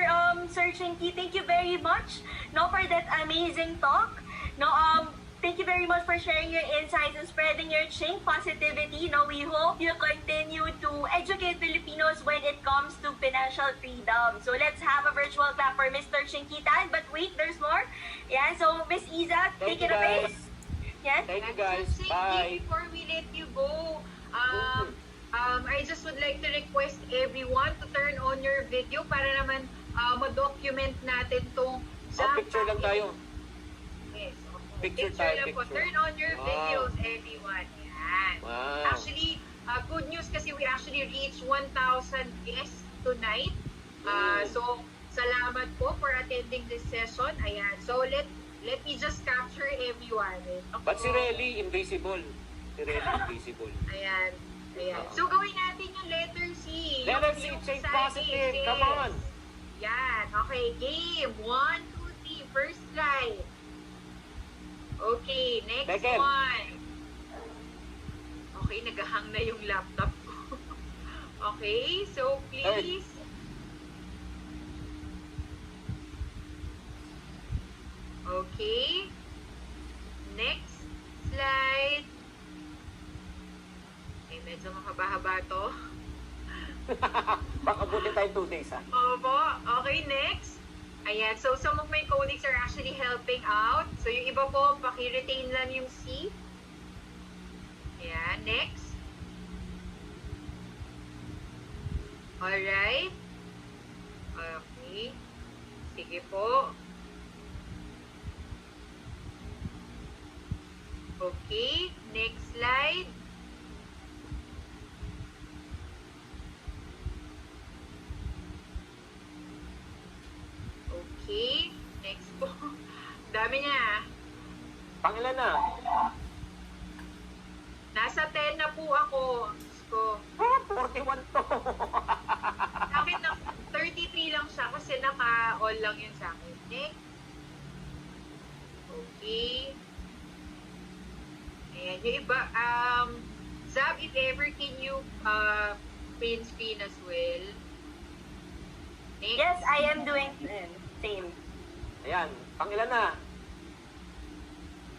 Sir Chinky, thank you very much, no, for that amazing talk. No, thank you very much for sharing your insights and spreading your Chink positivity. No, we hope you continue to educate Filipinos when it comes to financial freedom. So let's have a virtual clap for Mr. Chinky Tan. But wait, there's more. Yeah, so Miss Iza, take it away. Yes? Thank you guys. Same Bye. thing before we let you go. I just would like to request everyone to turn on your video para naman ma-document natin tong Picture lang tayo. Yes. Picture tayo, lang po. picture. Turn on your videos, everyone. Yan. Wow. Actually, good news kasi we actually reached 1,000 guests tonight. So, salamat po for attending this session. Ayan. So, let me just capture everyone. But si Relly, invisible. Si Relly, invisible. Ayan. Ayan. So, gawin natin yung letter C. Letter C, Yung change side positive. A, Come yes. on. Yan. Okay, game. 1, 2, 3. First slide. Okay, next Second. one. Okay, nagahang na yung laptop ko. Okay, so please. Okay. Next slide. Medyo makabahaba to. Baka buti tayo 2 days, ha? Opo. Okay, next. Ayan, so some of my colleagues are actually helping out. So yung iba po, paki-retain lang yung C. Ayan, next. Alright. Okay. Sige po. Okay, next slide. Okay, next po. Dami niya. Pangilan na? Nasa 10 na po ako. So, 41 to. bakit na 33 lang siya kasi naka-all lang yun sa akin. Next. Okay. Ayan, yung iba, Zab, if ever, can you print screen as well? Next. Yes, I am doing same. Ayan, pangilan na?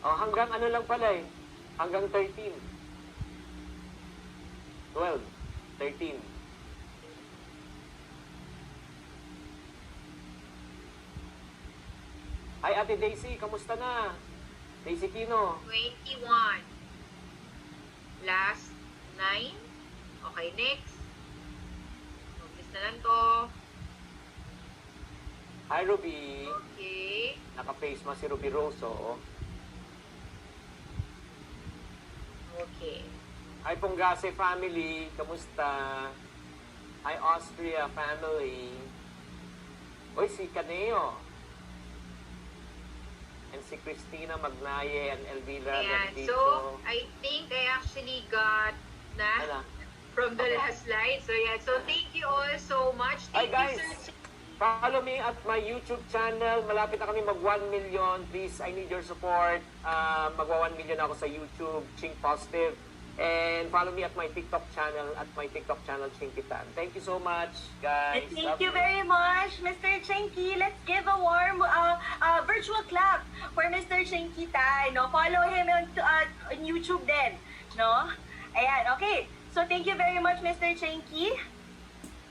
Oh, hanggang ano lang pala eh. Hanggang 13. 12. 13. Hi, Ate Daisy. Kamusta na? Daisy Kino. 21. Last 9. Okay, next. Focus na lang to. Hi, Ruby. Okay. Naka-face mask si Ruby Rose, oh. Okay. Hi, Ponggase family. Kamusta? Hi, Austria family. Uy, si Caneo. And si Christina Magnaye and Elvira Ayan. Nandito. So, I think I actually got na Ano? from the last slide. So, yeah. So, thank you all so much. Hi, Thank guys. you, Sir. Follow me at my YouTube channel. Malapit na kami mag 1 million. Please, I need your support. Magwa 1 million ako sa YouTube, Ching Positive. And follow me at my TikTok channel, Ching Kitan. Thank you so much, guys. Thank Love you very much, Mr. Chinky. Let's give a warm virtual clap for Mr. Chinky Tay. No? Follow him on YouTube din. No? Ayan, okay. So, thank you very much, Mr. Chinky.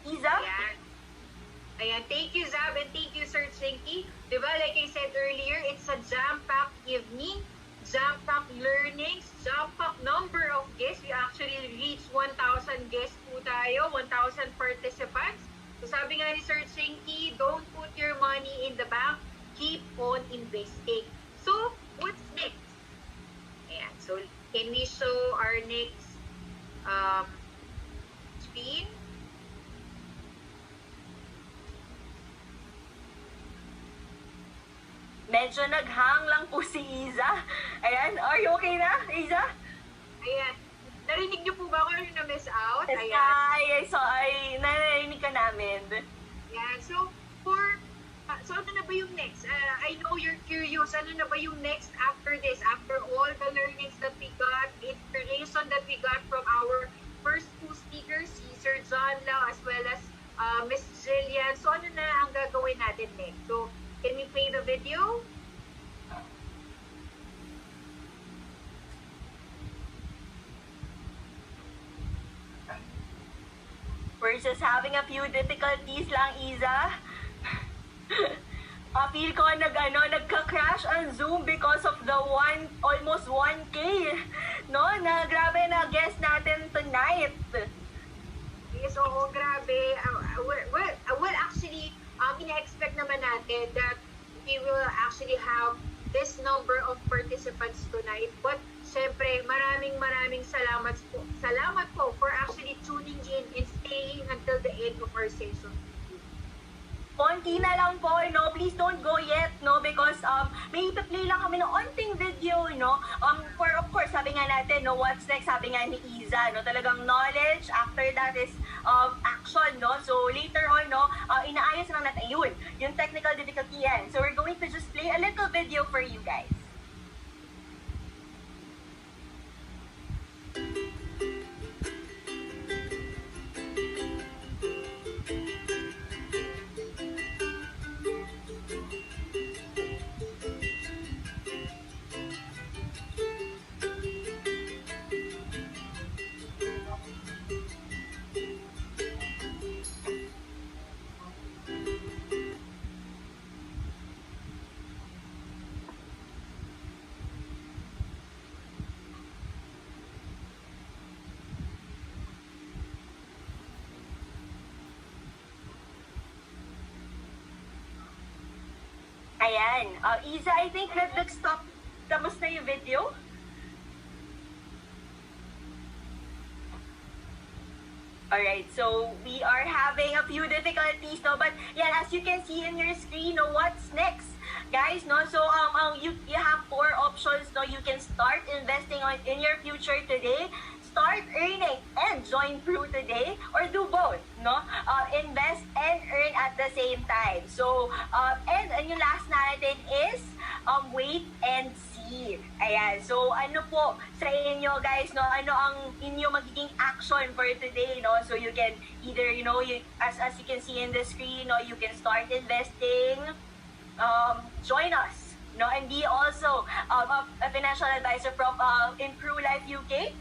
Iza? Ayan. Ayan, thank you, Zab, and thank you, Sir Chinky. Diba, like I said earlier, it's a jam-packed evening, jam-packed learnings, jam-packed number of guests. We actually reached 1,000 guests po tayo, 1,000 participants. So sabi nga ni Sir Chinky, don't put your money in the bank, keep on investing. So, what's next? Ayan, so can we show our next screen? Medyo naghang lang po si Iza. Ayan, are you okay na, Iza? Ayan. Narinig niyo po ba kung ano na-miss out? Yes, Ayan. narinig ka namin. Ayan. So, so ano na ba yung next? I know you're curious. Ano na ba yung next after this? After all the learnings that we got, inspiration that we got from our first two speakers, si Sir John Lau as well as Miss Jillian. So, ano na ang gagawin natin next? So, can we play the video? We're just having a few difficulties lang, Iza. Feel ko nagka-crash ang Zoom because of the almost 1K, no? Na grabe na guest natin tonight. Yes, oo, grabe. Well, actually, ina-expect naman natin that we will actually have this number of participants tonight. But, syempre, maraming salamat po for actually tuning in and staying until the end of our session. Konti na lang po, no? Please don't go yet, no? Because may ipa-play lang kami ng onting video, no? For of course, sabi nga natin, no? What's next? Sabi nga ni Iza, no? Talagang knowledge, after that is action, no? So later on, no? Inaayos lang natin yun, yung technical difficulty yan. So we're going to just play a little video for you guys. Ayan. Iza, I think let's stop. Tapos na yung video. Alright, so we are having a few difficulties, no? But yeah, as you can see in your screen, no, what's next, guys, no? So you have 4 options, no? You can start investing in your future today, start earning and join Pru today, or do both, no? Invest and earn at the same time. So and yung last natin is wait and see. Ayan, so ano po sa inyo guys, no, ano ang inyo magiging action for today, no? So you can either, as you can see in the screen, no, you can start investing, join us, no, and be also a financial advisor from in Pru Life UK.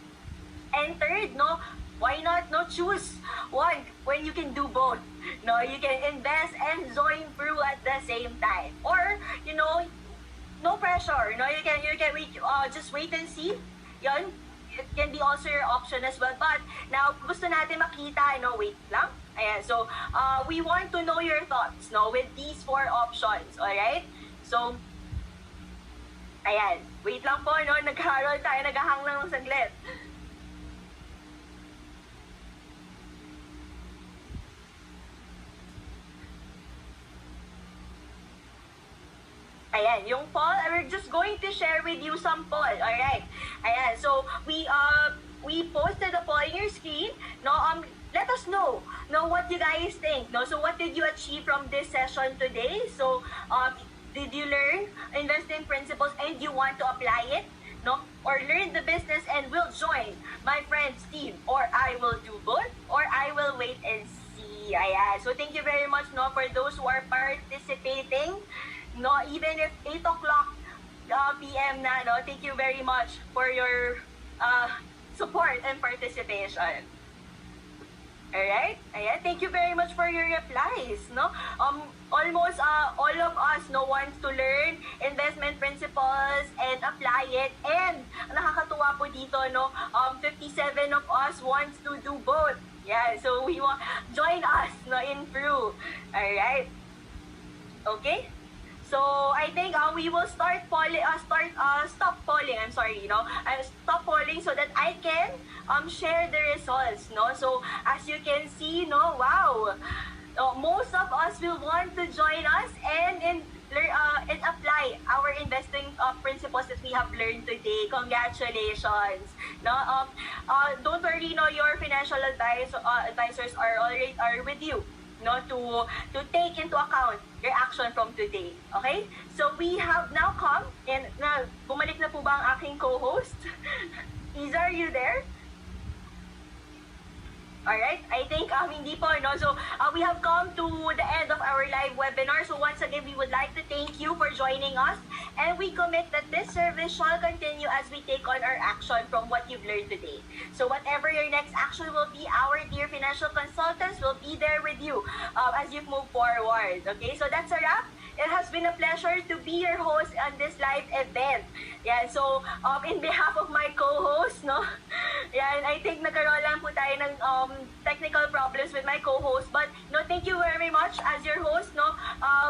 And third, no, why not choose one when you can do both? No, you can invest and join Pru at the same time, or no pressure. No, you can wait, just wait and see. Yon, it can be also your option as well. But now gusto natin makita, wait lang. Ayan, so we want to know your thoughts, no, with these 4 options. All right? So ayan, wait lang po, no, nag-roll tayo, naghahang lang ng saglit. Ayan, yung poll, we're just going to share with you some poll. Alright. Ayan, so we posted a poll in your screen. No, let us know what you guys think. No, so what did you achieve from this session today? So, did you learn investing principles and you want to apply it? No, or learn the business and will join my friend's team, or I will do both, or I will wait and see. Ayan. So thank you very much, no, for those who are participating. No, even if 8 o'clock p.m. na, no, thank you very much for your support and participation. Alright? Ayan, thank you very much for your replies, no? Almost all of us, no, wants to learn investment principles and apply it. And nakakatuwa po dito, no, 57 of us wants to do both. Yeah, so we want join us, no, in Pru. Alright? Okay? So I think we will stop polling. I'm sorry, stop polling so that I can share the results. No, so as you can see, no, wow, most of us will want to join us and apply our investing principles that we have learned today. Congratulations. No, don't worry. No, your financial advisors are with you. No, to take into account your action from today. Okay? So we have now come, and bumalik na po ba ang aking co-host? Isa, are you there? Alright, I think hindi po, no? So, we have come to the end of our live webinar. So, once again, we would like to thank you for joining us. And we commit that this service shall continue as we take on our action from what you've learned today. So, whatever your next action will be, our dear financial consultants will be there with you as you move forward. Okay, so that's a wrap. It has been a pleasure to be your host on this live event. Yeah, so in behalf of my co-host, no, yeah, I think nagkaroon lang po tayo ng technical problems with my co-host. But no, thank you very much as your host. No,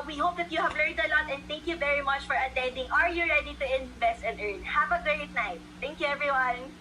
we hope that you have learned a lot, and thank you very much for attending. Are you ready to invest and earn? Have a great night. Thank you, everyone.